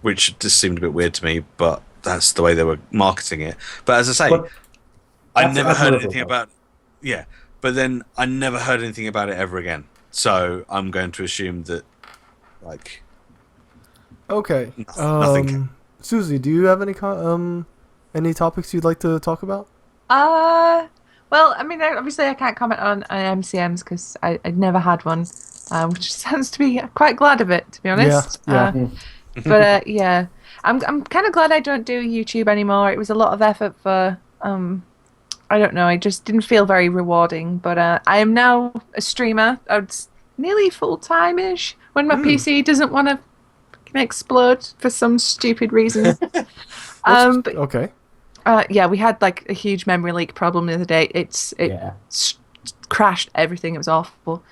which just seemed a bit weird to me, but that's the way they were marketing it. But as I say, I never heard anything about but then I never heard anything about it ever again. So I'm going to assume that, like, okay, nothing. Susie, do you have any topics you'd like to talk about? Well, I mean, obviously I can't comment on MCMs because I'd never had one, which sounds to be quite glad of it, to be honest. But yeah, I'm kind of glad I don't do YouTube anymore. It was a lot of effort for I don't know. I just didn't feel very rewarding. But I am now a streamer. It's nearly full-time-ish when my PC doesn't want to explode for some stupid reason. But, okay. Yeah, we had like a huge memory leak problem the other day. It crashed everything. It was awful.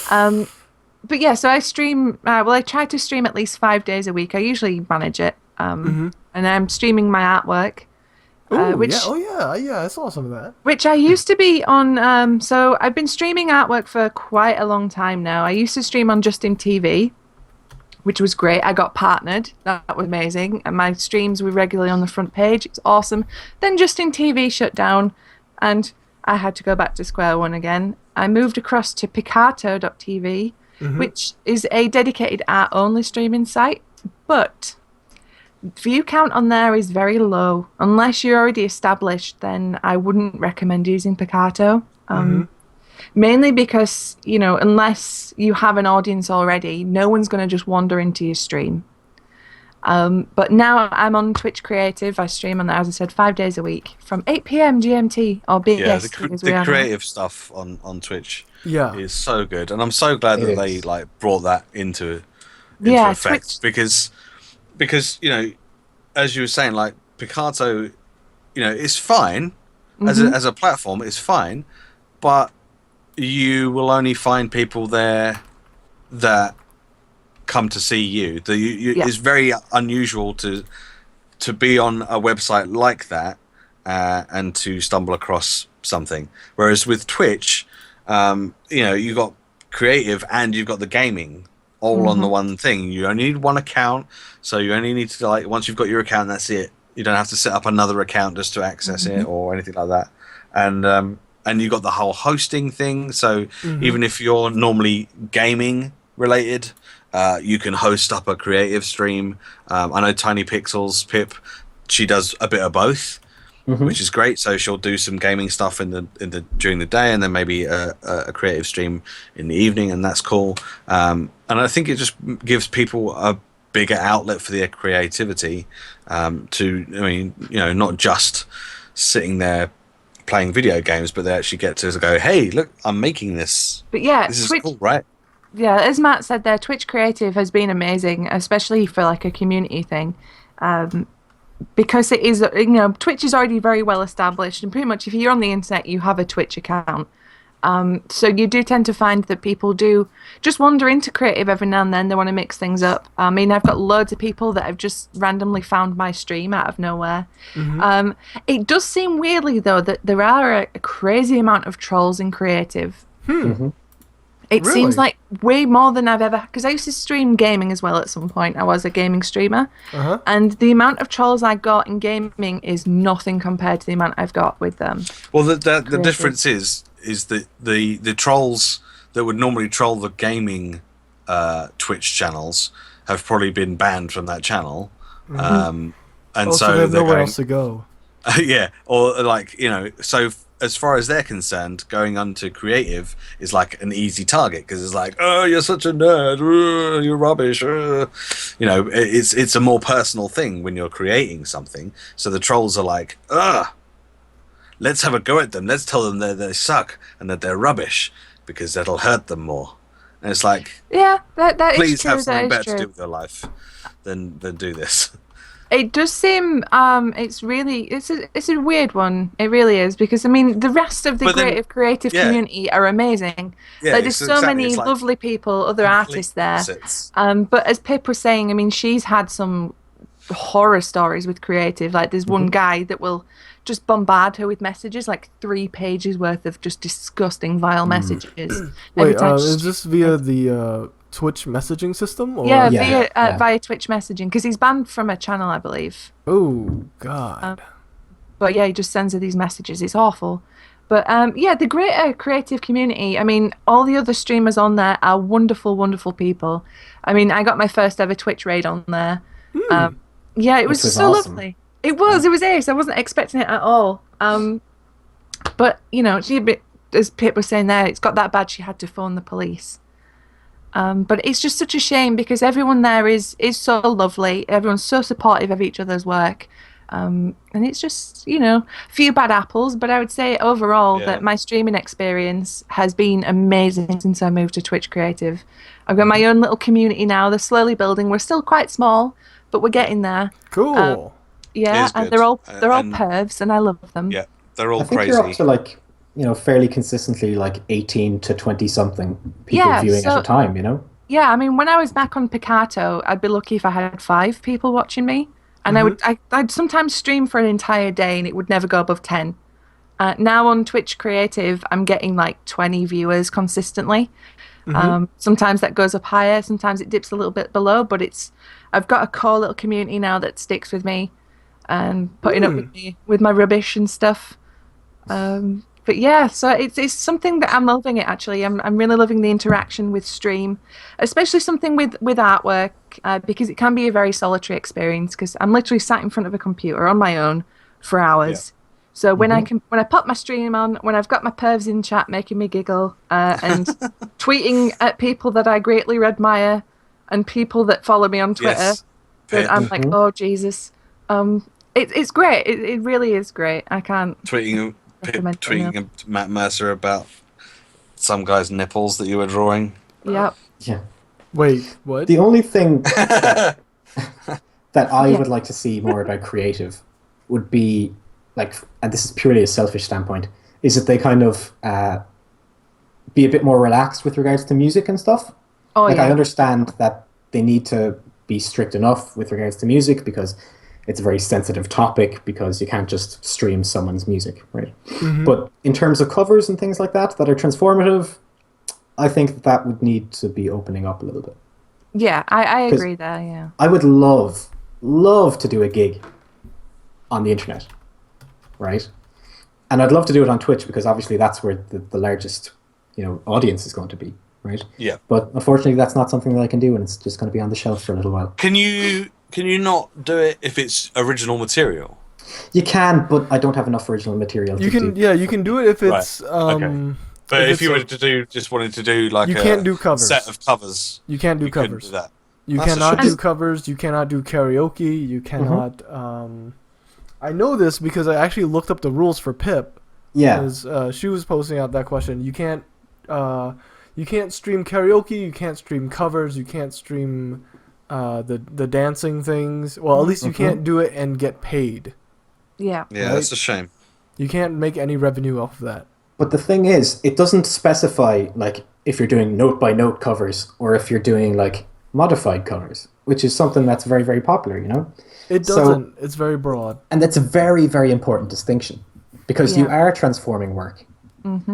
But yeah, so I stream. Well, I try to stream at least 5 days a week. I usually manage it. And I'm streaming my artwork. I saw some of that. Which I used to be on. So I've been streaming artwork for quite a long time now. I used to stream on Justin TV, which was great. I got partnered. That was amazing. And my streams were regularly on the front page. It was awesome. Then Justin TV shut down, and I had to go back to square one again. I moved across to Picato.tv, which is a dedicated art-only streaming site, but view count on there is very low. Unless you're already established, then I wouldn't recommend using Picato. Mainly because, you know, unless you have an audience already, no one's going to just wander into your stream. But now I'm on Twitch Creative. I stream on there, as I said, 5 days a week from 8 p.m. GMT or BST. The creative stuff on Twitch is so good, and I'm so glad that they brought that into effect because as you were saying, like Picato, it's fine as a platform, it's fine, but you will only find people there that come to see you. It's very unusual to be on a website like that and to stumble across something. Whereas with Twitch, you got creative and you've got the gaming all on the one thing. You only need one account, so you only need to once you've got your account, that's it. You don't have to set up another account just to access it or anything like that. And you got the whole hosting thing. So even if you're normally gaming related, you can host up a creative stream. I know Tiny Pixels Pip, she does a bit of both, which is great. So she'll do some gaming stuff during the day, and then maybe a creative stream in the evening, and that's cool. And I think it just gives people a bigger outlet for their creativity. Not just sitting there playing video games, but they actually get to go, hey, look, I'm making this. But yeah, this is cool, right? Yeah, as Matt said there, Twitch Creative has been amazing, especially for like a community thing. Because it is, Twitch is already very well established, and pretty much if you're on the internet, you have a Twitch account. So you do tend to find that people do just wander into creative every now and then. They want to mix things up. I mean, I've got loads of people that have just randomly found my stream out of nowhere. It does seem weirdly, though, that there are a crazy amount of trolls in creative. It seems like way more than I've ever... Because I used to stream gaming as well at some point. I was a gaming streamer. And the amount of trolls I got in gaming is nothing compared to the amount I've got with them. Well, the difference is that the trolls that would normally troll the gaming Twitch channels have probably been banned from that channel. And so they have nowhere else to go. Or so as far as they're concerned, going onto creative is like an easy target because it's like, oh, you're such a nerd, you're rubbish. It's a more personal thing when you're creating something. So the trolls are like, let's have a go at them. Let's tell them that they suck and that they're rubbish because that'll hurt them more. And it's like, that please is true. have something better to do with your life than do this. It does seem it's a weird one. It really is, because I mean the rest of the creative community are amazing. There's so many lovely people, other artists there. But as Pip was saying, I mean she's had some horror stories with creative. Like there's one guy that will just bombard her with messages, like 3 pages worth of just disgusting, vile messages. Wait, is this via the Twitch messaging system? Or? Via Twitch messaging, because he's banned from a channel, I believe. Oh, God. But yeah, he just sends her these messages. It's awful. But the greater creative community, I mean, all the other streamers on there are wonderful, wonderful people. I mean, I got my first ever Twitch raid on there. It was so awesome. Lovely. It was ace. I wasn't expecting it at all. But, as Pip was saying there, it's got that bad she had to phone the police. But it's just such a shame because everyone there is so lovely. Everyone's so supportive of each other's work. And it's just, a few bad apples. But I would say overall that my streaming experience has been amazing since I moved to Twitch Creative. I've got my own little community now. They're slowly building. We're still quite small, but we're getting there. Cool. And they're all pervs, and I love them. Yeah, they're all crazy. I think you're up to fairly consistently 18 to 20 something people viewing at a time, Yeah, I mean, when I was back on Picato, I'd be lucky if I had 5 people watching me. And I'd sometimes stream for an entire day and it would never go above 10. Now on Twitch Creative, I'm getting 20 viewers consistently. Sometimes that goes up higher, sometimes it dips a little bit below, but I've got a core little community now that sticks with me and putting up with me with my rubbish and stuff. But yeah, so it's something that I'm loving it actually. I'm really loving the interaction with stream, especially something with artwork, because it can be a very solitary experience because I'm literally sat in front of a computer on my own for hours. Yeah. So when I pop my stream on, when I've got my pervs in chat making me giggle and tweeting at people that I greatly admire and people that follow me on Twitter, that I'm like, oh Jesus. It's great. It really is great. I can't tweeting Matt Mercer about some guy's nipples that you were drawing. Yep. Yeah. Wait, what? The only thing that I would like to see more about creative would be like, and this is purely a selfish standpoint, is that they kind of be a bit more relaxed with regards to music and stuff. Oh, like yeah. I understand that they need to be strict enough with regards to music because it's a very sensitive topic, because you can't just stream someone's music, right? Mm-hmm. But in terms of covers and things like that are transformative, I think that would need to be opening up a little bit. Yeah, I agree there, yeah. I would love to do a gig on the internet, right? And I'd love to do it on Twitch, because obviously that's where the largest, audience is going to be, right? Yeah. But unfortunately, that's not something that I can do, and it's just going to be on the shelf for a little while. Can you not do it if it's original material? You can, but I don't have enough original material. You can do it if it's okay. But if you wanted to do like you can't do covers. Set of covers. You can't do covers. Do that. You cannot do covers. You cannot do karaoke. You cannot. I know this because I actually looked up the rules for Pip. Yeah. Because she was posting out that question. You can't stream karaoke. You can't stream covers. You can't stream the dancing things. Well, at least you can't do it and get paid. Yeah. Yeah, right? That's a shame. You can't make any revenue off of that. But the thing is, it doesn't specify like if you're doing note-by-note covers or if you're doing like modified covers, which is something that's very, very popular, It doesn't. It's very broad. And that's a very, very important distinction, because you are transforming work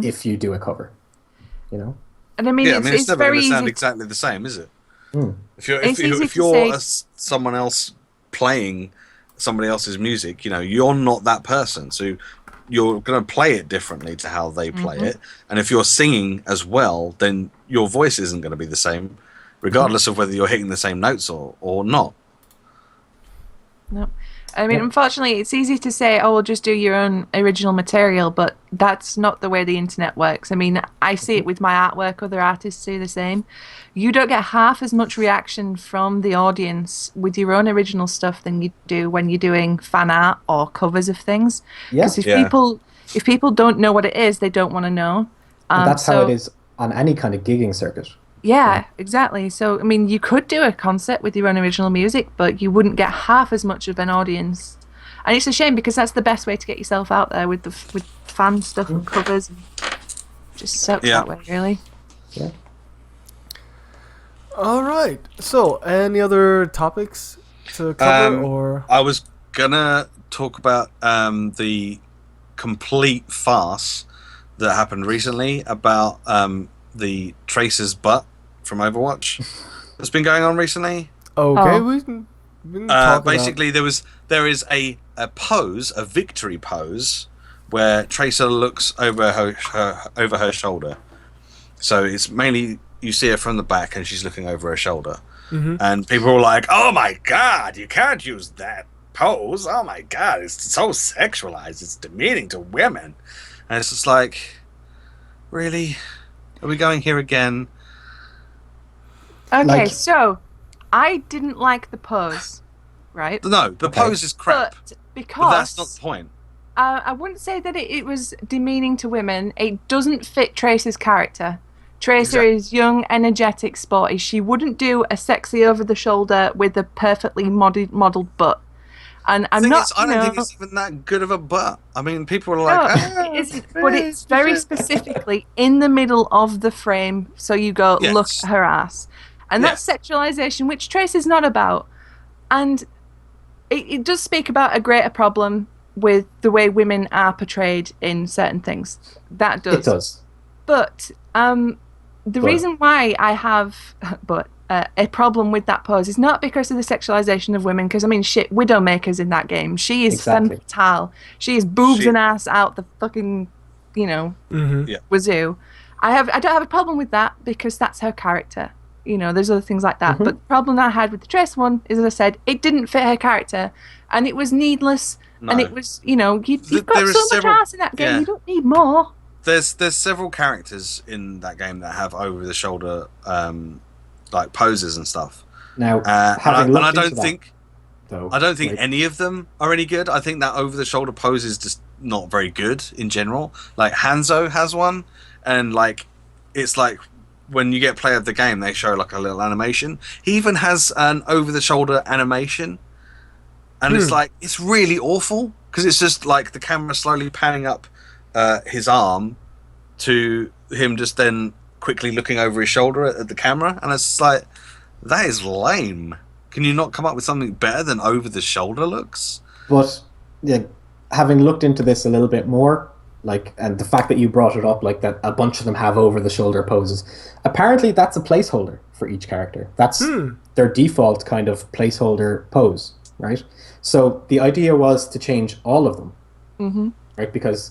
if you do a cover, And I mean, it's never very going to sound easy. Exactly the same, is it? Mm. If you're someone else playing somebody else's music, you're not that person, so you're going to play it differently to how they play it. And if you're singing as well, then your voice isn't going to be the same, regardless of whether you're hitting the same notes or not. No. I mean, unfortunately, it's easy to say, oh, well, just do your own original material, but that's not the way the internet works. I mean, I see it with my artwork, other artists do the same. You don't get half as much reaction from the audience with your own original stuff than you do when you're doing fan art or covers of things. Because if people don't know what it is, they don't want to know. That's how it is on any kind of gigging circuit. Yeah, exactly. So, I mean, you could do a concert with your own original music, but you wouldn't get half as much of an audience. And it's a shame, because that's the best way to get yourself out there with fan stuff and covers. And just sucks that way, really. Yeah. All right. So, any other topics to cover? Or I was gonna talk about the complete farce that happened recently about the Tracer's butt from Overwatch that's been going on recently. Okay, we can talk basically there is a pose, a victory pose, where Tracer looks over her shoulder. So it's mainly you see her from the back and she's looking over her shoulder. And people are like, "Oh my god, you can't use that pose! Oh my god, it's so sexualized. It's demeaning to women." And it's just like, really? Are we going here again? Okay, so I didn't like the pose, right? No, the pose is crap. But that's not the point. I wouldn't say that it was demeaning to women. It doesn't fit Tracer's character. Tracer is young, energetic, sporty. She wouldn't do a sexy over-the-shoulder with a perfectly modelled butt. And I don't think it's even that good of a butt. I mean, people are like, it isn't, but it's very specifically in the middle of the frame, so you go, look at her ass. And that's sexualization, which Tracer's not about. And it does speak about a greater problem with the way women are portrayed in certain things. That does. It does. But the reason why I have a problem with that pose is not because of the sexualization of women, because I mean, shit, Widowmaker's in that game. She is femme fatale. She is boobs and ass out the fucking, wazoo. I don't have a problem with that because that's her character. There's other things like that. But the problem I had with the Trace one is, as I said, it didn't fit her character, and it was needless. No. And it was, you've got so much ass in that game. You don't need more. There's several characters in that game that have over the shoulder like poses and stuff. Now, I don't think though. I don't think any of them are any good. I think that over-the-shoulder pose is just not very good in general. Like Hanzo has one, and like it's like when you get play of the game, they show like a little animation. He even has an over-the-shoulder animation, and it's like it's really awful because it's just like the camera slowly panning up his arm to him just then quickly looking over his shoulder at the camera, and it's like, that is lame. Can you not come up with something better than over the shoulder looks? But yeah, having looked into this a little bit more, like, and the fact that you brought it up, like that a bunch of them have over the shoulder poses, apparently that's a placeholder for each character. That's their default kind of placeholder pose, right? So the idea was to change all of them, right? Because,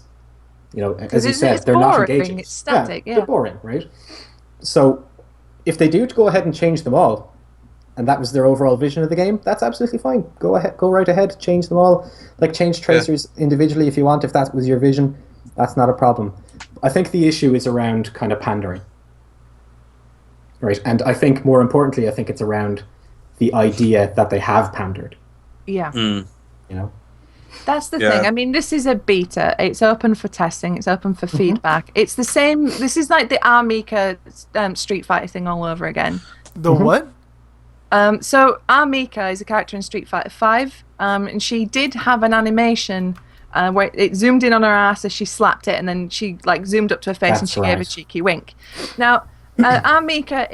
you know, as you said, they're not engaging. It's static, they're boring, right? So if they do go ahead and change them all, and that was their overall vision of the game, that's absolutely fine. Go ahead, go right ahead, change them all. Like, change tracers individually if you want, if that was your vision. That's not a problem. I think the issue is around kind of pandering, right? And I think more importantly, I think it's around the idea that they have pandered. Yeah. You know? That's the thing. I mean, this is a beta. It's open for testing. It's open for feedback. It's the same. This is like the Armika Street Fighter thing all over again. The what? So Armika is a character in Street Fighter 5, and she did have an animation where it zoomed in on her ass as she slapped it, and then she like zoomed up to her face and she gave a cheeky wink. Now, Armika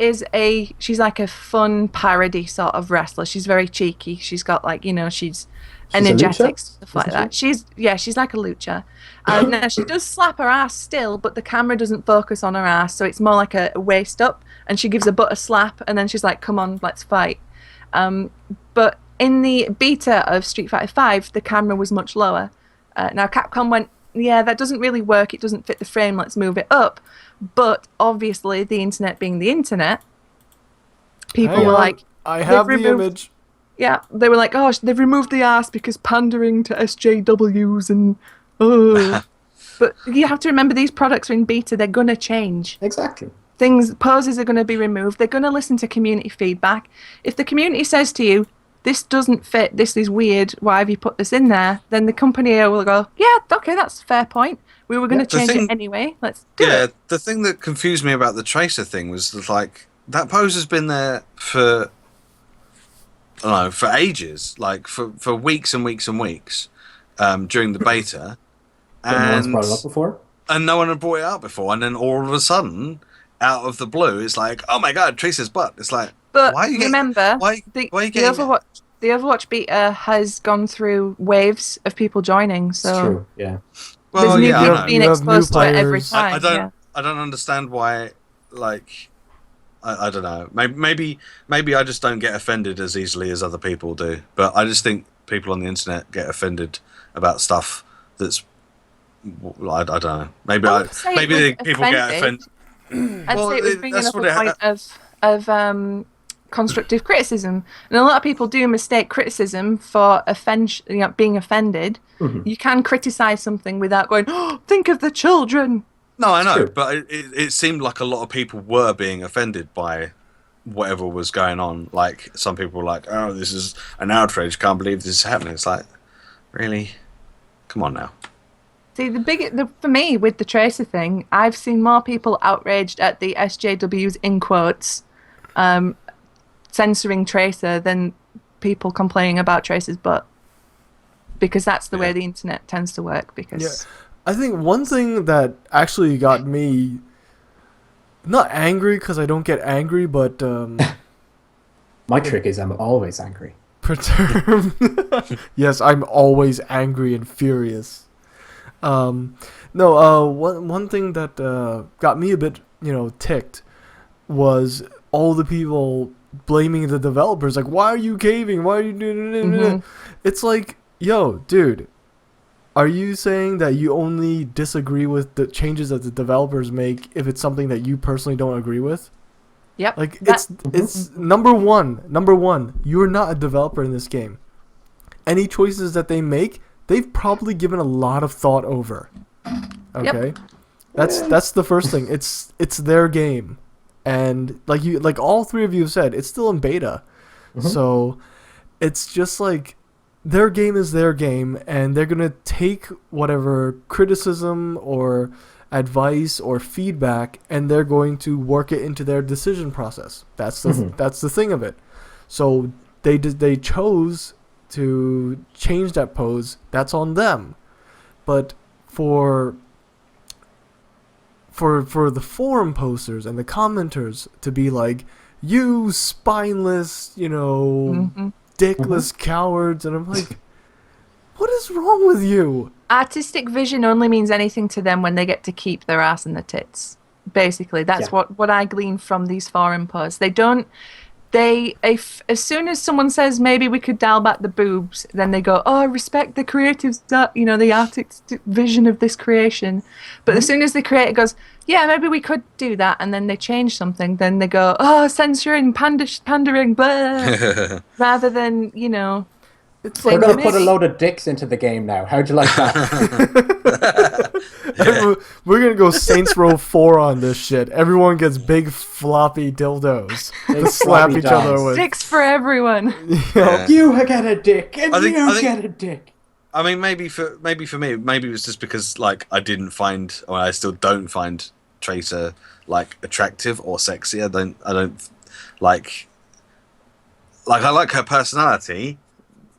she's like a fun parody sort of wrestler. She's very cheeky. She's got like, you know, she's energetic, stuff like that. She's like a lucha. Now she does slap her ass still, but the camera doesn't focus on her ass, so it's more like a waist up, and she gives a butt a slap, and then she's like, "Come on, let's fight." But in the beta of Street Fighter 5, the camera was much lower. Now Capcom went, "Yeah, that doesn't really work. It doesn't fit the frame. Let's move it up." But obviously, the internet being the internet, people were like, "I have the image." Yeah, they were like, "Oh, they've removed the ass because pandering to SJWs and." But you have to remember, these products are in beta. They're gonna change. Exactly. Poses are gonna be removed. They're gonna listen to community feedback. If the community says to you, "This doesn't fit. This is weird. Why have you put this in there?" Then the company will go, "Yeah, okay, that's a fair point. We were gonna change it anyway. Let's do it." Yeah, the thing that confused me about the tracer thing was that, like, that pose has been there for, I don't know, for ages, like for weeks and weeks and weeks during the beta. And no one's brought it up before? And no one had brought it up before. And then all of a sudden, out of the blue, it's like, "Oh my god, Tracer's butt." It's like, but why are you remember, why are you getting... the Overwatch beta has gone through waves of people joining. So it's true, yeah. Well, there's new people being exposed to it every time. I don't understand why, like... I don't know. Maybe I just don't get offended as easily as other people do. But I just think people on the internet get offended about stuff that's, I don't know. Maybe people get offended. I'd say it was bringing up a point of constructive criticism, and a lot of people do mistake criticism for being offended. You can criticize something without going, "Oh, think of the children." No, I know, but it seemed like a lot of people were being offended by whatever was going on. Like, some people were like, "Oh, this is an outrage, can't believe this is happening." It's like, really? Come on now. See, for me, with the Tracer thing, I've seen more people outraged at the SJWs, in quotes, censoring Tracer than people complaining about Tracer's butt. Because that's the way the internet tends to work. Because I think one thing that actually got me not angry, because I don't get angry, but my trick is I'm always angry. Yes, I'm always angry and furious. One thing that got me a bit, ticked was all the people blaming the developers. Like, why are you caving? Why are you doing? It's like, yo, dude. Are you saying that you only disagree with the changes that the developers make if it's something that you personally don't agree with? Yep. Like, it's number one, you're not a developer in this game. Any choices that they make, they've probably given a lot of thought over. Okay? Yep. That's the first thing. It's their game. And like all three of you have said, it's still in beta. So it's just like their game is their game, and they're gonna take whatever criticism or advice or feedback, and they're going to work it into their decision process. That's the thing of it. So they chose to change that pose. That's on them. But for the forum posters and the commenters to be like, you spineless, dickless cowards, and I'm like, what is wrong with you? Artistic vision only means anything to them when they get to keep their ass and their tits. Basically, that's what I glean from these forum posts. As soon as someone says maybe we could dial back the boobs, then they go, oh, respect the creative's, the artistic vision of this creation. But as soon as the creator goes, yeah, maybe we could do that, and then they change something, then they go, oh, censoring, pandering, blah. Rather than, We're going to put a load of dicks into the game now. How'd you like that? We're going to go Saints Row 4 on this shit. Everyone gets big floppy dildos to slap each other with. Dicks for everyone. Yeah. You get a dick, and you get a dick. I mean, maybe for me, maybe it was just because I didn't find, or I still don't find Tracer attractive or sexy. I don't like I like her personality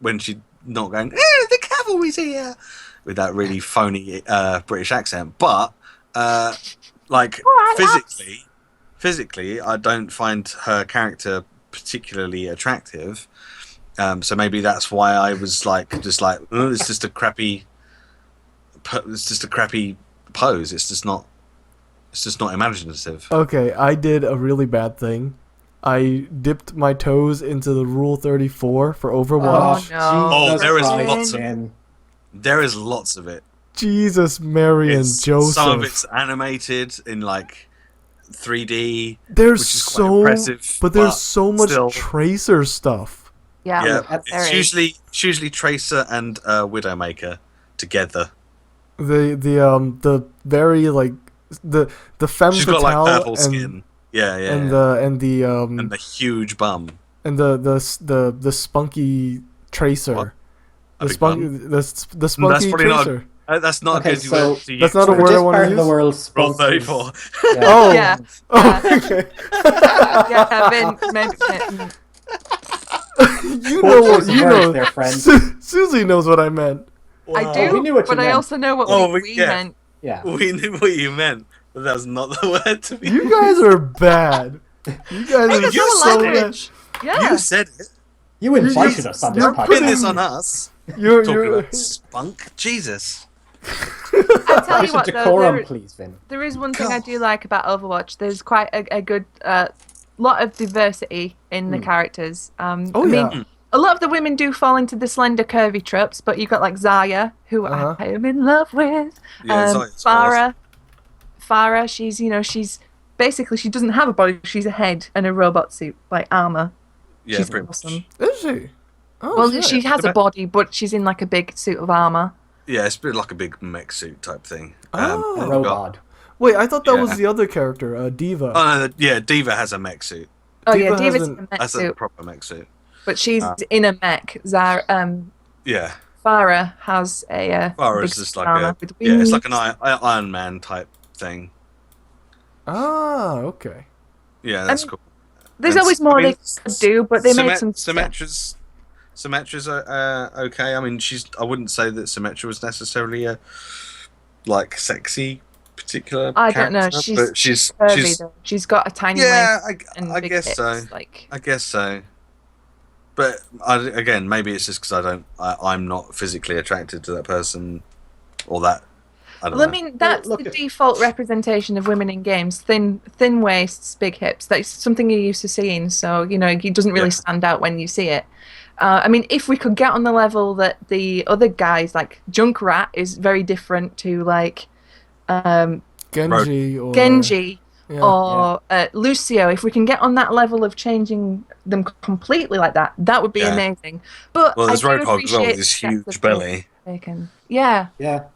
when she's not going, the cavalry's here, with that really phony British accent. But physically, I don't find her character particularly attractive. So maybe that's why I was it's just a crappy pose. It's just not imaginative. Okay, I did a really bad thing. I dipped my toes into the Rule 34 for Overwatch. Oh, no. There is lots of it. Jesus, Mary, and Joseph. Some of it's animated in 3D. There's which is quite impressive, but there's so much Tracer stuff. Yeah, it's usually Tracer and Widowmaker together. The very the femme She's fatale got purple skin. And the huge bum. And the spunky Tracer. The spunky Tracer. That's not okay, good. So that's not a word I want to use. The world's Rule 34. Yeah. Oh. Yeah. Okay. You know. There, friend. Susie knows what I meant. Wow. I do, but I also know what we meant. Yeah. We knew what you meant, but that was not the word to be. You guys are bad. You guys are so bad. Yeah. You said it. You invited us on this podcast. Putting this on us. You're talking about spunk. Jesus. I tell you what, decorum, please, Vin. There is one thing I do like about Overwatch. There's quite a good lot of diversity in the characters. I mean, a lot of the women do fall into the slender, curvy tropes, but you've got Zaya, who I am in love with. Farah, she's basically, she doesn't have a body. She's a head and a robot suit, armor. Yeah, she's pretty awesome. Is she? Oh, well, she has a body, but she's in a big suit of armor. Yeah, it's a bit like a big mech suit type thing. A robot. Wait, I thought that was the other character, Diva. Oh, no, yeah, Diva has a mech suit. Oh, Diva's in a mech That's suit. a proper mech suit. But she's in a mech. Yeah. Farah has a Farah's just it's like an Iron Man type thing. Ah, okay. Yeah, that's cool. There's always more they could do, but they made some Symmetra's okay. I mean, I wouldn't say that Symmetra was necessarily a sexy particular I character. don't know. She's curvy, though. She's got a tiny waist. I guess so. I guess so. But again, maybe it's just because I'm not physically attracted to that person, or that. I mean, that's the default representation of women in games: thin waists, big hips. That's something you're used to seeing. So it doesn't really stand out when you see it. I mean, if we could get on the level that the other guys, like Junkrat, is very different to Genji or Lucio, if we can get on that level of changing them completely like that, that would be amazing. But there's Roadhog as well with his huge belly. Yeah,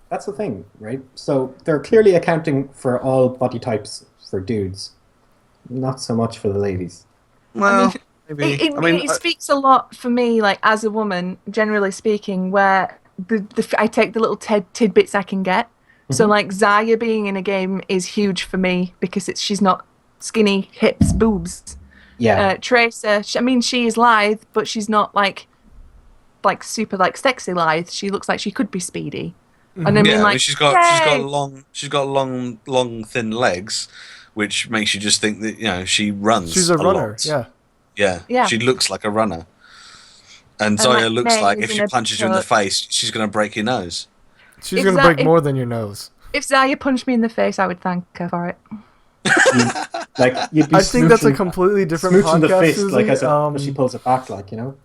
that's the thing, right? So they're clearly accounting for all body types for dudes, not so much for the ladies. Well, maybe. It speaks a lot for me, like as a woman, generally speaking, where I take the little tidbits I can get. So like Zaya being in a game is huge for me because she's not skinny, hips, boobs. Yeah. Tracer, she is lithe, but she's not like super like sexy lithe. She looks like she could be speedy. And she's got long thin legs, which makes you just think that she runs. She's a runner. Lot. Yeah. She looks like a runner. And Zaya looks like if she punches you in the face, she's going to break your nose. She's going to break more than your nose. If Zaya punched me in the face, I would thank her for it. You'd be I think that's a completely different podcast. The fist, Susie. like as she pulls it back, like that's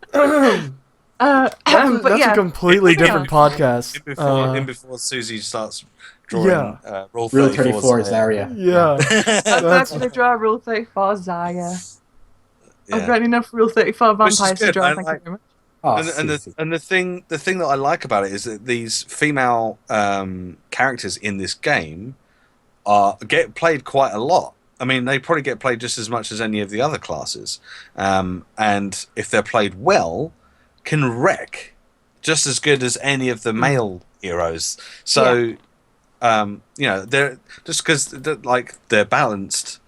a completely different podcast. Before Susie starts drawing Rule 34 Zarya. Yeah. I'm going to draw Rule 34 Zaya. I've got enough Rule 34 vampires to draw. Thank you very much. Oh, and the thing that I like about it is that these female characters in this game get played quite a lot. I mean, they probably get played just as much as any of the other classes, and if they're played well, can wreck just as good as any of the male heroes. So, they're just because they're balanced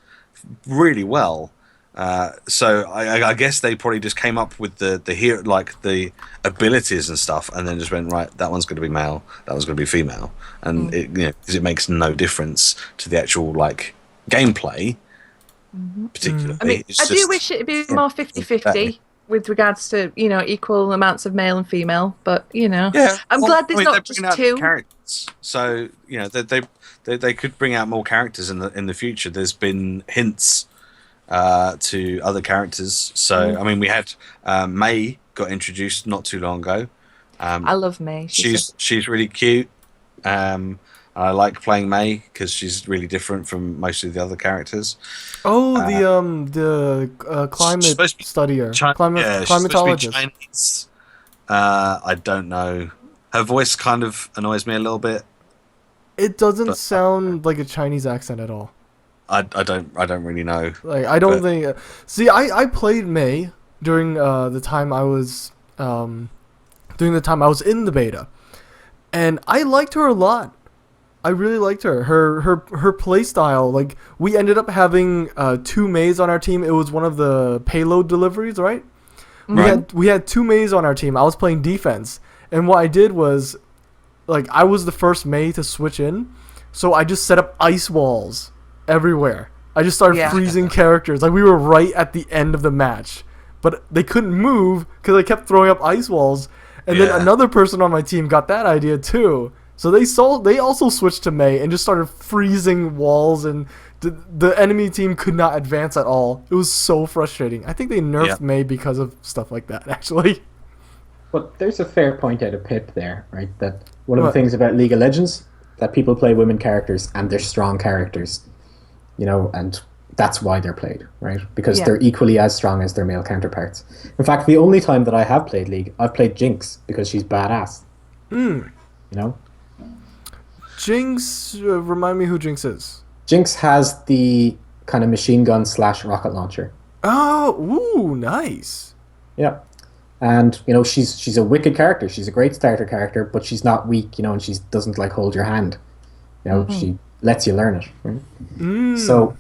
really well. So I guess they probably just came up with the hero, like the abilities and stuff, and then just went, right, that one's going to be male, that one's going to be female, and because it makes no difference to the actual gameplay, particularly. I mean, I do wish it'd be more 50-50 with regards to equal amounts of male and female, but I'm glad there's not just two characters. So they could bring out more characters in the future. There's been hints to other characters. So I mean, we had May got introduced not too long ago. I love May. She's really cute. I like playing May because she's really different from most of the other characters. Oh, the climate studier, climatologist. Chinese. I don't know. Her voice kind of annoys me a little bit. It doesn't sound like a Chinese accent at all. I don't really know. I don't think. See, I played May during the time I was in the beta, and I liked her a lot. I really liked her. Her play style. We ended up having 2 Mays on our team. It was one of the payload deliveries, right? We had 2 Mays on our team. I was playing defense, and what I did was, I was the first May to switch in, so I just set up ice walls everywhere. I just started freezing characters. We were right at the end of the match, but they couldn't move because I kept throwing up ice walls. And then another person on my team got that idea too. So they also switched to May and just started freezing walls, and the enemy team could not advance at all. It was so frustrating. I think they nerfed May because of stuff like that, actually. But there's a fair point out of Pip there, right? That one of the things about League of Legends, that people play women characters and they're strong characters, and that's why they're played, right? Because they're equally as strong as their male counterparts. In fact, the only time that I have played League, I've played Jinx because she's badass. Jinx, remind me who Jinx is. Jinx has the kind of machine gun / rocket launcher. Oh, ooh, nice. Yeah. And, she's a wicked character. She's a great starter character, but she's not weak, and she doesn't, hold your hand. She lets you learn it. Right? So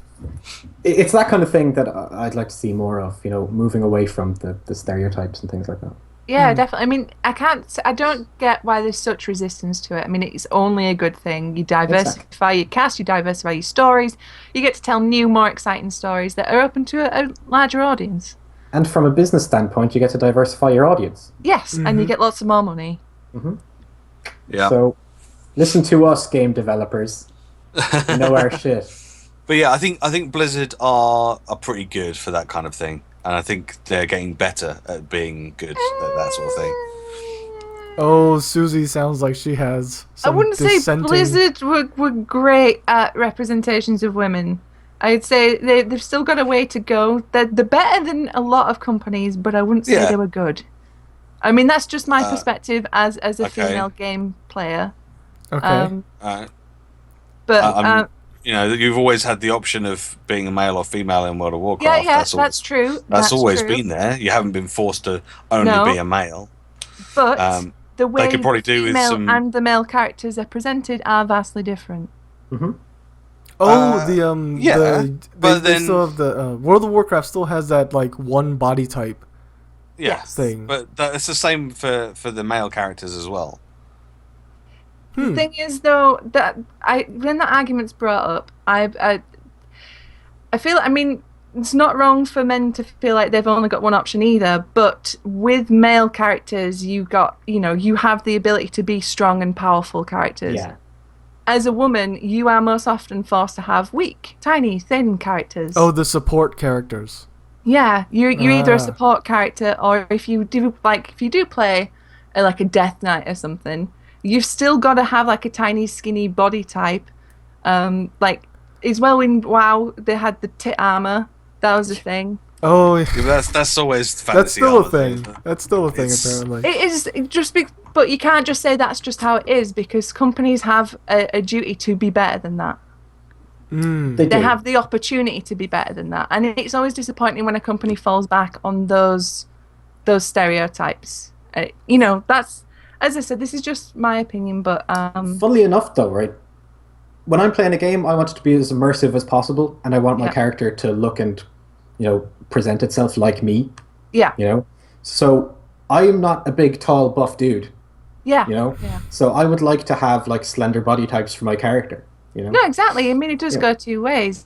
it's that kind of thing that I'd like to see more of, moving away from the stereotypes and things like that. Yeah, definitely. I mean, I don't get why there's such resistance to it. I mean, it's only a good thing. You diversify your cast, you diversify your stories, you get to tell new, more exciting stories that are open to a larger audience. And from a business standpoint, you get to diversify your audience. Yes, and you get lots of more money. Yeah. So, listen to us, game developers. We know our shit. But yeah, I think Blizzard are pretty good for that kind of thing. And I think they're getting better at being good at that sort of thing. Oh, Susie sounds like she has some I wouldn't say Blizzard were great at representations of women. I'd say they've still got a way to go. They're better than a lot of companies, but I wouldn't say they were good. I mean, that's just my perspective as a female game player. Okay. Alright. But You know, you've always had the option of being a male or female in World of Warcraft. Yeah, that's true. That's always been there. You haven't been forced to only be a male. But the way they could probably do the with female and the male characters are presented are vastly different. Mm-hmm. Oh, but they still have the World of Warcraft still has that like one body type. Thing. But it's the same for the male characters as well. The thing is, though, that when that argument's brought up, I feel. I mean, it's not wrong for men to feel like they've only got one option either. But with male characters, you have the ability to be strong and powerful characters. Yeah. As a woman, you are most often forced to have weak, tiny, thin characters. Oh, the support characters. Yeah, you're either a support character, or if you do play like a Death Knight or something, you've still got to have like a tiny, skinny body type. Like as well in WoW, they had the tit armor. That was a thing. Oh, yeah. That's always fantasy. That's still a thing. That's still a thing, apparently. It is but you can't just say that's just how it is, because companies have a duty to be better than that. They have the opportunity to be better than that, and it's always disappointing when a company falls back on those stereotypes. That's, as I said, this is just my opinion, but funnily enough, though, right? When I'm playing a game, I want it to be as immersive as possible, and I want my character to look and present itself like me. Yeah. So I am not a big, tall, buff dude. Yeah. Yeah. So I would like to have like slender body types for my character. No, exactly. I mean, it does go two ways.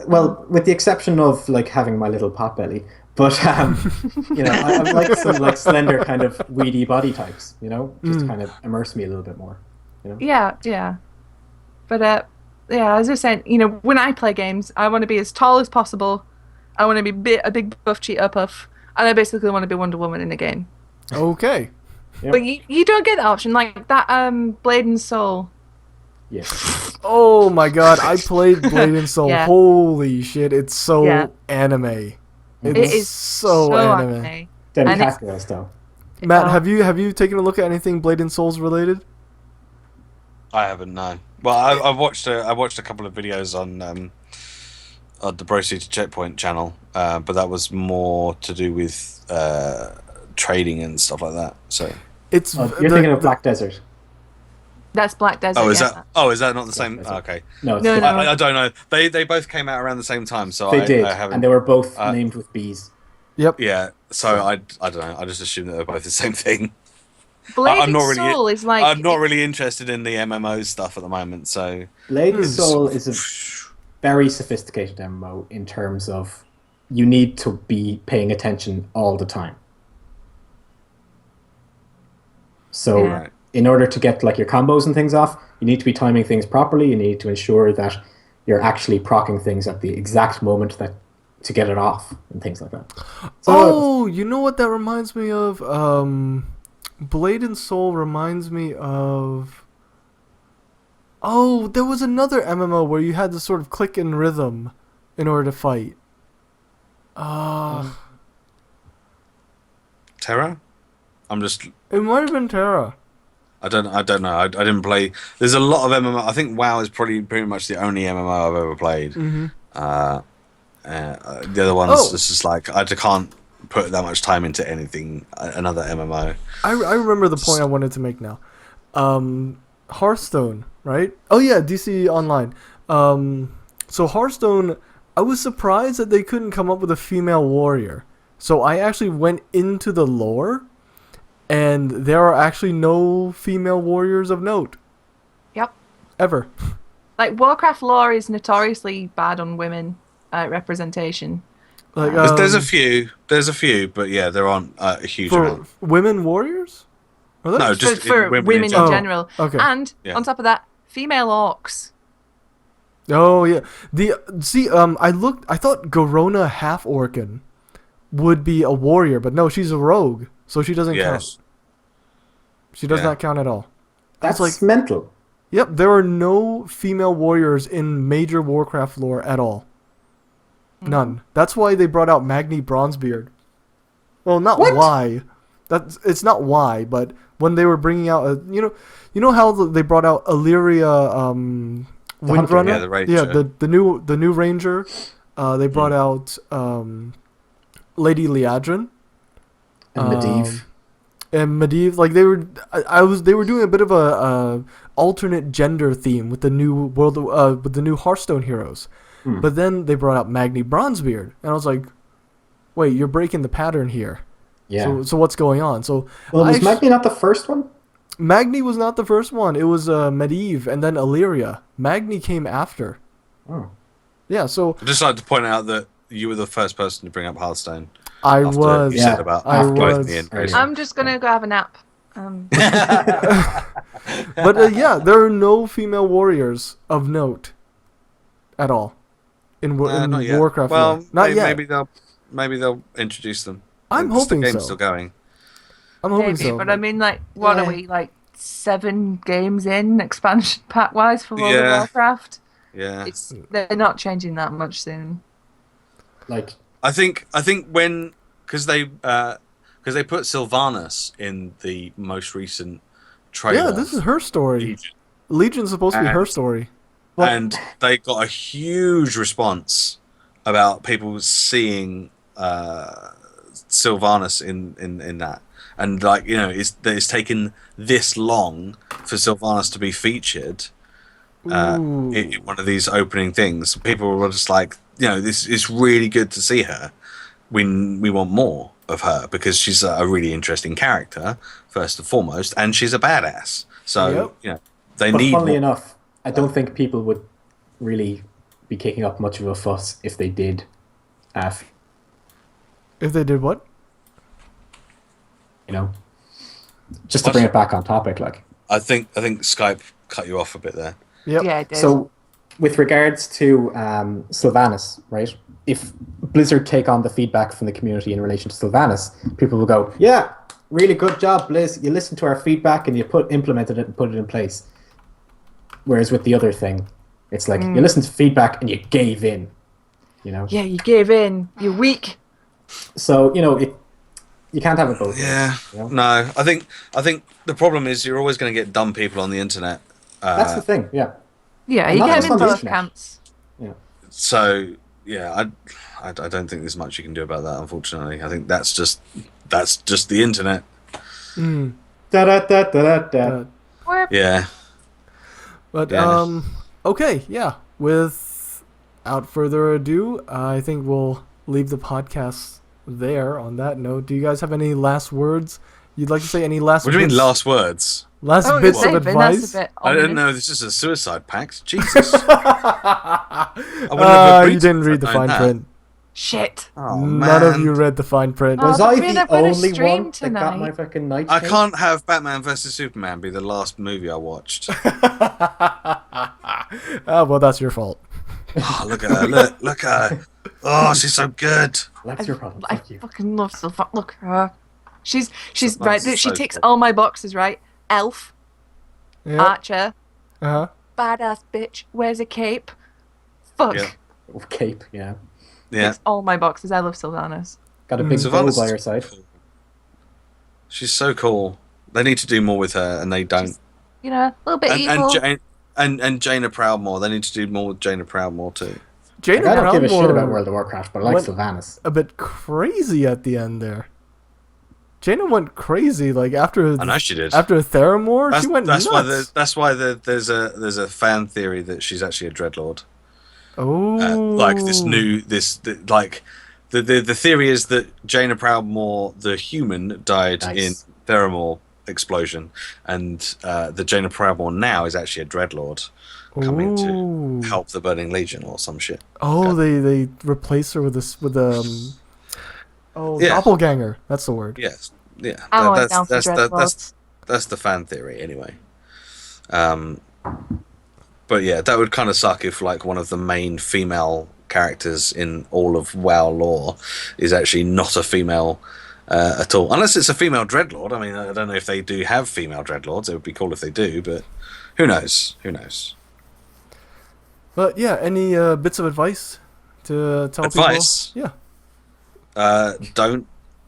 Well, with the exception of like having my little pot belly, but I like some like slender kind of weedy body types. Just kind of immerse me a little bit more. Yeah. But as I said, when I play games, I want to be as tall as possible. I want to be a big buff cheetah puff, and I basically want to be Wonder Woman in the game. Okay. Yep. But you don't get that option, like that Blade and Soul. Yeah. Oh my god, I played Blade and Soul. Holy shit, it's so anime. It is so anime. Then Catgirls, though. Matt, have you taken a look at anything Blade and Souls related? I haven't, no. Well, I watched a couple of videos on the Broceed Checkpoint channel, but that was more to do with trading and stuff like that. So you're thinking of Black Desert. That's Black Desert. Oh, is that not the same? Oh, okay. No. I don't know. They both came out around the same time, so they did, I haven't. And they were both named with bees. Yep. Yeah. So I don't know. I just assumed that they're both the same thing. Blade and Soul is like. I'm not really interested in the MMO stuff at the moment. So Blade and Soul is a very sophisticated MMO in terms of you need to be paying attention all the time. So in order to get like your combos and things off, you need to be timing things properly. You need to ensure that you're actually proccing things at the exact moment to get it off and things like that. So, you know what that reminds me of? Blade and Soul reminds me of... Oh, there was another MMO where you had to sort of click in rhythm in order to fight. Terra? It might have been Terra. I don't know. I didn't play. There's a lot of MMO. I think WoW is probably pretty much the only MMO I've ever played. Mm-hmm. The other ones, it's just like I just can't put that much time into anything. Another MMO. I remember the point I wanted to make now. Hearthstone, right? Oh yeah, DC Online. So Hearthstone, I was surprised that they couldn't come up with a female warrior. So I actually went into the lore, and there are actually no female warriors of note. Yep. Ever. Like, Warcraft lore is notoriously bad on women representation. Like, there's a few, but yeah, there aren't a huge amount. Women warriors? No, just for women in general. Okay. And on top of that, female orcs. Oh yeah. I thought Garona Half-Orcan would be a warrior, but no, she's a rogue, so she doesn't count. She does not count at all. That's like mental. Yep, there are no female warriors in major Warcraft lore at all. None. That's why they brought out Magni Bronzebeard. Well, not why. It's not why, but when they were bringing out you know how they brought out Illyria Windrunner. Yeah, the Ranger. Yeah, the new Ranger. They brought out Lady Liadrin. And Medivh. And Medivh, like they were doing a bit of a alternate gender theme with the new with the new Hearthstone heroes. But then they brought out Magni Bronzebeard, and I was like, wait, you're breaking the pattern here. Yeah. So what's going on? So was Magni not the first one? Magni was not the first one. It was Medivh and then Illyria. Magni came after. Oh. Yeah, so I'd just like to point out that you were the first person to bring up Hearthstone. I was. You said about both me and Grayson. I'm just gonna go have a nap. But yeah, there are no female warriors of note at all in not yet. Warcraft. Well, not yet. Maybe they'll introduce them. I'm hoping the game's so. still going. I'm hoping Maybe, so. but I mean, like, what are we, like 7 games in expansion pack wise for World of Warcraft? Yeah. They're not changing that much soon. Like, I think when because they put Sylvanas in the most recent trailer. Yeah, this is her story. Legion's supposed to be her story. And they got a huge response about people seeing Sylvanas in that. And like, you know, it's taken this long for Sylvanas to be featured in one of these opening things. People were just like, you know, this is really good to see her. We want more of her because she's a really interesting character, first and foremost, and she's a badass. So, you know, they need. Funnily enough, I don't think people would really be kicking up much of a fuss if they did. If they did what? You know, just to bring it back on topic, like. I think Skype cut you off a bit there. Yep. Yeah, it did. So, with regards to Sylvanas, right? If Blizzard take on the feedback from the community in relation to Sylvanas, people will go, "Yeah, really good job, Blizz. You listened to our feedback and you implemented it and put it in place." Whereas with the other thing, it's like you listened to feedback and you gave in. You know? Yeah, you gave in. You're weak. So you know you can't have it both ways. Yeah. You know? No, I think the problem is you're always going to get dumb people on the internet. That's the thing. Yeah. Yeah, And you not get just them in on the both internet. camps. Yeah. So yeah, I don't think there's much you can do about that. Unfortunately, I think that's just the internet. Da da da da da. Yeah. But okay, yeah. Without further ado, I think we'll leave the podcast there. On that note, do you guys have any last words you'd like to say? Any last? What do you mean last words? Last bits of advice? I didn't know this is a suicide pact. Jesus. I wouldn't have agreed you didn't to read the fine print. Shit. Oh, None of you read the fine print. Was but I we're the gonna only stream one that got my fucking night I change? can't have Batman vs Superman be the last movie I watched. Well, that's your fault. Oh, look at her. Look at her. Oh, she's so good. That's your problem. I Fuck you. fucking love Sylvanas. Look at her. She's right. Sylvanas is She so ticks cool. all my boxes, right? Elf, Yeah. archer, Uh-huh. badass bitch, wears a cape. Fuck. Yeah. Cape, yeah. Yeah. Ticks all my boxes. I love Sylvanas. Got a big bow Sylvanas by is her side. cool. She's so cool. They need to do more with her, and they don't. You know, a little bit evil. And Jaina Proudmoore. They need to do more with Jaina Proudmoore too. Jaina Like, I don't give a shit about Proudmoore World of Warcraft, but I like went Sylvanas. a bit crazy at the end there. Jaina went crazy, like after. I know she did. After Theramore, she went nuts. That's why there's a fan theory that she's actually a dreadlord. Oh. Like the theory is that Jaina Proudmoore, the human, died in Theramore explosion, and the Jaina Proudmoore now is actually a dreadlord coming to help the Burning Legion or some shit. Oh, they replace her with doppelganger. That's the word. Yes, yeah. I'm down for That's the fan theory anyway. But yeah, that would kind of suck if like one of the main female characters in all of WoW lore is actually not a female at all. Unless it's a female dreadlord. I mean, I don't know if they do have female dreadlords. It would be cool if they do, but who knows? Who knows? But yeah, any bits of advice to tell Advice? people? Yeah. Don't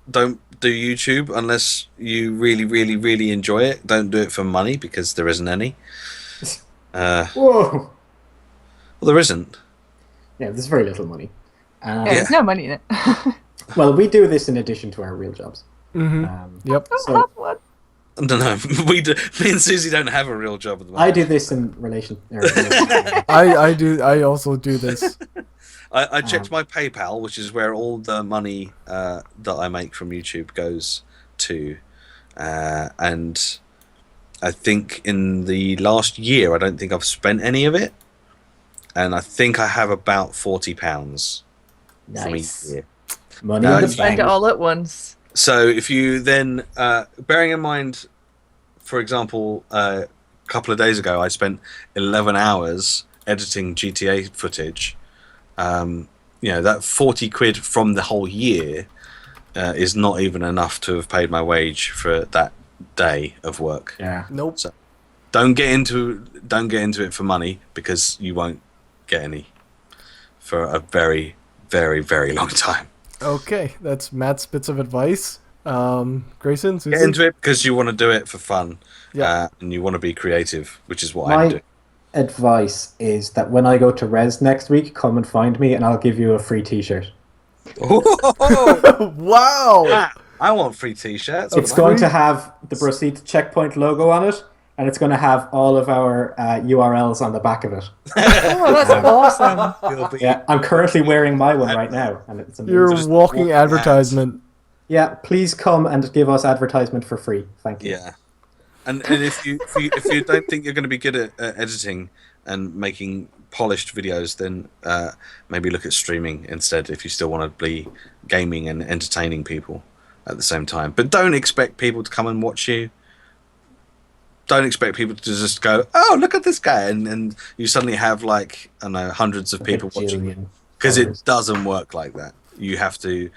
do YouTube unless you really, really, really enjoy it. Don't do it for money because there isn't any. Whoa! Well, there isn't. Yeah, there's very little money. There's no money in it. Well, we do this in addition to our real jobs. Yep. So I don't know. Me and Susie don't have a real job at the moment. I do this in relation. I do. I also do this. I checked my PayPal, which is where all the money that I make from YouTube goes to, and I think in the last year, I don't think I've spent any of it, and I think I have about £40 from each year. Money No, in the Spend it bank. all at once. So if you then, bearing in mind, for example, a couple of days ago, I spent 11 hours editing GTA footage. That 40 quid from the whole year is not even enough to have paid my wage for that day of work. Yeah. Nope. So don't get into it for money, because you won't get any for a very, very, very long time. Okay, that's Matt's bits of advice. Grayson, Susie? Get into it because you want to do it for fun, Yeah. and you want to be creative, which is what My I'm doing. advice is that when I go to Res next week, come and find me, and I'll give you a free T-shirt. Wow. I want free T-shirts. It's going to have the Broceed checkpoint logo on it, and it's going to have all of our URLs on the back of it. Oh, that's awesome. Yeah, I'm currently wearing my one right now, and it's amazing. You're Just walking walk advertisement. Yeah, please come and give us advertisement for free. Thank you. Yeah, and if you don't think you're going to be good at editing and making polished videos, then maybe look at streaming instead. If you still want to be gaming and entertaining people at the same time, but don't expect people to come and watch you. Don't expect people to just go, "Oh, look at this guy," and you suddenly have hundreds of people watching you, because it doesn't work like that. You have to.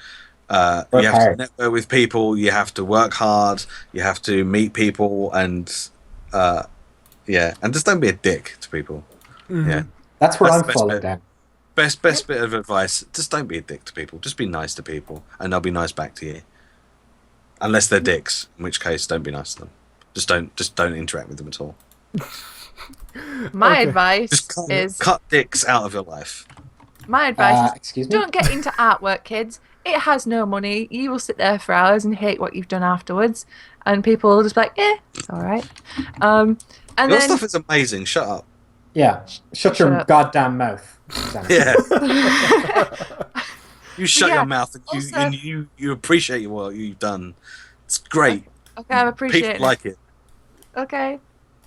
You have to network with people. You have to work hard. You have to meet people, and and just don't be a dick to people. Mm-hmm. Yeah, That's where That's I'm the best falling bit. down. best bit of advice: just don't be a dick to people. Just be nice to people, and they'll be nice back to you. Unless they're dicks, in which case, don't be nice to them. Just don't interact with them at all. My Okay. advice Just is cut dicks out of your life. my advice is Excuse me? don't get into artwork, kids. It has no money. You will sit there for hours and hate what you've done afterwards, and people will just be like, it's all right. And Your then stuff is amazing. Shut up. Yeah, shut your up. goddamn mouth. Susanna. Yeah. You shut Yeah, your mouth and also- you appreciate what you've done. It's great. okay, I'm appreciating People like it. Okay.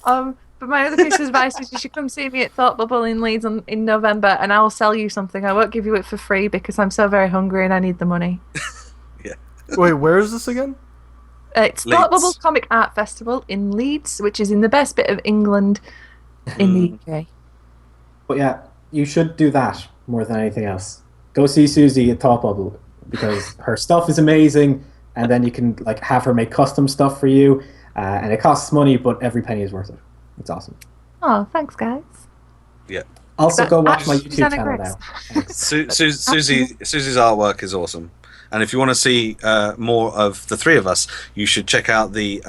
But my other piece of advice is you should come see me at Thought Bubble in Leeds in November, and I will sell you something. I won't give you it for free because I'm so very hungry and I need the money. Wait, where is this again? It's Leeds. Thought Bubble Comic Art Festival in Leeds, which is in the best bit of England in the UK. But yeah, you should do that more than anything else. Go see Susie at Top Bubble because her stuff is amazing, and then you can have her make custom stuff for you, and it costs money, but every penny is worth it. It's awesome. Oh, thanks, guys. Yeah. Also, go watch my Susanah YouTube channel Grace. now. Thanks. Susie's artwork is awesome. And if you want to see more of the three of us, you should check out the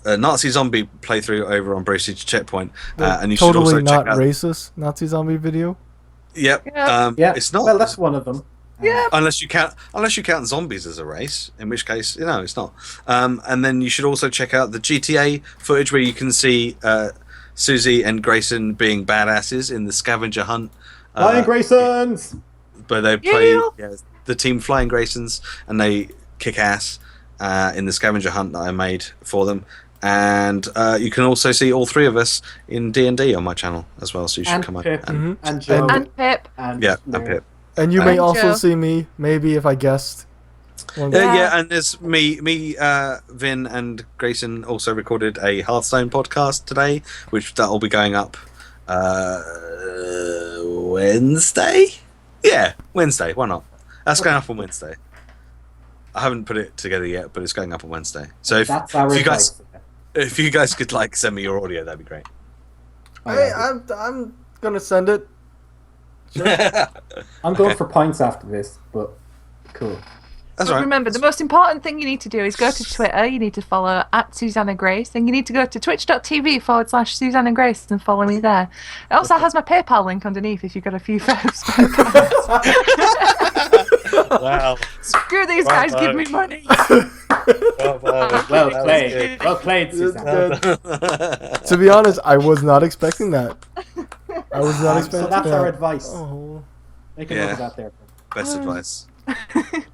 Nazi zombie playthrough over on Broceed Checkpoint. And you should Totally also not check out. racist Nazi zombie video. Yep. Yeah. Yeah, It's not. Well, that's one of them. Yeah. Unless you count zombies as a race, in which case, it's not. And then you should also check out the GTA footage where you can see Susie and Grayson being badasses in the scavenger hunt. Flying Graysons! Where they play Yeah. the team Flying Graysons, and they kick ass in the scavenger hunt that I made for them. And you can also see all three of us in D&D on my channel as well, so you should And come up. Pip. And, And Joe. And Pip. And yeah, Mary. and Pip. And you may And also Joe. see me, maybe if I guessed. Yeah, and there's me, Vin, and Grayson also recorded a Hearthstone podcast today, which that'll be going up Wednesday. Yeah, Wednesday. Why not? That's going up on Wednesday. I haven't put it together yet, but it's going up on Wednesday. So if That's our you guys, advice. could send me your audio, that'd be great. I'm gonna send it. I'm going for pints after this, but cool. That's right. Remember, the most important thing you need to do is go to Twitter. You need to follow at Susanah Grace, and you need to go to twitch.tv/Susanah Grace and follow me there. It also has my PayPal link underneath if you've got a few faves. Wow. Screw these guys, give me money. Well played, Susanna. To be honest, I was not expecting that. I was not expecting So that's that. our advice. Oh. Make a note of that there. Best advice.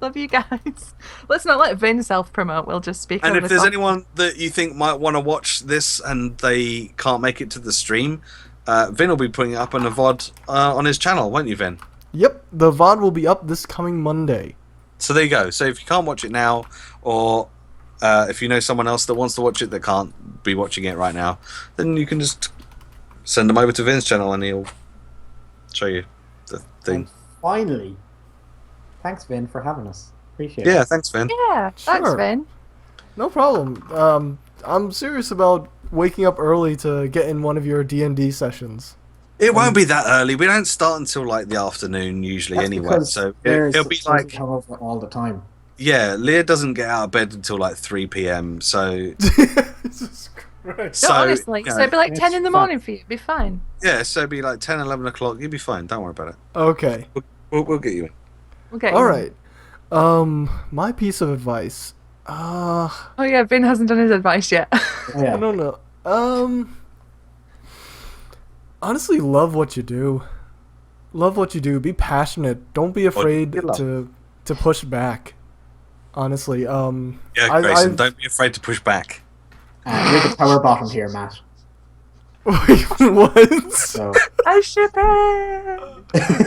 Love you guys. Let's not let Vin self-promote. We'll just speak. And over if there's top. anyone that you think might want to watch this and they can't make it to the stream, Vin will be putting it up on a VOD on his channel, won't you, Vin? Yep, the VOD will be up this coming Monday. So there you go. So if you can't watch it now, or if you know someone else that wants to watch it that can't be watching it right now, then you can just send them over to Vin's channel and he'll show you the thing. And finally, thanks, Vin, for having us. Appreciate it. Yeah, thanks, Vin. Yeah, thanks, Sure. Vin. No problem. I'm serious about waking up early to get in one of your D&D sessions. It won't be that early. We don't start until like the afternoon usually That's anyway. because So there's it'll be something like, come over all the time. yeah, Leah doesn't get out of bed until like 3 p.m. So, Jesus Christ. No, honestly. you know, So it'd be like it's 10 in the fun. morning for you. It'd be fine. yeah, so it'll be like 10, 11 o'clock. You'll be fine. Don't worry about it. Okay. We'll get you in. Okay. All right. My piece of advice. Oh yeah, Vin hasn't done his advice yet. Oh, yeah. I don't know. Honestly, love what you do. Love what you do. Be passionate. Don't be afraid you love? to push back. Honestly, Yeah, Grayson, don't be afraid to push back. You're the power bottom here, Matt. Wait, what? So I ship it.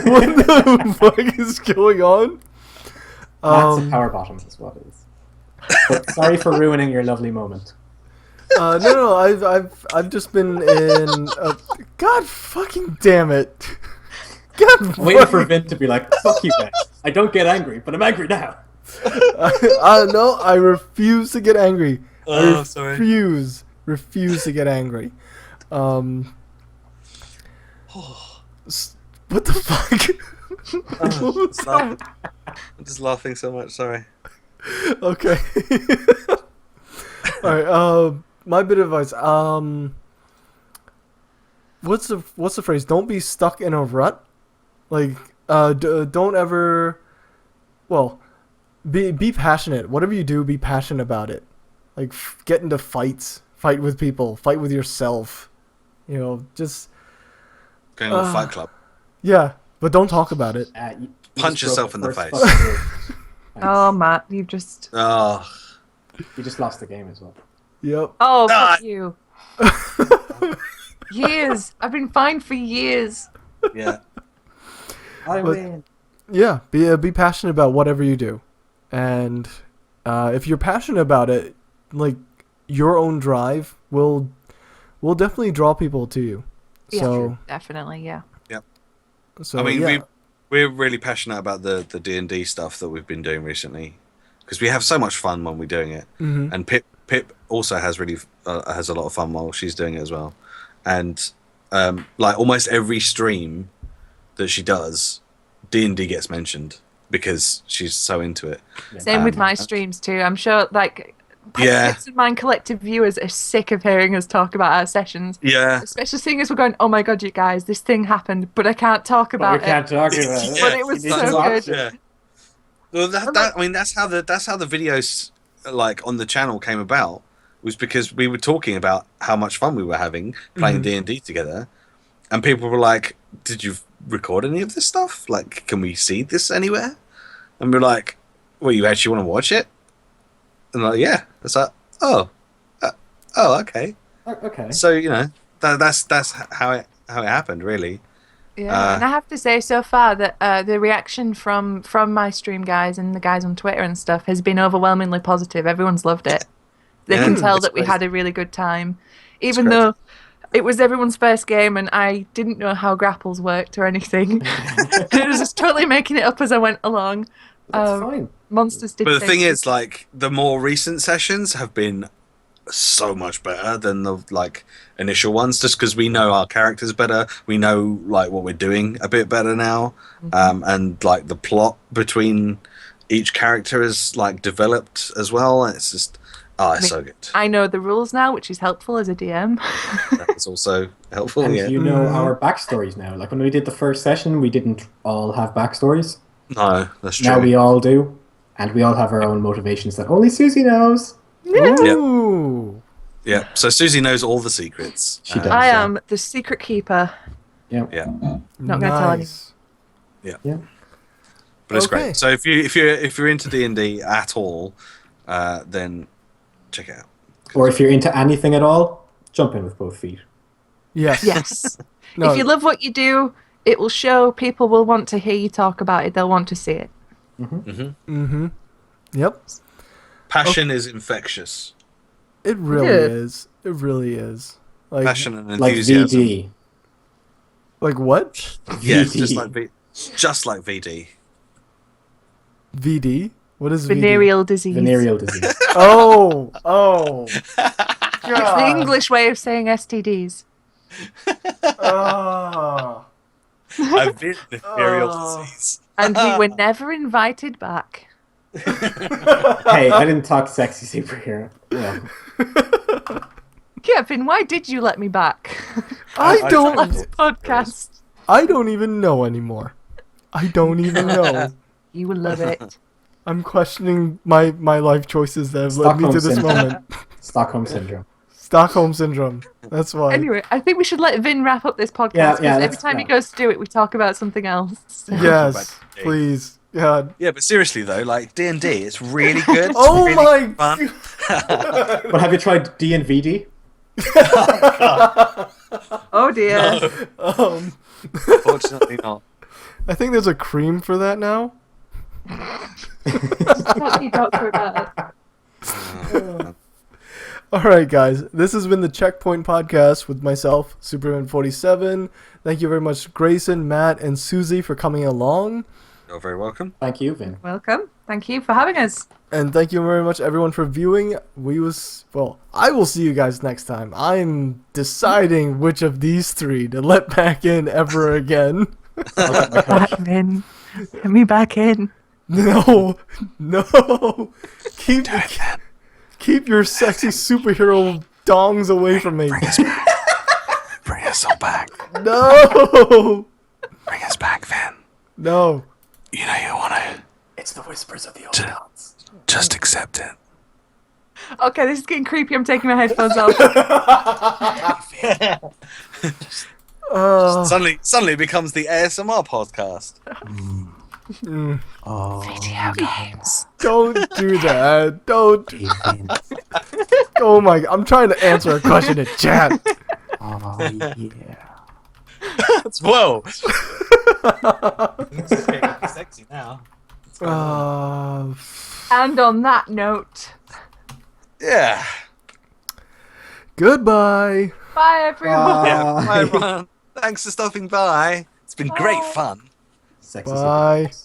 What the fuck is going on? Matt's a power bottom is what it is. But sorry for ruining your lovely moment. No, I've just been in. God fucking damn it! God, I'm waiting for Vin to be like, "Fuck you guys! I don't get angry, but I'm angry now." No, I refuse to get angry. Oh, sorry. Refuse to get angry. What the fuck? I'm just laughing so much. Sorry. Okay. All right. My bit of advice. What's the phrase? Don't be stuck in a rut. Like, don't ever. Well, be passionate. Whatever you do, be passionate about it. Like, get into fights. Fight with people. Fight with yourself. You know, just Going to a fight club. yeah. But don't talk about it. You Punch just broke yourself in the first face. fucking rule. Thanks. Oh, Matt, you just. Oh, You just lost the game as well. Yep. Oh, Ah. fuck you. Years. I've been fined for years. yeah. I But- win. Yeah, be passionate about whatever you do, and if you're passionate about it, like your own drive will definitely draw people to you. Yeah, So, definitely, yeah. so I mean, yeah. we're really passionate about the D&D stuff that we've been doing recently because we have so much fun when we're doing it. Mhm. And Pip also has has a lot of fun while she's doing it as well. And like almost every stream that she does, D&D gets mentioned because she's so into it. Same with my streams too. I'm sure, like, Yeah. Pips and Mine collective viewers are sick of hearing us talk about our sessions. Yeah. Especially seeing as we're going, oh my god, you guys, this thing happened, but I can't talk But about we can't talk about it. But it was You need so to watch good. it. Yeah. Well, I mean, that's how the videos like on the channel came about. Was because we were talking about how much fun we were having playing D&D together, and people were like, "Did you record any of this stuff? Like, can we see this anywhere?" And we're like, "Well, you actually want to watch it?" And like, "Yeah." It's like, "Oh, okay." Okay. So you know, that's how it happened, really. Yeah, and I have to say, so far that the reaction from my stream guys and the guys on Twitter and stuff has been overwhelmingly positive. Everyone's loved it. They can tell that we had a really good time, even though it was everyone's first game and I didn't know how grapples worked or anything. It was just totally making it up as I went along. That's fine. Monsters did. But the say thing so. is, like, the more recent sessions have been so much better than the like initial ones, just because we know our characters better, we know like what we're doing a bit better now, and like the plot between each character is like developed as well. It's just it's so good. I know the rules now, which is helpful as a DM. That's also helpful. And yeah. you know our backstories now. Like when we did the first session, we didn't all have backstories. No, that's true. Now we all do, and we all have our own motivations that only Susie knows. Ooh. Yeah. So Susie knows all the secrets. She does. I am the secret keeper. Yeah. Yeah. Not gonna tell anyone. Yeah. But it's Okay. great. So if you're into D&D at all, then check it out. Or if you're into anything at all, jump in with both feet. Yes. Yes. No. If you love what you do, it will show. People will want to hear you talk about it. They'll want to see it. Yep. Passion is infectious. It really Good. is. It really is. Like Passion and Like enthusiasm. VD. Like what? Yeah, VD. just like VD. VD? What is VD? Venereal disease. Venereal disease. Oh. Oh. It's the English way of saying STDs. Oh. I've been venereal disease. And we were never invited back. Hey, I didn't talk sexy superhero. Yeah. Kevin, why did you let me back? I don't. Last podcast. I don't even know anymore. I don't even know. You will love it. I'm questioning my life choices that have led me to this Stockholm moment. Stockholm syndrome. Stockholm syndrome. That's why. Anyway, I think we should let Vin wrap up this podcast Yeah, because every let's- time he yeah. goes to do it, we talk about something else. Yes, please. God. Yeah, but seriously though, like D&D, it's really good. It's Oh really my fun. But have you tried D and VD? Oh dear. Fortunately not. I think there's a cream for that now. Talk to your doctor about it. All right, guys. This has been the Checkpoint Podcast with myself, Superman47. Thank you very much, Grayson, Matt, and Susie for coming along. You're very welcome. Thank you, Vin. Welcome. Thank you for having us. And thank you very much, everyone, for viewing. I will see you guys next time. I'm deciding which of these three to let back in ever again. Back in. Let me back in. No. Keep your sexy superhero dongs away from me. Bring us all back. No. Bring us back, Vin. No. You know you want to. It's the whispers of the old gods. Just accept it. Okay, this is getting creepy. I'm taking my headphones off. Suddenly it becomes the ASMR podcast. Video games. Don't do that. Don't. Oh my! I'm trying to answer a question in chat. Oh, yeah. Whoa. This is getting sexy now. And on that note, Yeah. Goodbye. bye everyone. Yeah. Bye, everyone. Thanks for stopping by. It's been great fun. Sexy Bye. superheroes.